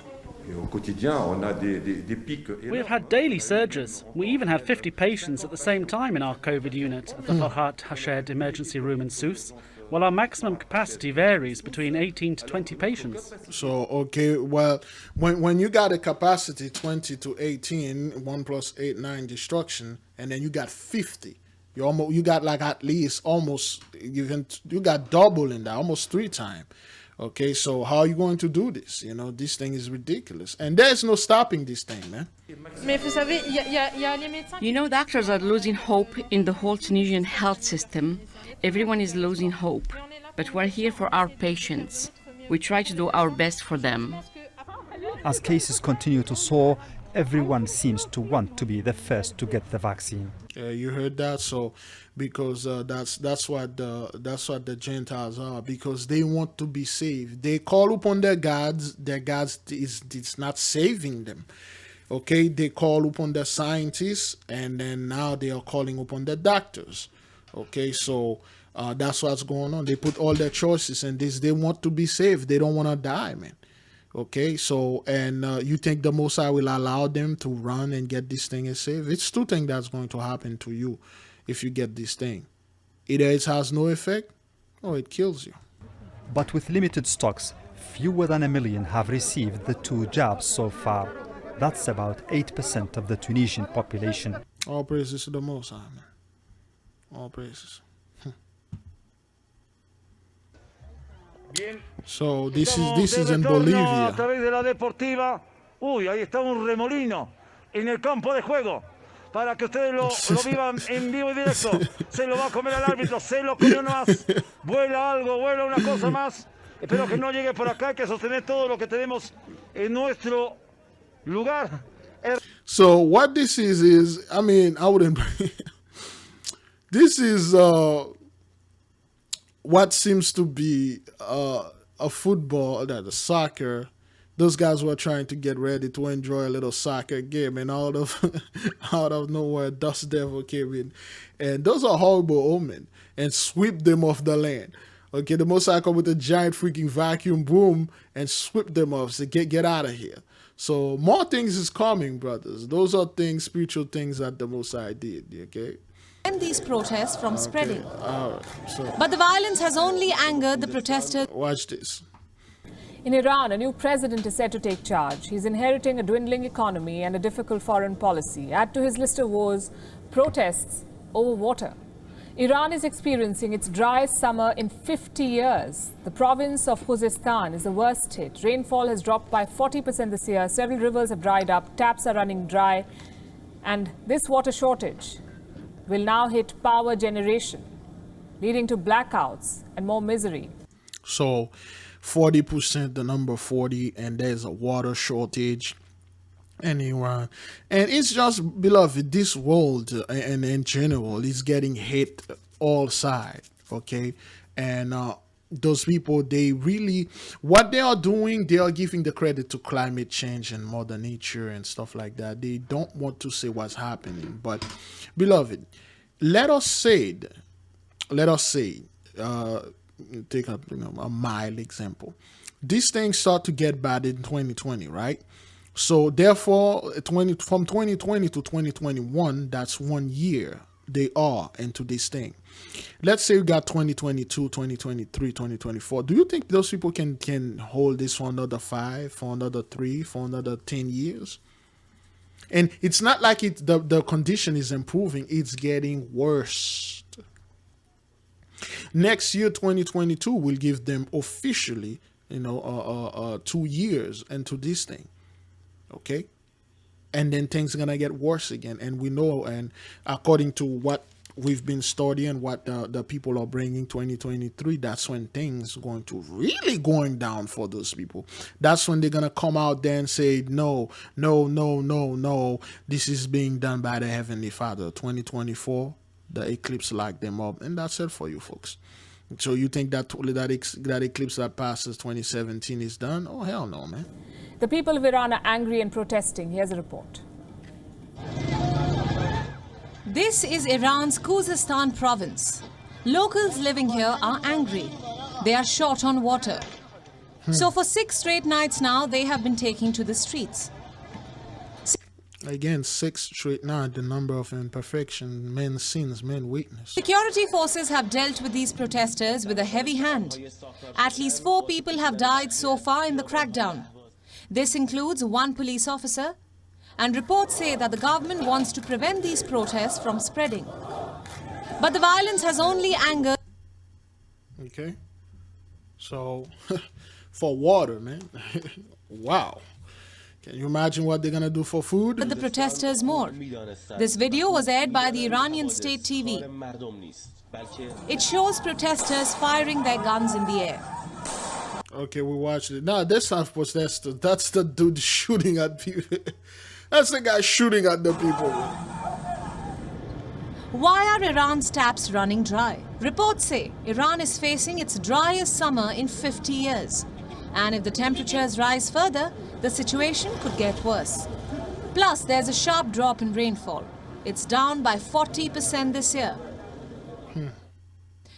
We have had daily surges. We even had 50 patients at the same time in our COVID unit at the Farhat Hashed emergency room in Sousse. Well, our maximum capacity varies between 18 to 20 patients. So, okay, well, when you got a capacity 20 to 18, 1 plus 8, 9 destruction, and then you got 50, you got like at least almost, you got double in that, almost 3 times. Okay, so how are you going to do this? You know, this thing is ridiculous. And there's no stopping this thing, man. You know, doctors are losing hope in the whole Tunisian health system. Everyone is losing hope, but we're here for our patients. We try to do our best for them. As cases continue to soar, everyone seems to want to be the first to get the vaccine. You heard that? So, because that's what the Gentiles are, because they want to be saved. They call upon their gods. Their gods is not saving them. Okay, they call upon the scientists, and then now they are calling upon the doctors. Okay, so that's what's going on. They put all their choices in this. They want to be saved. They don't want to die, man. Okay, so, and you think the Most High will allow them to run and get this thing and save? It's 2 things that's going to happen to you if you get this thing. Either it has no effect or it kills you. But with limited stocks, fewer than 1 million have received the 2 jabs so far. That's about 8% of the Tunisian population. All praises to the Most High, man. All praises. So this is in Bolivia. A través de la deportiva. Uy, ahí está un remolino en el campo de juego. Para que ustedes lo vivan en vivo y directo. Se lo va a comer al árbitro, se lo comió más. Vuela algo, vuela una cosa más. Espero que no llegue por acá, que sostener todo lo que tenemos en nuestro lugar. So what this is, I mean, I wouldn't. This is what seems to be a football, that a soccer. Those guys were trying to get ready to enjoy a little soccer game, and out of nowhere, Dust Devil came in, and those are horrible omen, and sweep them off the land. Okay, the Most High come with a giant freaking vacuum boom and sweep them off. So get out of here. So more things is coming, brothers. Those are things, spiritual things that the Most High did. Okay. And these protests from spreading. All right, so but the violence has only angered the protesters. Watch this. In Iran, a new president is set to take charge. He's inheriting a dwindling economy and a difficult foreign policy. Add to his list of woes, protests over water. Iran is experiencing its driest summer in 50 years. The province of Khuzestan is the worst hit. Rainfall has dropped by 40% this year. Several rivers have dried up. Taps are running dry. And this water shortage will now hit power generation, leading to blackouts and more misery. So 40%, the number 40, and there's a water shortage in Iran. And it's just, beloved, this world and in general is getting hit all sides, okay? And those people, they really, what they are doing, they are giving the credit to climate change and Mother Nature and stuff like that. They don't want to say what's happening. But, beloved, let us say, take a mild example. These things start to get bad in 2020, right? So therefore, from 2020 to 2021, that's 1 year they are into this thing. Let's say we got 2022, 2023, 2024. Do you think those people can hold this for another 5, for another 3, for another 10 years? And it's not like the condition is improving, it's getting worse. Next year, 2022, will give them officially, 2 years into this thing. Okay? And then things are going to get worse again. And we know, and according to what we've been studying, what the people are bringing 2023, that's when things are going to really going down for those people. That's when they're going to come out there and say, no, this is being done by the Heavenly Father. 2024, the eclipse locked them up. And that's it for you folks. So you think that eclipse that passes 2017 is done? Oh, hell no, man. The people of Iran are angry and protesting. Here's a report. This is Iran's Khuzestan province. Locals living here are angry. They are short on water. So for 6 straight nights now, they have been taking to the streets. Again, 6 straight now, the number of imperfections, men's sins, men's weakness. Security forces have dealt with these protesters with a heavy hand. At least 4 people have died so far in the crackdown. This includes 1 police officer, and reports say that the government wants to prevent these protests from spreading. But the violence has only angered. Okay. So, for water, man. Wow. Can you imagine what they're going to do for food? The protesters more. This video was aired by the Iranian state TV. It shows protesters firing their guns in the air. Okay, we watched it. No, that's not protesters. That's the dude shooting at people. That's the guy shooting at the people. Why are Iran's taps running dry? Reports say Iran is facing its driest summer in 50 years. And if the temperatures rise further, the situation could get worse. Plus, there's a sharp drop in rainfall. It's down by 40% this year.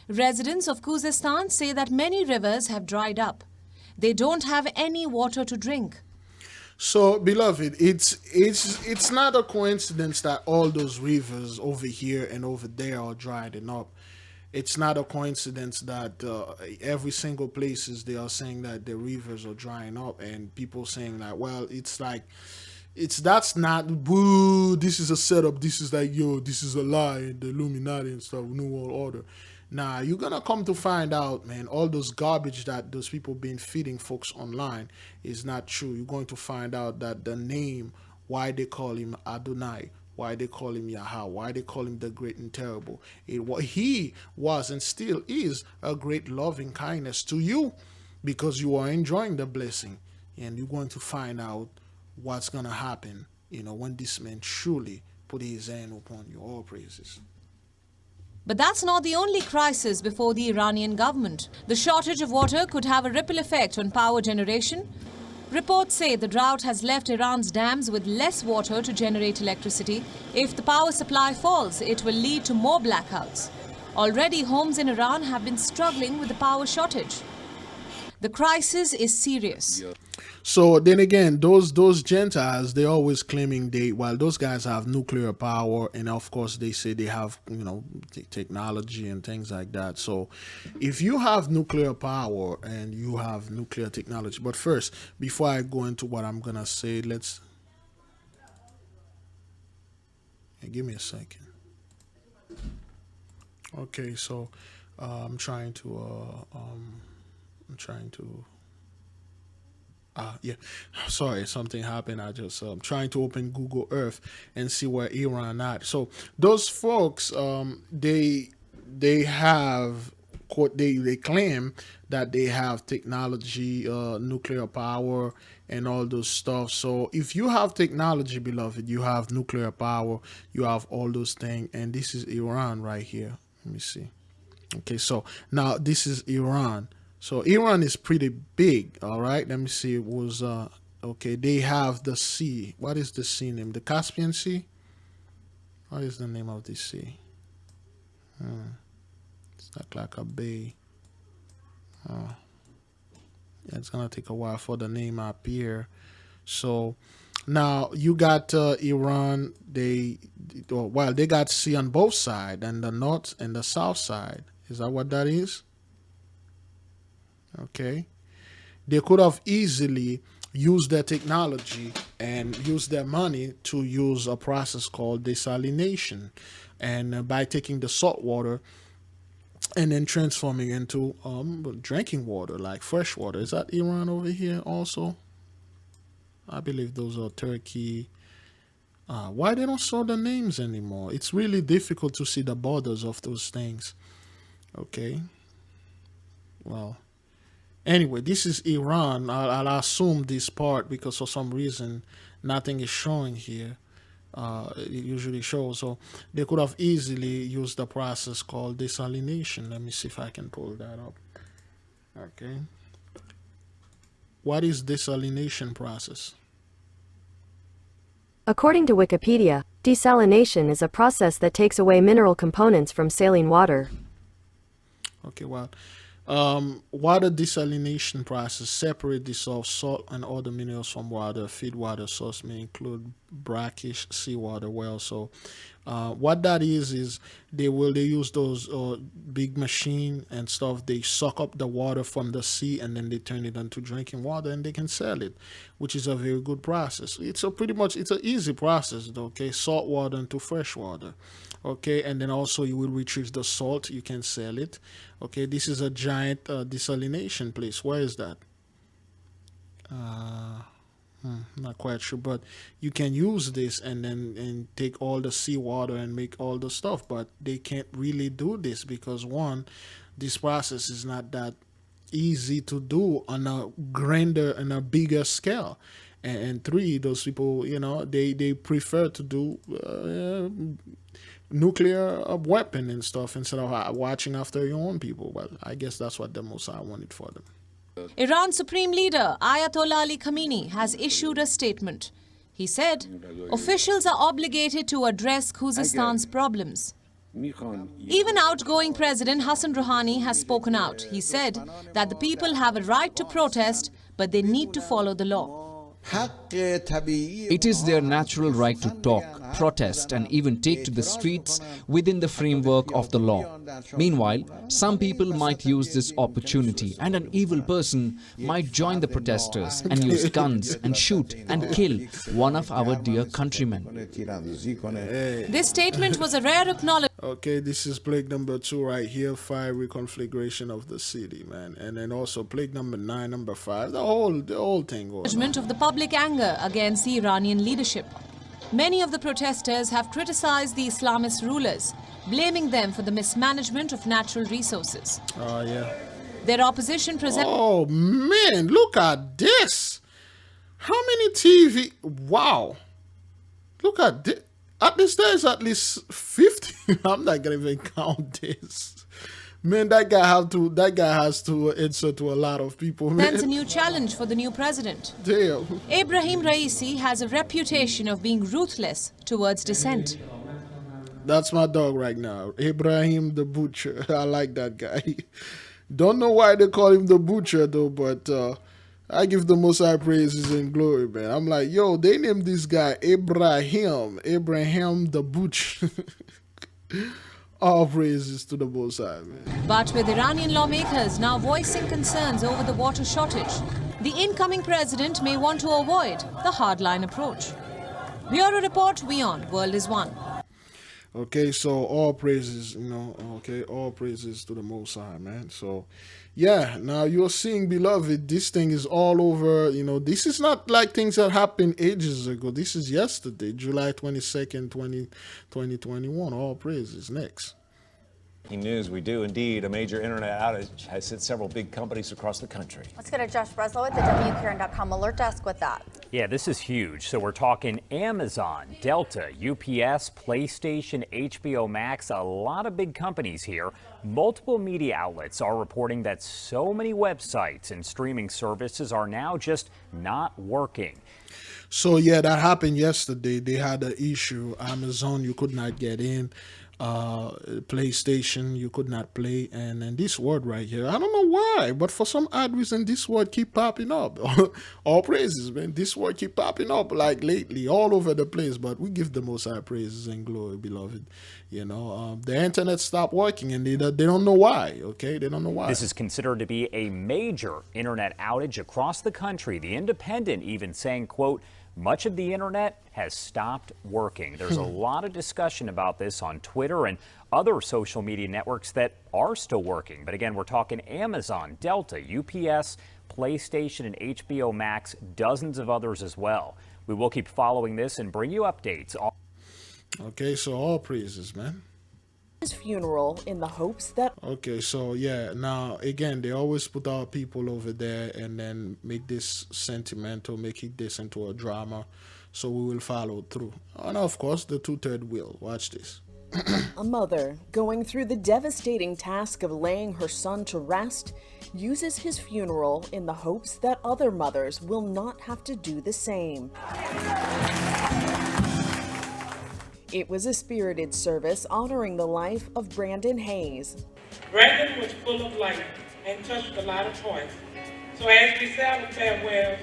Residents of Khuzestan say that many rivers have dried up. They don't have any water to drink. So, beloved, it's not a coincidence that all those rivers over here and over there are drying up. It's not a coincidence that every single places they are saying that the rivers are drying up, and people saying that, well, it's like, that's not, boo, this is a setup, this is like, yo, this is a lie, the Illuminati and stuff, New World Order. Nah, you're gonna come to find out, man, all those garbage that those people been feeding folks online is not true. You're going to find out that the name, why they call him Adonai, why they call him YAHAWAH, why they call him the great and terrible. He was and still is a great loving kindness to you because you are enjoying the blessing. And you're going to find out what's going to happen, when this man truly put his hand upon you. All praises. But that's not the only crisis before the Iranian government. The shortage of water could have a ripple effect on power generation. Reports say the drought has left Iran's dams with less water to generate electricity. If the power supply falls, it will lead to more blackouts. Already, homes in Iran have been struggling with the power shortage. The crisis is serious. So then again, those Gentiles, they're always claiming while those guys have nuclear power, and of course they say they have, technology and things like that. So if you have nuclear power and you have nuclear technology, but first, before I go into what I'm going to say, give me a second. Okay, so I'm trying to yeah, sorry, something happened. I just trying to open Google Earth and see where Iran at. So those folks, they have, they claim that they have technology, nuclear power, and all those stuff. So if you have technology, beloved, you have nuclear power, you have all those things, and this is Iran right here. Let me see. Okay, so now this is Iran. So Iran is pretty big, all right? Let me see. It was, okay, they have the sea. What is the sea name? The Caspian Sea? What is the name of this sea? It's not like a bay. Yeah, it's going to take a while for the name up here. So now you got Iran. They got sea on both sides, and the north and the south side. Is that what that is? Okay, they could have easily used their technology and used their money to use a process called desalination, and by taking the salt water and then transforming into drinking water, like fresh water. Is that Iran over here also? I believe those are Turkey. Why they don't show the names anymore? It's really difficult to see the borders of those things. Okay, well. Anyway, this is Iran. I'll assume this part because for some reason nothing is showing here. It usually shows. So they could have easily used the process called desalination. Let me see if I can pull that up. Okay. What is desalination process? According to Wikipedia, desalination is a process that takes away mineral components from saline water. Okay, well, Water desalination process separate dissolved salt and other minerals from water. Feed water source may include brackish seawater wells. So what that is they use those big machine and stuff. They suck up the water from the sea and then they turn it into drinking water and they can sell it, which is a very good process. It's an easy process, okay? Salt water into fresh water. Okay, and then also you will retrieve the salt, you can sell it. Okay, this is a giant desalination place. Where is that? Not quite sure, but you can use this and take all the seawater and make all the stuff, but they can't really do this because one, this process is not that easy to do on a grander and a bigger scale. And three, those people, you know, they prefer to do nuclear weapon and stuff instead of watching after your own people. Well, I guess that's what the Mossad wanted for them. Iran's Supreme Leader Ayatollah Ali Khamenei has issued a statement. He said, officials are obligated to address Khuzestan's problems. Even outgoing President Hassan Rouhani has spoken out. He said that the people have a right to protest, but they need to follow the law. It is their natural right to talk, protest, and even take to the streets within the framework of the law. Meanwhile, some people might use this opportunity, and an evil person might join the protesters and use guns and shoot and kill one of our dear countrymen. This statement was a rare acknowledgement. Okay, this is plague number 2 right here, fiery conflagration of the city, man. And then also plague number 9, number 5, the whole thing goes on. Of the public anger against the Iranian leadership. Many of the protesters have criticized the Islamist rulers, blaming them for the mismanagement of natural resources. Oh, yeah. Their opposition presents... Oh, man, look at this. How many TV... Wow. Look at this. At least there's at least 50. I'm not going to even count this. Man, that guy has to answer to a lot of people. Man. That's a new challenge for the new president. Damn. Ibrahim Raisi has a reputation of being ruthless towards dissent. That's my dog right now, Ibrahim the Butcher. I like that guy. Don't know why they call him the Butcher though, but I give the Most High praises and glory, man. I'm like, yo, they named this guy Ibrahim the Butcher. All praises to the Most High, man. But with Iranian lawmakers now voicing concerns over the water shortage, the incoming president may want to avoid the hardline approach. Bureau Report, WION, World is One. Okay, so all praises, you know, okay, all praises to the Most High, man. So, yeah, now you're seeing, beloved, this thing is all over, you know, this is not like things that happened ages ago. This is yesterday, July 22nd, 2021. All praises. Next. News, we do indeed. A major internet outage has hit several big companies across the country. Let's go to Josh Breslow at the WKRN.com alert desk with that. Yeah, this is huge. So we're talking Amazon, Delta, UPS, PlayStation, HBO Max, a lot of big companies here. Multiple media outlets are reporting that so many websites and streaming services are now just not working. So yeah, that happened yesterday. They had an issue. Amazon, you could not get in. PlayStation, you could not play, and then this word right here, I don't know why, but for some odd reason this word keep popping up. All praises, man. This word keep popping up like lately all over the place, but we give the Most High praises and glory, beloved. You know, the internet stopped working and they don't know why. Okay, they don't know why. This is considered to be a major internet outage across the country. The Independent even saying, quote, much of the internet has stopped working. There's a lot of discussion about this on Twitter and other social media networks that are still working. But again, we're talking Amazon, Delta, UPS, PlayStation, and HBO Max, dozens of others as well. We will keep following this and bring you updates. Okay, so all praises, man. His funeral in the hopes that... Okay, so yeah, now again, they always put our people over there and then make this sentimental, making this into a drama, so we will follow through. And of course, the 2/3 will. Watch this. A mother going through the devastating task of laying her son to rest uses his funeral in the hopes that other mothers will not have to do the same. It was a spirited service honoring the life of Brandon Hayes. Brandon was full of life. and touched a lot of hearts. So as we say our farewell,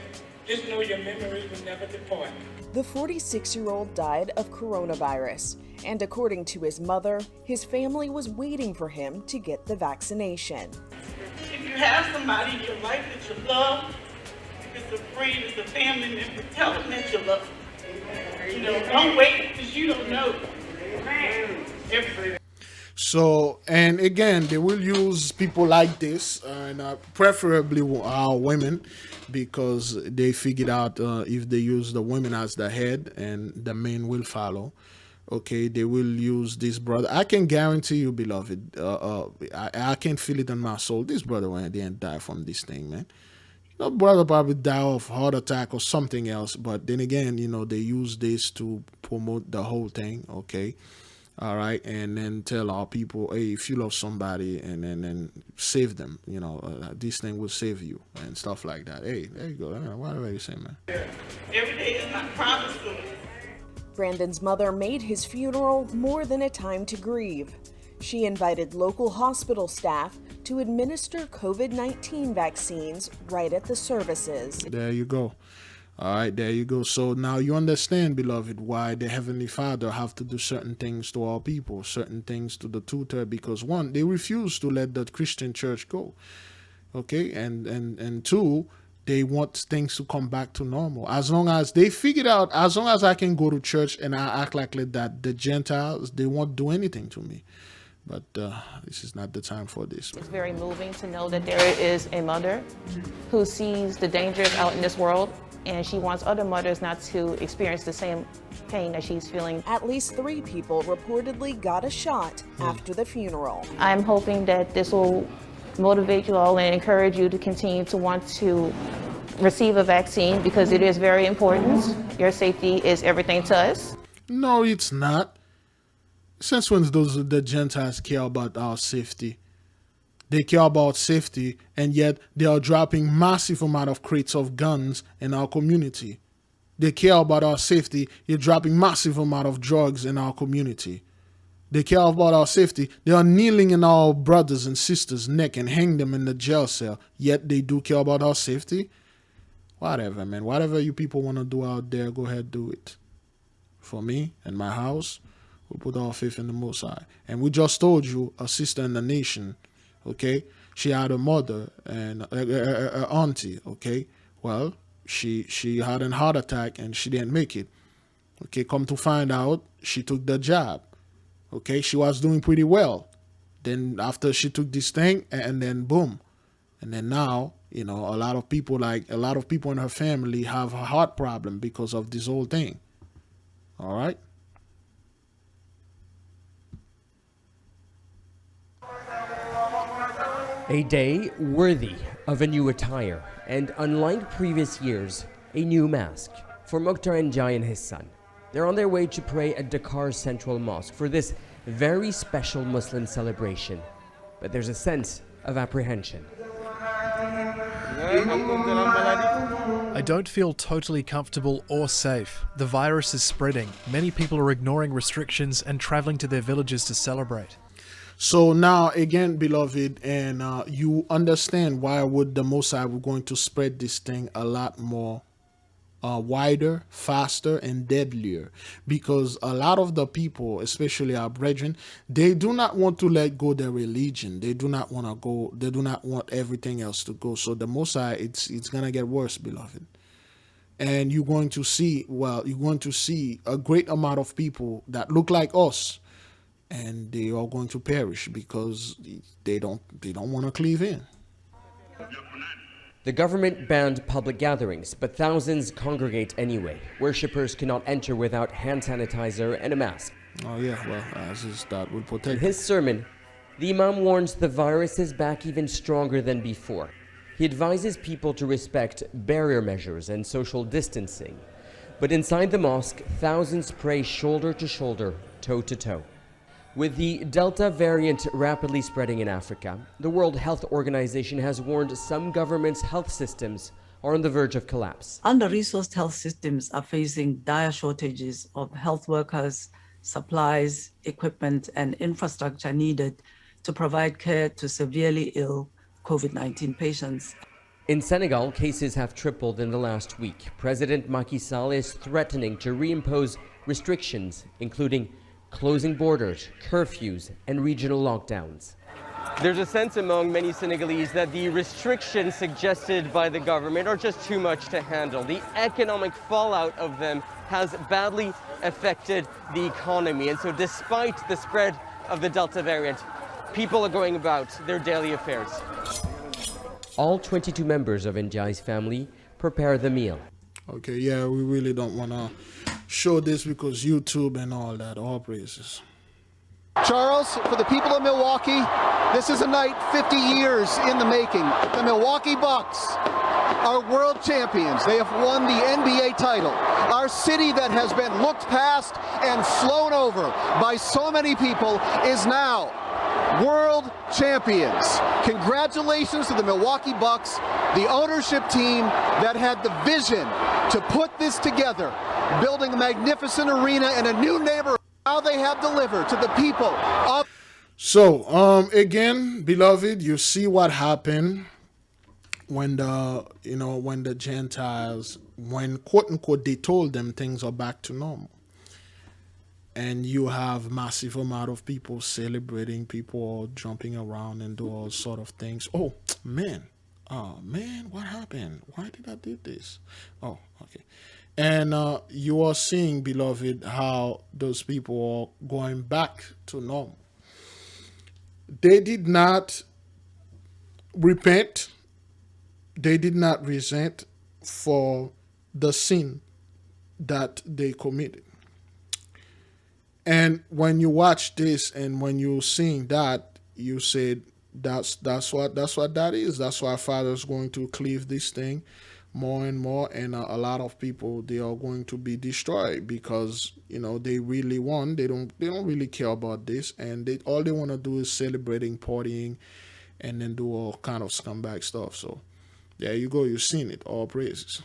just know your memory will never depart. The 46-year-old died of coronavirus, and according to his mother, his family was waiting for him to get the vaccination. If you have somebody in your life that you love, if it's a friend, it's a family member, tell them that you love them. Don't wait because you don't know. So, and again, they will use people like this, and preferably women, because they figured out if they use the women as the head and the men will follow. Okay, they will use this brother. I can guarantee you, beloved, I can feel it in my soul. This brother didn't die from this thing, man. Brother probably die of heart attack or something else. But then again, they use this to promote the whole thing. Okay. All right, and then tell our people, hey, if you love somebody, and then save them, this thing will save you, and stuff like that. Hey, there you go. Whatever you say, man. Every day is not promised to us. Brandon's mother made his funeral more than a time to grieve. She invited local hospital staff to administer COVID-19 vaccines right at the services. There you go. All right, there you go. So now you understand, beloved, why the Heavenly Father have to do certain things to our people, certain things to the tutor, because one, they refuse to let the Christian church go. Okay, and two, they want things to come back to normal. As long as they figured out, as long as I can go to church and I act like that, the Gentiles, they won't do anything to me. But this is not the time for this. It's very moving to know that there is a mother who sees the dangers out in this world, and she wants other mothers not to experience the same pain that she's feeling. At least 3 people reportedly got a shot after the funeral. I'm hoping that this will motivate you all and encourage you to continue to want to receive a vaccine, because it is very important. Your safety is everything to us. No, it's not. Since when does the Gentiles care about our safety? They care about safety, and yet they are dropping massive amount of crates of guns in our community. They care about our safety. You're dropping massive amount of drugs in our community. They care about our safety. They are kneeling in our brothers and sisters' neck and hang them in the jail cell. Yet they do care about our safety. Whatever, man. Whatever you people want to do out there, go ahead, do it. For me and my house, we put our faith in the Most High. And we just told you, a sister in the nation, okay, she had a mother and a auntie, okay. Well, she had a heart attack and she didn't make it. Okay, come to find out, she took the jab. Okay, she was doing pretty well. Then after she took this thing, and then boom. And then now, a lot of people in her family have a heart problem because of this whole thing. All right. A day worthy of a new attire, and unlike previous years, a new mask for Mukhtar Njai and his son. They're on their way to pray at Dakar's Central Mosque for this very special Muslim celebration. But there's a sense of apprehension. I don't feel totally comfortable or safe. The virus is spreading. Many people are ignoring restrictions and traveling to their villages to celebrate. So now, again, beloved, and you understand why would the Most High were going to spread this thing a lot more wider, faster, and deadlier, because a lot of the people, especially our brethren, they do not want to let go their religion. They do not want to go. They do not want everything else to go. So the Most High, it's gonna get worse, beloved. And you're going to see, a great amount of people that look like us, and they are going to perish because they don't want to cleave in. The government banned public gatherings, but thousands congregate anyway. Worshippers cannot enter without hand sanitizer and a mask. Oh yeah, well, as is that will protect. In his sermon, the Imam warns the virus is back even stronger than before. He advises people to respect barrier measures and social distancing. But inside the mosque, thousands pray shoulder to shoulder, toe to toe. With the Delta variant rapidly spreading in Africa, the World Health Organization has warned some governments' health systems are on the verge of collapse. Under-resourced health systems are facing dire shortages of health workers, supplies, equipment, and infrastructure needed to provide care to severely ill COVID-19 patients. In Senegal, cases have tripled in the last week. President Macky Sall is threatening to reimpose restrictions, including closing borders, curfews, and regional lockdowns. There's a sense among many Senegalese that the restrictions suggested by the government are just too much to handle. The economic fallout of them has badly affected the economy. And so despite the spread of the Delta variant, people are going about their daily affairs. All 22 members of Ndiaye's family prepare the meal. Okay, yeah, we really don't want to show this because YouTube and all that, all praises. Charles, for the people of Milwaukee, this is a night 50 years in the making. The Milwaukee Bucks are world champions. They have won the NBA title. Our city that has been looked past and flown over by so many people is now world champions. Congratulations to the Milwaukee Bucks, the ownership team that had the vision to put this together, building a magnificent arena in a new neighborhood. How they have delivered to the people of. So, again, beloved, you see what happened when the Gentiles, when quote unquote they told them things are back to normal. And you have massive amount of people celebrating, people jumping around and do all sort of things. Oh man, what happened? Why did I do this? Oh, okay. And you are seeing, beloved, how those people are going back to normal. They did not repent. They did not resent for the sin that they committed. And when you watch this and when you're seeing that, you said that's what that is. That's why Father's going to cleave this thing more and more, and a lot of people, they are going to be destroyed because they really won. They don't really care about this, and all they want to do is celebrating, partying, and then do all kind of scumbag stuff. So there you go, you've seen it. All praises.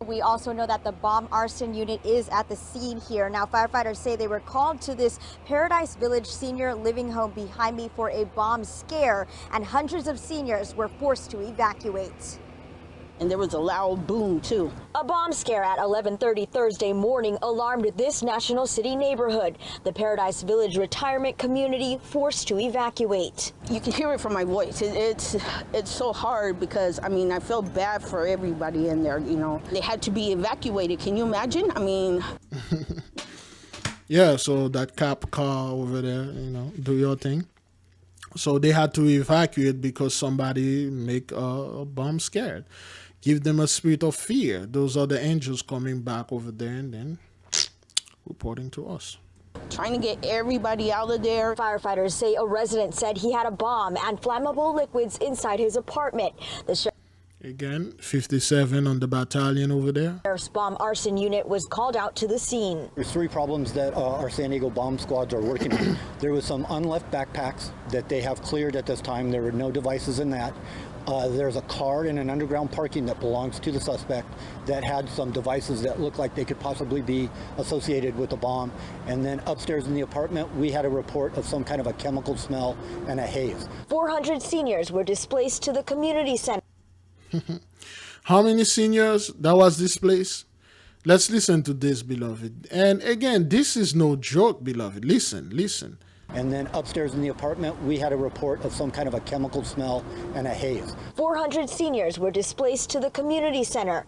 We also know that the bomb arson unit is at the scene here. Now, firefighters say they were called to this Paradise Village senior living home behind me for a bomb scare, and hundreds of seniors were forced to evacuate. And there was a loud boom, too. A bomb scare at 11:30 Thursday morning alarmed this National City neighborhood. The Paradise Village retirement community forced to evacuate. You can hear it from my voice. It's so hard because, I feel bad for everybody in there, They had to be evacuated. Can you imagine? Yeah, so that cop car over there, do your thing. So they had to evacuate because somebody make a bomb scared. Give them a spirit of fear. Those are the angels coming back over there and then reporting to us. Trying to get everybody out of there. Firefighters say a resident said he had a bomb and flammable liquids inside his apartment. Again, 57 on the battalion over there. Sheriff's bomb arson unit was called out to the scene. There's three problems that our San Diego bomb squads are working on. There was some unleft backpacks that they have cleared at this time. There were no devices in that. There's a car in an underground parking that belongs to the suspect that had some devices that looked like they could possibly be associated with the bomb. And then upstairs in the apartment, we had a report of some kind of a chemical smell and a haze. 400 seniors were displaced to the community center. How many seniors that was displaced? Let's listen to this, beloved. And again, this is no joke, beloved. Listen. And then upstairs in the apartment, we had a report of some kind of a chemical smell and a haze. 400 seniors were displaced to the community center.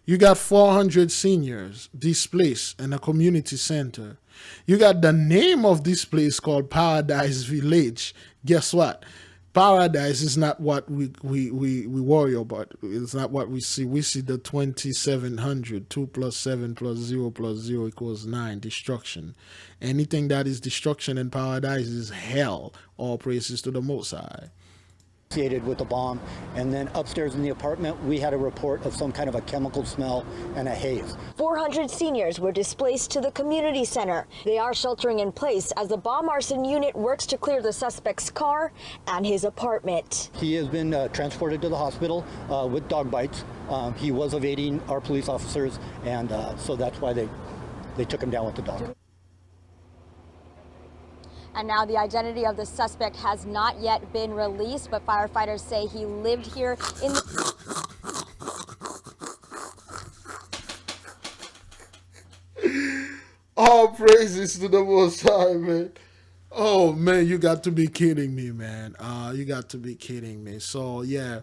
You got 400 seniors displaced in a community center. You got the name of this place called Paradise Village. Guess what? Paradise is not what we worry about. It's not what we see. We see the 2700, 2 plus 7 plus 0 plus 0 equals 9, destruction. Anything that is destruction in paradise is hell. All praises to the Most High. Associated with the bomb. And then upstairs in the apartment, we had a report of some kind of a chemical smell and a haze. 400 seniors were displaced to the community center. They are sheltering in place as the bomb arson unit works to clear the suspect's car and his apartment. He has been transported to the hospital with dog bites. He was evading our police officers, and so that's why they took him down with the dog. And now the identity of the suspect has not yet been released, but firefighters say he lived here in the... All praises to the Most High, man. Oh, man, you got to be kidding me, man. You got to be kidding me. So, yeah,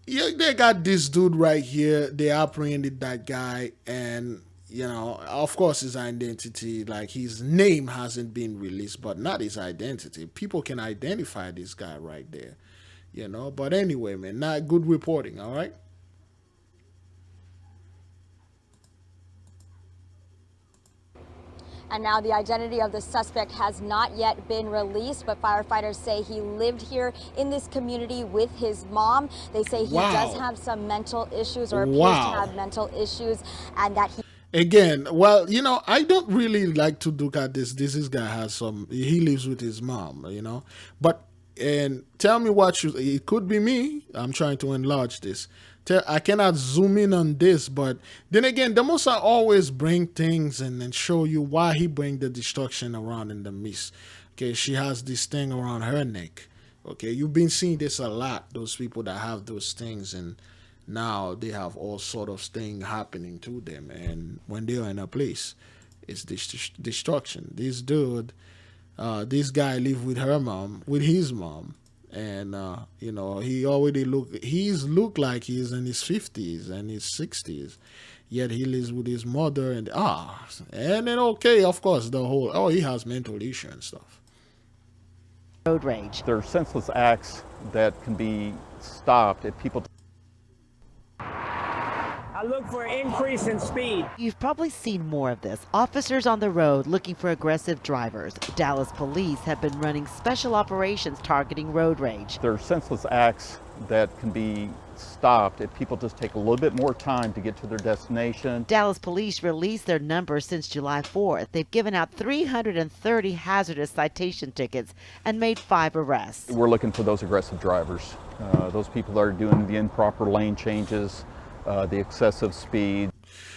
they got this dude right here. They apprehended that guy, and, you know, of course, his identity, like his name hasn't been released, but not his identity. People can identify this guy right there, you know. But anyway, man, not good reporting, all right? And now the identity of the suspect has not yet been released, but firefighters say he lived here in this community with his mom. They say he does have some mental issues, or appears to have mental issues, and that he... Again, well, you know, I don't really like to look at this. This guy has some, he lives with his mom, you know. But, and tell me what you, it could be me. I'm trying to enlarge this. I cannot zoom in on this, but then again, the Most High always bring things and then show you why he bring the destruction around in the midst. Okay, she has this thing around her neck. Okay, you've been seeing this a lot, those people that have those things, and now they have all sort of things happening to them, and when they are in a place, it's destruction. This dude, this guy live with her mom, with his mom. And, you know, he already look like he's in his 50s and his 60s, yet he lives with his mother, and then okay, of course, the whole, he has mental issues and stuff. Road rage. There are senseless acts that can be stopped if people... I look for an increase in speed. You've probably seen more of this. Officers on the road looking for aggressive drivers. Dallas police have been running special operations targeting road rage. There are senseless acts that can be stopped if people just take a little bit more time to get to their destination. Dallas police released their numbers since July 4th. They've given out 330 hazardous citation tickets and made 5 arrests. We're looking for those aggressive drivers, those people that are doing the improper lane changes, the excessive speed.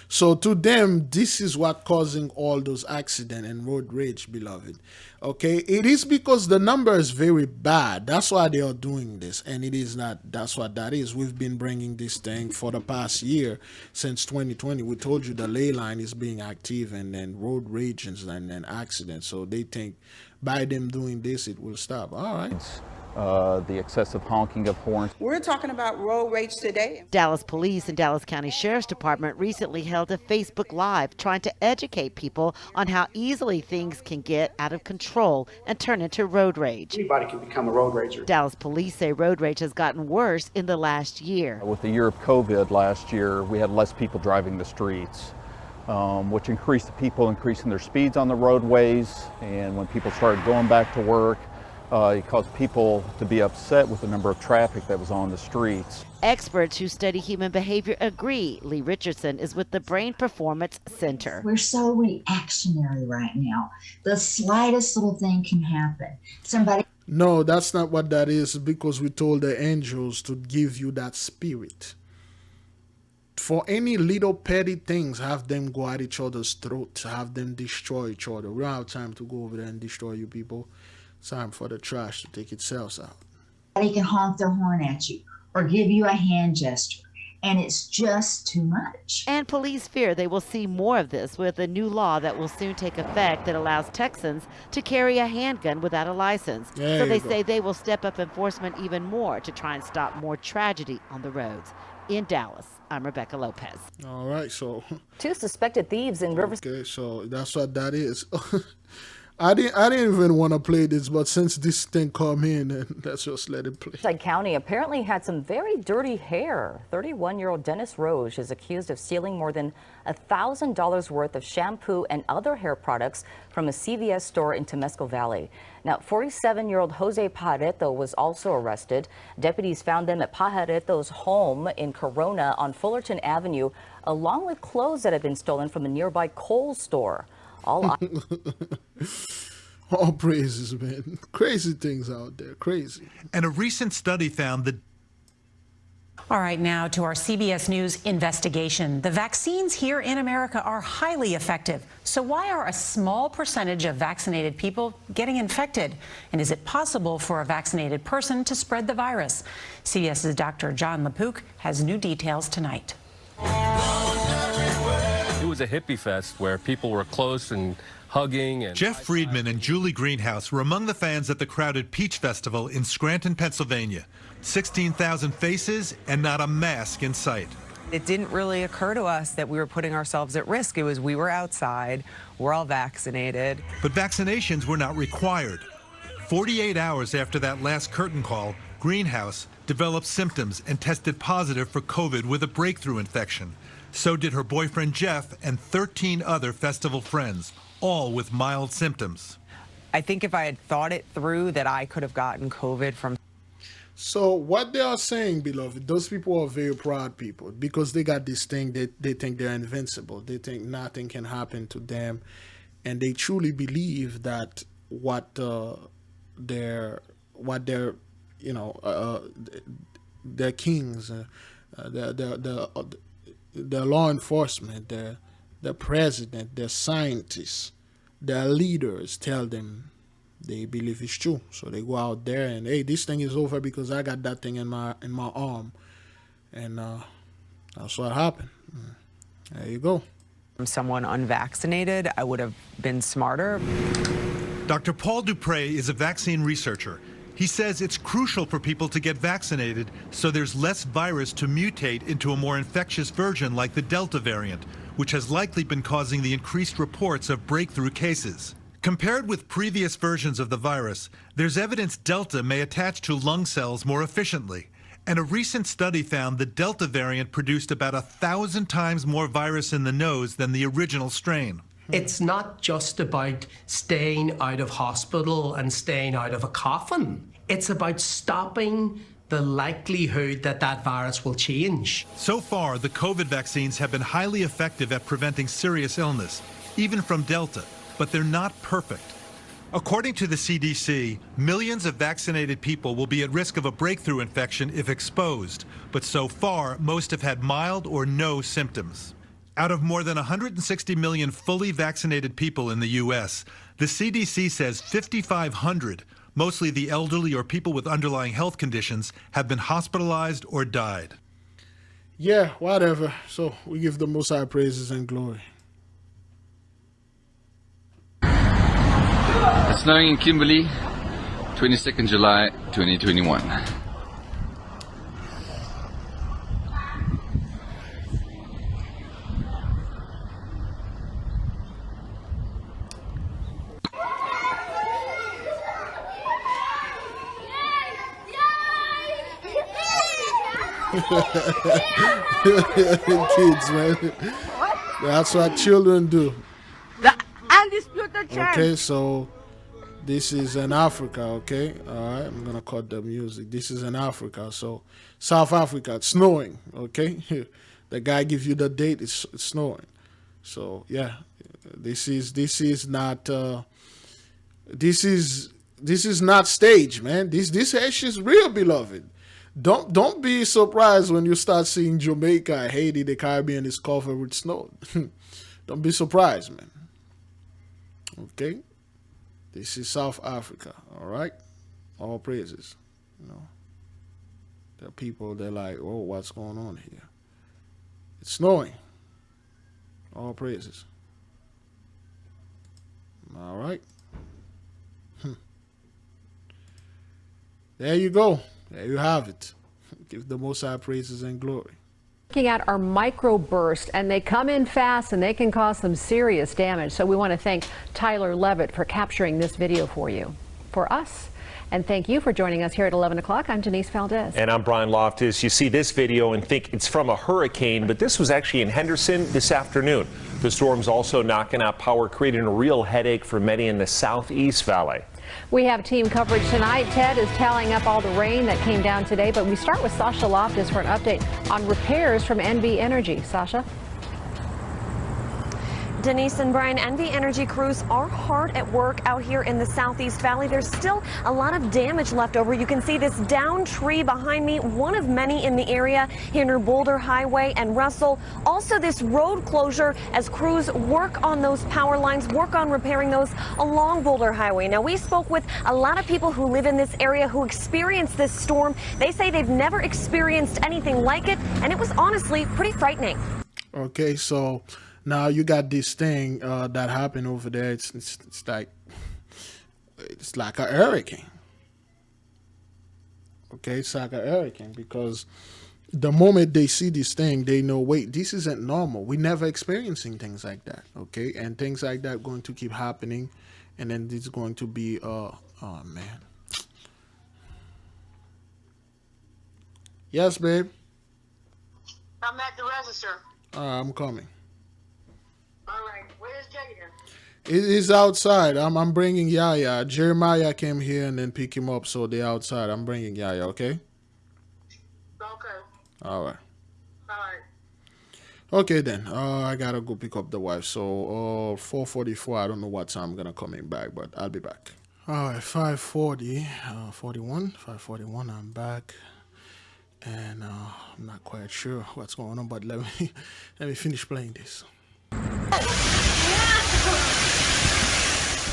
So to them, this is what causing all those accidents and road rage, beloved. Okay, it is because the number is very bad. That's why they are doing this, and it is not. That's what that is. We've been bringing this thing for the past year, since 2020. We told you the ley line is being active, and then road rage and then accidents. So they think by them doing this, it will stop. All right. The excessive honking of horns. We're talking about road rage today. Dallas Police and Dallas County Sheriff's Department recently held a Facebook Live trying to educate people on how easily things can get out of control and turn into road rage. Anybody can become a road rager. Dallas Police say road rage has gotten worse in the last year. With the year of COVID last year, we had less people driving the streets, which increased the people increasing their speeds on the roadways. And when people started going back to work, it caused people to be upset with the number of traffic that was on the streets. Experts who study human behavior agree. Lee Richardson is with the Brain Performance Center. We're so reactionary right now. The slightest little thing can happen. No, that's not what that is, because we told the angels to give you that spirit. For any little petty things, have them go at each other's throats, have them destroy each other. We don't have time to go over there and destroy you people. Time for the trash to take itself out. Somebody can honk their horn at you or give you a hand gesture, and it's just too much. And police fear they will see more of this with a new law that will soon take effect that allows Texans to carry a handgun without a license. So they say they will step up enforcement even more to try and stop more tragedy on the roads. In Dallas, I'm Rebecca Lopez. All right, so 2 suspected thieves in Riverside. Okay, so that's what that is. I didn't even want to play this, but since this thing come in, and let's just let it play. Riverside County apparently had some very dirty hair. 31-year-old Dennis Roche is accused of stealing more than $1,000 worth of shampoo and other hair products from a CVS store in Temescal Valley. Now, 47-year-old Jose Pajareto was also arrested. Deputies found them at Pajareto's home in Corona on Fullerton Avenue, along with clothes that had been stolen from a nearby Kohl's store. All praises, man. Crazy things out there. Crazy. And a recent study found that All right, now to our CBS News investigation. The vaccines here in America are highly effective. So why are a small percentage of vaccinated people getting infected? And is it possible for a vaccinated person to spread the virus? CBS's Dr. John LaPook has new details tonight. It was a hippie fest where people were close and hugging. And Jeff Friedman and Julie Greenhouse were among the fans at the crowded Peach Festival in Scranton, Pennsylvania. 16,000 faces and not a mask in sight. It didn't really occur to us that we were putting ourselves at risk. It was we were outside, we're all vaccinated. But vaccinations were not required. 48 hours after that last curtain call, Greenhouse developed symptoms and tested positive for COVID with a breakthrough infection. So did her boyfriend Jeff and 13 other festival friends, all with mild symptoms. I think if I had thought it through that I could have gotten COVID from. So what they are saying, beloved, those people are very proud people because they got this thing that they think they're invincible. They think nothing can happen to them. And they truly believe that what their kings, their law enforcement, their president, their scientists, their leaders tell them they believe it's true. So they go out there and, hey, this thing is over because I got that thing in my arm. And that's what happened. There you go. From someone unvaccinated, I would have been smarter. Dr. Paul Dupre is a vaccine researcher. He says it's crucial for people to get vaccinated so there's less virus to mutate into a more infectious version like the Delta variant, which has likely been causing the increased reports of breakthrough cases. Compared with previous versions of the virus, there's evidence Delta may attach to lung cells more efficiently. And a recent study found the Delta variant produced about 1,000 times more virus in the nose than the original strain. It's not just about staying out of hospital and staying out of a coffin. It's about stopping the likelihood that that virus will change. So far, the COVID vaccines have been highly effective at preventing serious illness, even from Delta. But they're not perfect. According to the CDC, millions of vaccinated people will be at risk of a breakthrough infection if exposed, but so far, most have had mild or no symptoms. Out of more than 160 million fully vaccinated people in the U.S., the CDC says 5,500, mostly the elderly or people with underlying health conditions, have been hospitalized or died. Yeah, whatever. So we give the Most High praises and glory. It's snowing in Kimberley, 22nd July 2021. Kids, man. That's what children do. Undisputed church. Okay, so this is in Africa, okay? All right, I'm going to cut the music. This is in Africa. So South Africa, it's snowing, okay? The guy gives you the date, it's snowing. So, yeah, this is not staged, man. This ash is real, beloved. Don't be surprised when you start seeing Jamaica, Haiti, the Caribbean is covered with snow. Don't be surprised, man. Okay, this is South Africa, all right? All praises, you know. The people, they're like, oh, what's going on here? It's snowing. All praises. All right. There you go. There you have it. Give the Most High praises and glory. Looking at our microburst, and they come in fast and they can cause some serious damage. So we want to thank Tyler Levitt for capturing this video for us. And thank you for joining us here at 11 o'clock. I'm Denise Valdez. And I'm Brian Loftus. You see this video and think it's from a hurricane, but this was actually in Henderson this afternoon. The storm's also knocking out power, creating a real headache for many in the Southeast Valley. We have team coverage tonight. Ted is tallying up all the rain that came down today, but we start with Sasha Loftus for an update on repairs from NV Energy. Sasha? Denise and Brian, NV Energy crews are hard at work out here in the Southeast Valley. There's still a lot of damage left over. You can see this downed tree behind me, one of many in the area here near Boulder Highway and Russell. Also this road closure as crews work on those power lines, work on repairing those along Boulder Highway. Now, we spoke with a lot of people who live in this area who experienced this storm. They say they've never experienced anything like it, and it was honestly pretty frightening. Okay, so now you got this thing that happened over there. It's like a hurricane. Okay, it's like a hurricane because the moment they see this thing, they know, wait, this isn't normal. We never experiencing things like that. Okay, and things like that going to keep happening, and then it's going to be oh man. Yes, babe. I'm at the register. I'm coming. All right. Where's Jaden? He's outside. I'm bringing YAHAWAH. Jeremiah came here and then pick him up, so they're outside. I'm bringing YAHAWAH, okay? Okay. All right. All right. Okay, then. I got to go pick up the wife. So 4:44, I don't know what time I'm going to come in back, but I'll be back. All right, 5:41, I'm back. And I'm not quite sure what's going on, but let me finish playing this.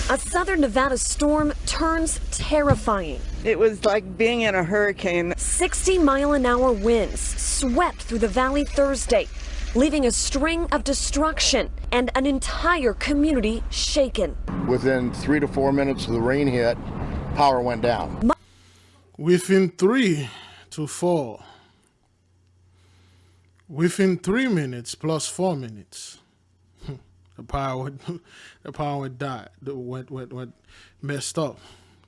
A southern Nevada storm turns terrifying. It was like being in a hurricane. 60-mile-an-hour winds swept through the valley Thursday, leaving a string of destruction and an entire community shaken. Within 3 to 4 minutes of the rain hit, power went down. Within 3 to 4. Within 3 minutes plus 4 minutes, the power would die. Went messed up.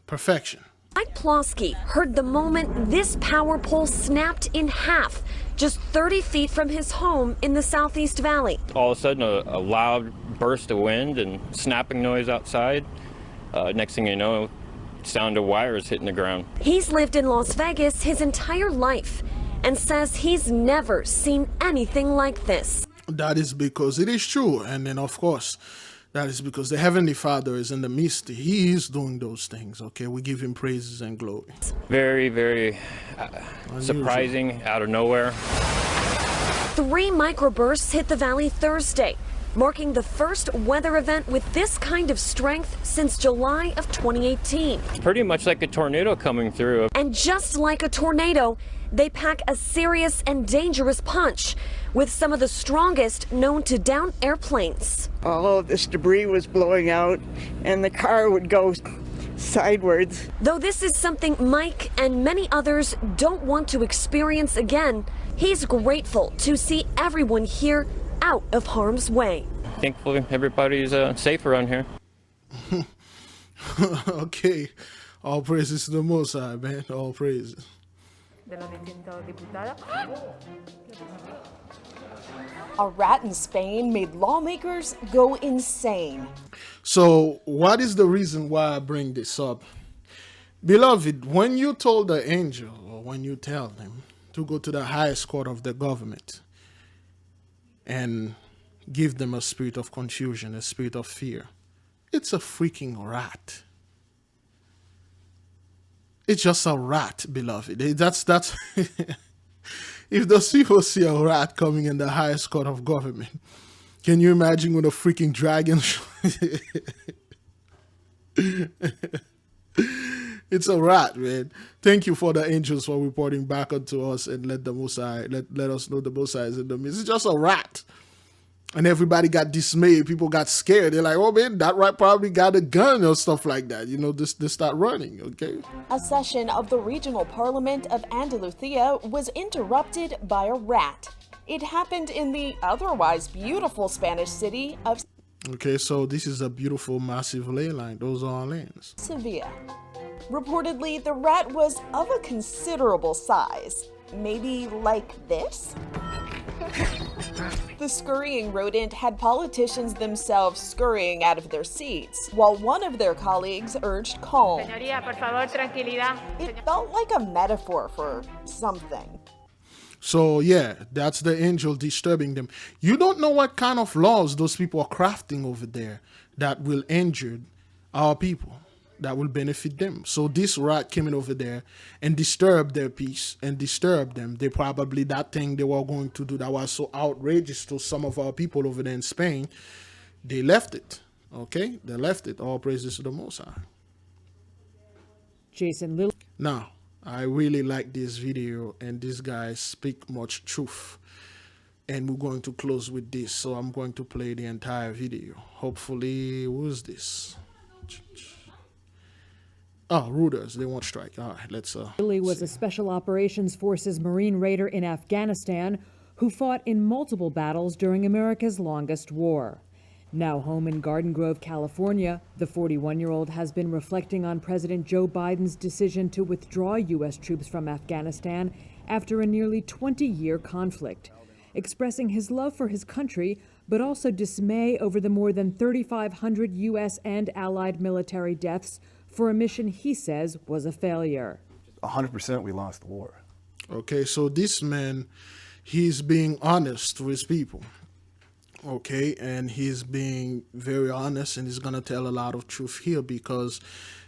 Perfection. Mike Plosky heard the moment this power pole snapped in half, just 30 feet from his home in the Southeast Valley. All of a sudden, a loud burst of wind and snapping noise outside. Next thing you know, sound of wires hitting the ground. He's lived in Las Vegas his entire life and says he's never seen anything like this. That is because it is true. And then, of course, that is because the Heavenly Father is in the midst. He is doing those things, okay? We give him praises and glory. Very, very surprising, out of nowhere. 3 microbursts hit the valley Thursday, marking the first weather event with this kind of strength since July of 2018. Pretty much like a tornado coming through. And just like a tornado, they pack a serious and dangerous punch, with some of the strongest known to down airplanes. All of this debris was blowing out, and the car would go sideways. Though this is something Mike and many others don't want to experience again, he's grateful to see everyone here out of harm's way. Thankfully, everybody's safe around here. Okay. All praises to the Most High, man. All praises. A rat in Spain made lawmakers go insane. So, what is the reason why I bring this up? Beloved, when you told the angel, or when you tell them to go to the highest court of the government and give them a spirit of confusion, a spirit of fear, it's a freaking rat. It's just a rat, beloved. That's if those people see a rat coming in the highest court of government, can you imagine with a freaking dragon? It's a rat, man. Thank you for the angels for reporting back unto us and let the Most High, let us know the Most High is in the midst. It's just a rat. And everybody got dismayed. People got scared. They're like, oh, man, that rat probably got a gun or stuff like that. You know, they start running, okay? A session of the regional parliament of Andalusia was interrupted by a rat. It happened in the otherwise beautiful Spanish city of... Okay, so this is a beautiful, massive ley line. Those are our lands. Sevilla. Reportedly, the rat was of a considerable size. Maybe like this? The scurrying rodent had politicians themselves scurrying out of their seats, while one of their colleagues urged calm. Señoría, por favor, tranquilidad. It felt like a metaphor for something. So yeah, that's the angel disturbing them. You don't know what kind of laws those people are crafting over there that will injure our people, that will benefit them. So this rat came in over there and disturbed their peace and disturbed them. They probably, that thing they were going to do that was so outrageous to some of our people over there in Spain, they left it. Okay, they left it. All praises to the Most High. Jason Lil. Now, I really like this video, and these guys speak much truth. And we're going to close with this, so I'm going to play the entire video. Hopefully, who's this? Oh, Reuters, they won't strike. All right, let's Lilly was a Special Operations Forces Marine raider in Afghanistan who fought in multiple battles during America's longest war. Now home in Garden Grove, California, the 41-year-old has been reflecting on President Joe Biden's decision to withdraw U.S. troops from Afghanistan after a nearly 20-year conflict, expressing his love for his country, but also dismay over the more than 3,500 U.S. and allied military deaths for a mission he says was a failure. 100% we lost the war. Okay, so this man, he's being honest to his people. Okay, and he's being very honest, and he's going to tell a lot of truth here, because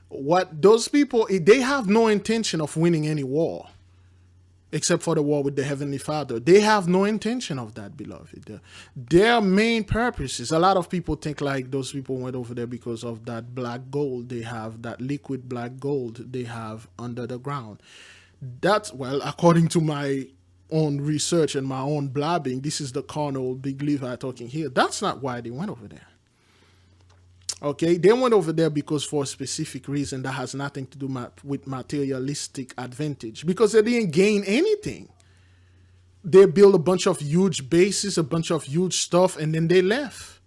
what those people, they have no intention of winning any war except for the war with the Heavenly Father. They have no intention of that, beloved. Their main purpose is, a lot of people think like those people went over there because of that black gold they have, that liquid black gold they have under the ground. That's, well, according to my own research and my own blabbing, this is the carnal Big Levi talking here. That's not why they went over there. Okay, they went over there because for a specific reason that has nothing to do with materialistic advantage, because they didn't gain anything. They built a bunch of huge bases, a bunch of huge stuff, and then they left.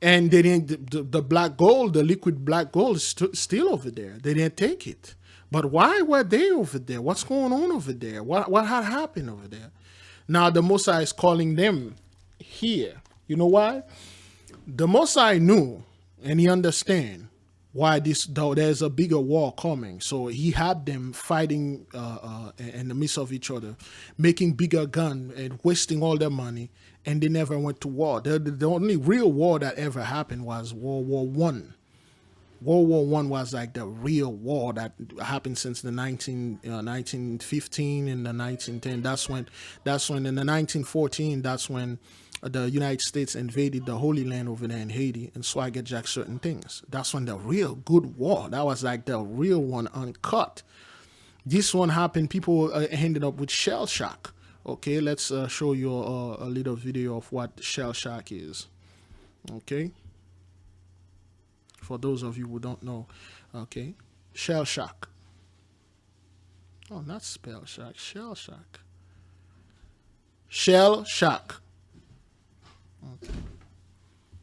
And they didn't, the black gold, the liquid black gold is still over there. They didn't take it. But why were they over there? What's going on over there? What had happened over there? Now the Mosai is calling them here. You know why? The Mosai knew, and he understand why there's a bigger war coming. So he had them fighting in the midst of each other, making bigger guns and wasting all their money, and they never went to war. The only real war that ever happened was World War I. World War I was like the real war that happened since the 1915 and the 1910. That's when in the 1914, that's when the United States invaded the Holy Land over there in Haiti and swaggerjacked certain things. That's when the real good war, that was like the real one, uncut. This one happened, people ended up with shell shock. Okay, let's show you a little video of what shell shock is. Okay. For those of you who don't know, okay, shell shock. Oh, not spell shock, shell shock. Shell shock. Okay.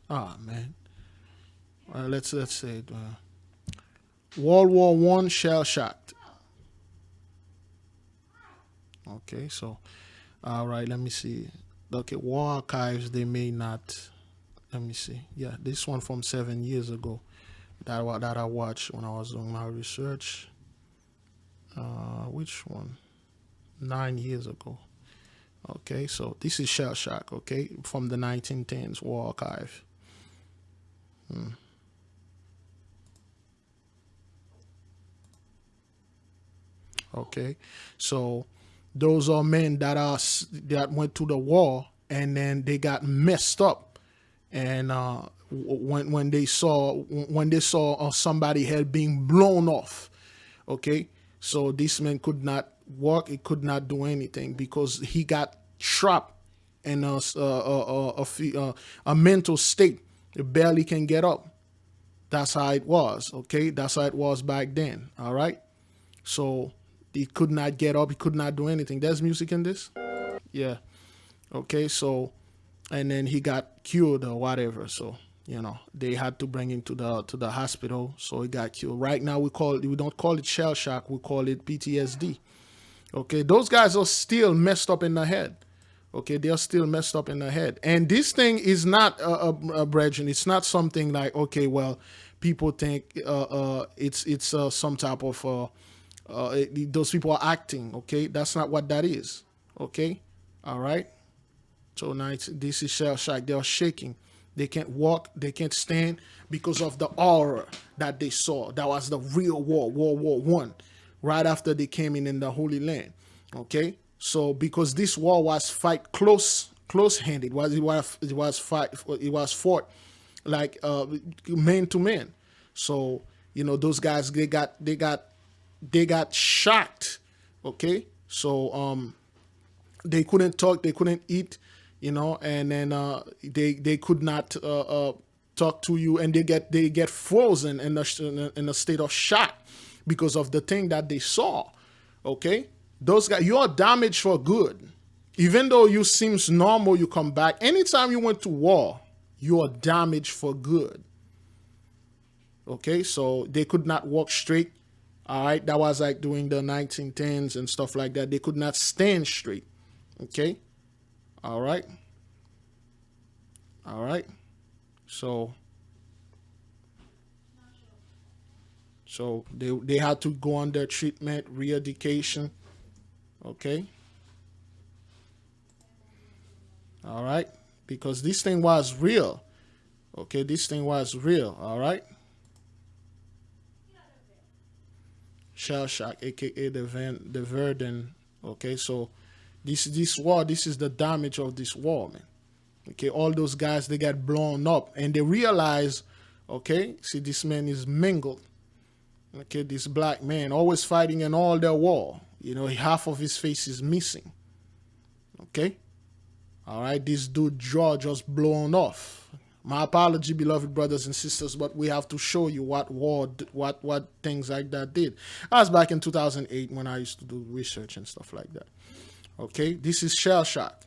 Ah, man. Let's say it. World War I shell shocked. Okay, so, all right, let me see. Okay, war archives, they may not. Let me see. Yeah, this one from 7 years ago that I watched when I was doing my research. Which one? 9 years ago. Okay, so this is shell shock. Okay, from the 1910s war archive. Okay, so those are men that went to the war and then they got messed up. And when they saw somebody head being blown off, okay, so this man could not walk, he could not do anything because he got trapped in a mental state. He barely can get up. That's how it was, okay? That's how it was back then, all right? So he could not get up, he could not do anything. There's music in this? Yeah. Okay, so, and then he got cured or whatever, so, you know, they had to bring him to the hospital, so he got cured. Right now we don't call it shell shock, we call it PTSD. Okay, those guys are still messed up in the head. Okay, they're still messed up in the head. And this thing is not a brethren, it's not something like, okay, well, people think it's some type of those people are acting. Okay, that's not what that is. Okay, All right. So now this is shell shock. They're shaking. They can't walk. They can't stand because of the aura that they saw. That was the real war, World War I, right after they came in the Holy Land. Okay. So because this war was fight close-handed, it was fought like man to man. So those guys they got shocked. Okay. So they couldn't talk, they couldn't eat, and then they could not talk to you, and they get frozen in a state of shock because of the thing that they saw. Okay, those guys, you are damaged for good. Even though you seems normal, you come back. Anytime you went to war, you are damaged for good. Okay, so they could not walk straight. All right, that was like during the 1910s and stuff like that. They could not stand straight. Okay, all right, so they had to go under treatment, re-education. Okay, all right, because this thing was real. Okay, this thing was real. All right, shell shock, aka the Verdun. Okay, so this war, this is the damage of this war, man. Okay, all those guys, they got blown up, and they realize, okay, see, this man is mingled. Okay, this black man always fighting in all their war. Half of his face is missing. Okay, all right, this dude jaw just blown off. My apology, beloved brothers and sisters, but we have to show you what war, what things like that did. I was back in 2008 when I used to do research and stuff like that. Okay, this is shell shock.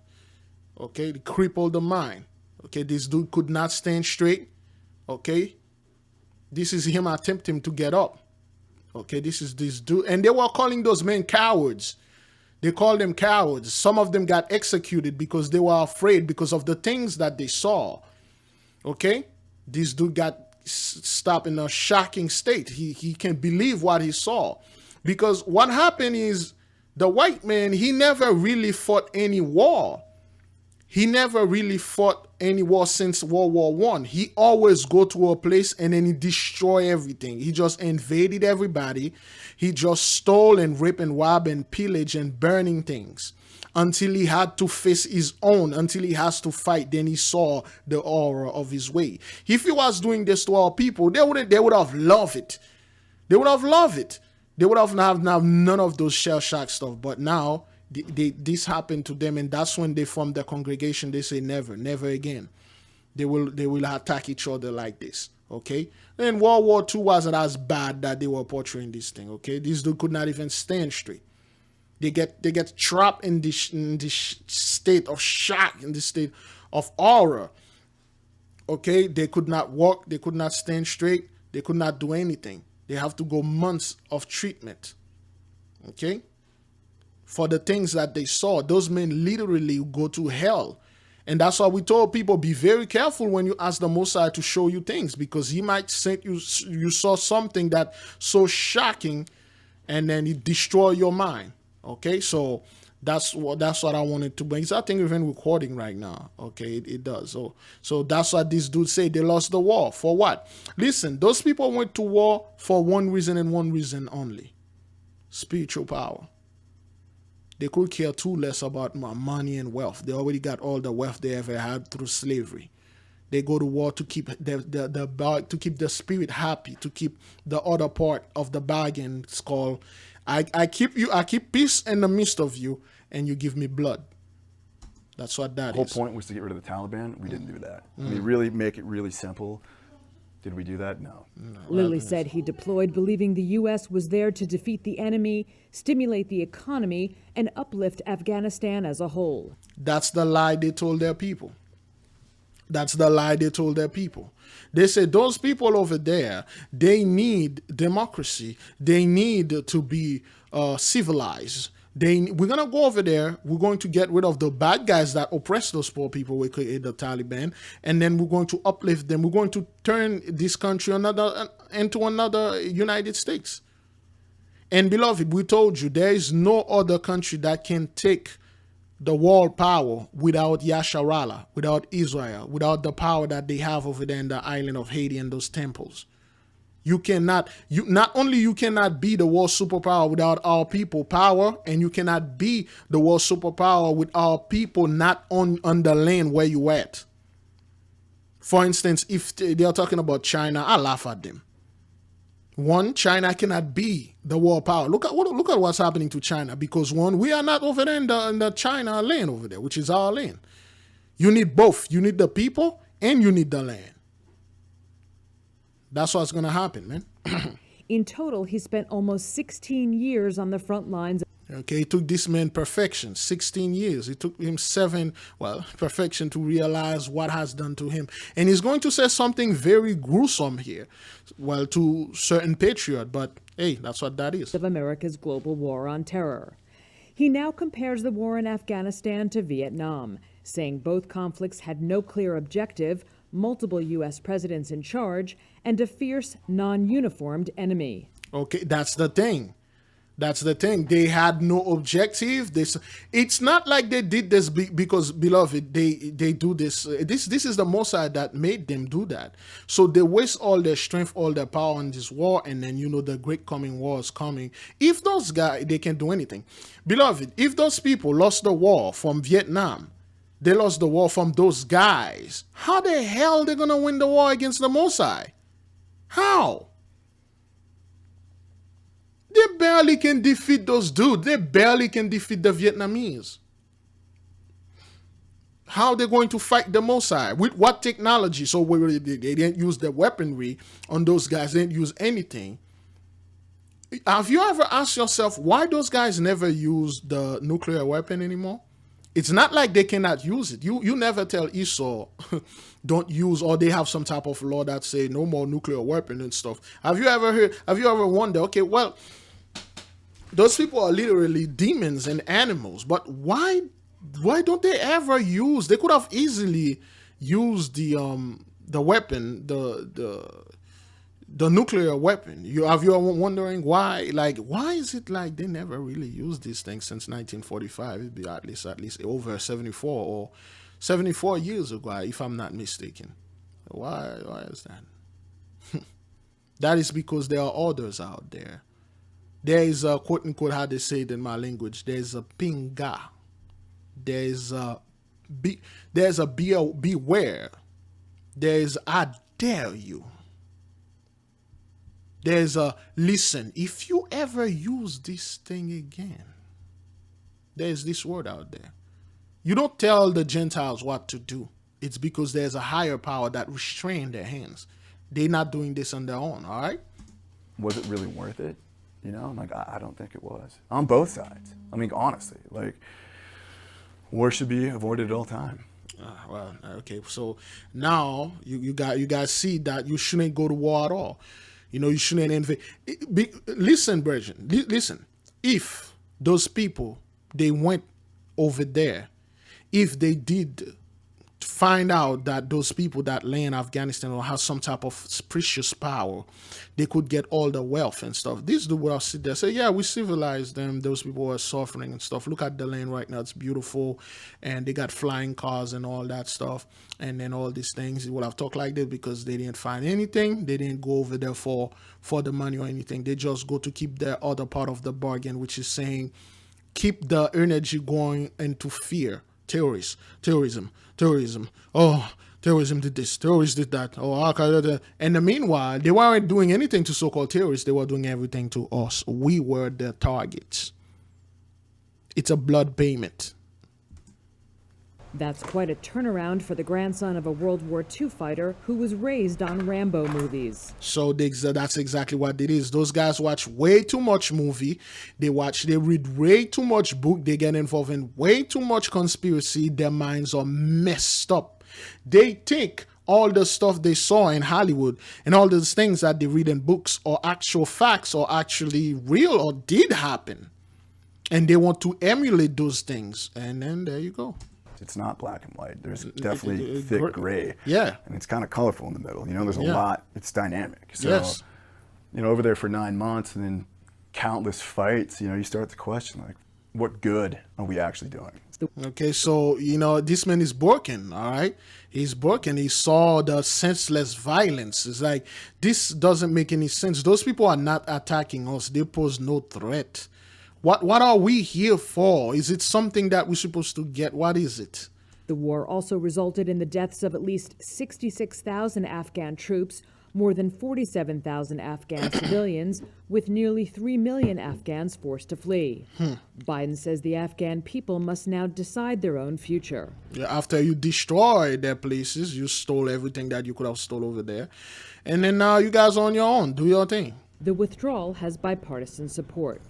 Okay, it crippled the mind. Okay, this dude could not stand straight. Okay, this is him attempting to get up. Okay, this is this dude, and they were calling those men cowards. They called them cowards. Some of them got executed because they were afraid because of the things that they saw. Okay, this dude got stopped in a shocking state. He can't believe what he saw, because what happened is the white man, he never really fought any war. He never really fought any war since World War I. He always go to a place and then he destroy everything. He just invaded everybody. He just stole and rape and rob and pillage and burning things until he had to face his own, until he has to fight. Then he saw the aura of his way. If he was doing this to our people, they would have loved it. They would have loved it. They would have none of those shell shock stuff. But now this happened to them, and that's when they formed the congregation. They say never again. They will attack each other like this. Okay. And World War II wasn't as bad that they were portraying this thing. Okay. These dudes could not even stand straight. They get trapped in this state of shock, in this state of aura. Okay. They could not walk. They could not stand straight. They could not do anything. They have to go months of treatment. Okay. For the things that they saw, those men literally go to hell. And that's why we told people, be very careful when you ask the Most High to show you things, because he might say you saw something that so shocking, and then it destroy your mind. Okay, so that's what I wanted to bring. I think we're even recording right now. Okay, it does. So that's what these dudes say. They lost the war. For what? Listen, those people went to war for one reason and one reason only: spiritual power. They could care too less about money and wealth. They already got all the wealth they ever had through slavery. They go to war to keep to keep the spirit happy, to keep the other part of the bargain. It's called, I keep peace in the midst of you, and you give me blood. That's what that is. The whole point was to get rid of the Taliban. We didn't do that. We really make it really simple. Did we do that? No. Lilly said he deployed believing the U.S. was there to defeat the enemy, stimulate the economy, and uplift Afghanistan as a whole. That's the lie they told their people. That's the lie they told their people. They said those people over there, they need democracy. They need to be civilized. We're going to go over there. We're going to get rid of the bad guys that oppress those poor people, we create the Taliban, and then we're going to uplift them. We're going to turn this country into another United States. And beloved, we told you there is no other country that can take the world power without YAHAWAH, without Israel, without the power that they have over there in the island of Haiti and those temples. You cannot, not only you cannot be the world superpower without our people power, and you cannot be the world superpower with our people not on the land where you at. For instance, if they are talking about China, I laugh at them. One, China cannot be the world power. Look at what's happening to China, because one, we are not over there in the China land over there, which is our land. You need both. You need the people and you need the land. That's what's going to happen, man. In total, he spent almost 16 years on the front lines. Okay, it took this man perfection, 16 years. It took him perfection to realize what has done to him. And he's going to say something very gruesome here, well, to certain patriot, but hey, that's what that is. Of America's global war on terror. He now compares the war in Afghanistan to Vietnam, saying both conflicts had no clear objective, multiple U.S. presidents in charge, and a fierce, non-uniformed enemy. Okay, that's the thing. That's the thing. They had no objective. It's not like they did this because, beloved, they do this. This is the Mossad that made them do that. So they waste all their strength, all their power on this war, and then, you know, the great coming war is coming. If those guys, they can do anything. Beloved, if those people lost the war from Vietnam, they lost the war from those guys, how the hell are they going to win the war against the Mossad? How? They barely can defeat those dudes. They barely can defeat the Vietnamese. How are they going to fight the Mossad? With what technology? So they didn't use the weaponry on those guys. They didn't use anything. Have you ever asked yourself why those guys never use the nuclear weapon anymore? It's not like they cannot use it. You never tell Esau don't use, or they have some type of law that say no more nuclear weapon and stuff. Have you ever wondered, okay, well, those people are literally demons and animals, but why don't they ever use? They could have easily used the weapon, the nuclear weapon. Have you ever wondering why? Like, why is it like they never really used these things since 1945? It'd be at least over 74 years ago, if I'm not mistaken. Why is that? That is because there are others out there. There is a quote unquote, how they say it in my language, there's a pinga. There's a beware. There's I dare you. There's a listen. If you ever use this thing again, there's this word out there. You don't tell the Gentiles what to do. It's because there's a higher power that restrains their hands. They're not doing this on their own, all right? Was it really worth it? You know, like, I don't think it was. On both sides. I mean, honestly, like, war should be avoided at all time. Well, okay. So now you guys see that you shouldn't go to war at all. You know, you shouldn't invade. Listen, brethren, listen. If those people, they went over there, if they did find out that those people that lay in Afghanistan or have some type of precious power, they could get all the wealth and stuff. These dudes will sit there and say, yeah, we civilized them. Those people are suffering and stuff. Look at the land right now. It's beautiful. And they got flying cars and all that stuff. And then all these things. They will have talked like that because they didn't find anything. They didn't go over there for the money or anything. They just go to keep the other part of the bargain, which is saying, keep the energy going into fear. Terrorism. Oh, terrorism did this. Terrorists did that. Oh, Al-Qaeda. And in the meanwhile, they weren't doing anything to so-called terrorists. They were doing everything to us. We were the targets. It's a blood payment. That's quite a turnaround for the grandson of a World War II fighter who was raised on Rambo movies. So that's exactly what it is. Those guys watch way too much movie. They read way too much book. They get involved in way too much conspiracy. Their minds are messed up. They think all the stuff they saw in Hollywood and all those things that they read in books are actual facts or actually real or did happen. And they want to emulate those things. And then there you go. It's not black and white. There's definitely thick gray. Yeah. And it's kind of colorful in the middle. You know, there's a lot. It's dynamic. So, yes. you know, over there for 9 months and then countless fights, you know, you start to question, like, what good are we actually doing? Okay, so, you know, this man is broken, all right? He's broken. He saw the senseless violence. It's like, this doesn't make any sense. Those people are not attacking us. They pose no threat. What are we here for? Is it something that we're supposed to get? What is it? The war also resulted in the deaths of at least 66,000 Afghan troops, more than 47,000 Afghan civilians, with nearly 3 million Afghans forced to flee. Biden says the Afghan people must now decide their own future. Yeah, after you destroyed their places, you stole everything that you could have stole over there. And then now you guys are on your own. Do your thing. The withdrawal has bipartisan support.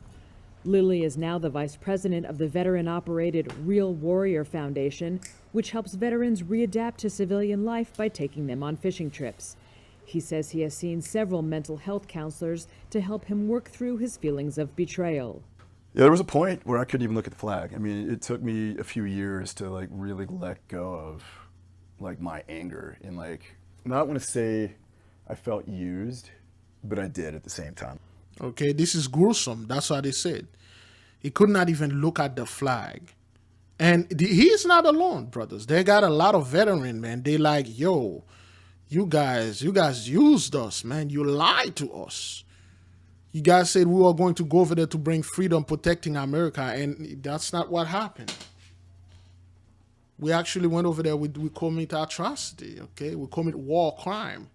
Lily is now the vice president of the veteran-operated Real Warrior Foundation, which helps veterans readapt to civilian life by taking them on fishing trips. He says he has seen several mental health counselors to help him work through his feelings of betrayal. Yeah, there was a point where I couldn't even look at the flag. I mean, it took me a few years to like really let go of like my anger and like, not want to say I felt used, but I did at the same time. Okay, this is gruesome. That's what they said. He could not even look at the flag. And he's not alone, brothers. They got a lot of veteran, man. They like, yo, you guys used us, man. You lied to us. You guys said we were going to go over there to bring freedom, protecting America, and that's not what happened. We actually went over there, we commit atrocity, okay? We commit war crime,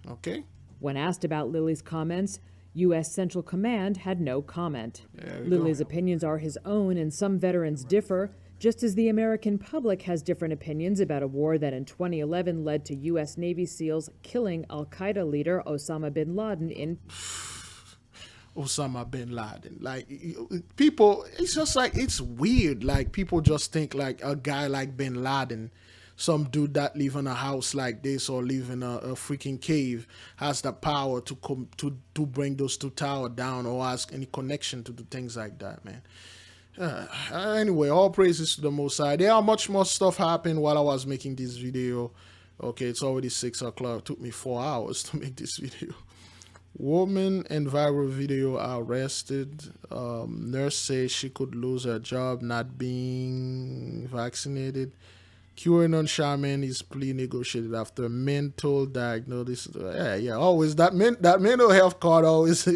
okay? When asked about Lily's comments, U.S. Central Command had no comment. Lily's opinions are his own, and some veterans differ, just as the American public has different opinions about a war that in 2011 led to U.S. Navy SEALs killing al-Qaeda leader Osama bin Laden in... Osama bin Laden. Like, people, it's just like, it's weird. Like, people just think like a guy like bin Laden, some dude that live in a house like this or live in a freaking cave, has the power to come to bring those two towers down or ask any connection to do things like that, man. Anyway, all praises to the Most High. There are much more stuff happened while I was making this video. Okay, it's already 6 o'clock. It took me 4 hours to make this video. Woman in viral video arrested. Nurse says she could lose her job not being vaccinated. QAnon shaman is plea negotiated after mental diagnosis. Yeah, always that mental health card always.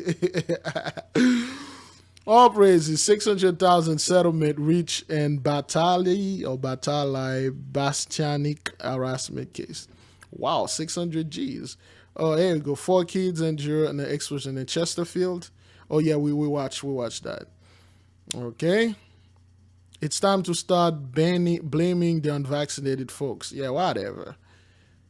All praises. 600,000 settlement reached in Batali Bastianic harassment case. Wow, 600 G's. Oh, there you go. 4 kids injured in an explosion in Chesterfield. Oh yeah, we watched that. Okay. It's time to start blaming the unvaccinated folks. Yeah, whatever.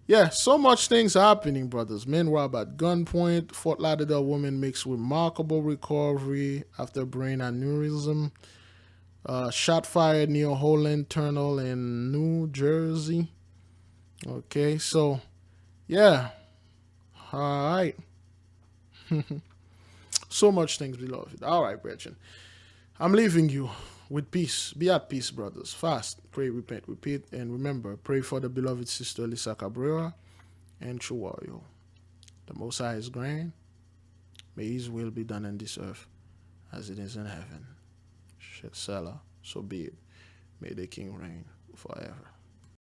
Yeah, so much things happening, brothers. Men robbed at gunpoint. Fort-Lauderdale woman makes remarkable recovery after brain aneurysm. Shot fired near Holland Tunnel in New Jersey. Okay, so, yeah. All right. So much things, beloved. All right, brethren. I'm leaving you with peace. Be at peace, brothers. Fast. Pray, repent, repeat. And remember, pray for the beloved sister Lisa Cabrera and true warrior. The Most High is grand. May his will be done on this earth as it is in heaven. Selah, so be it. May the King reign forever.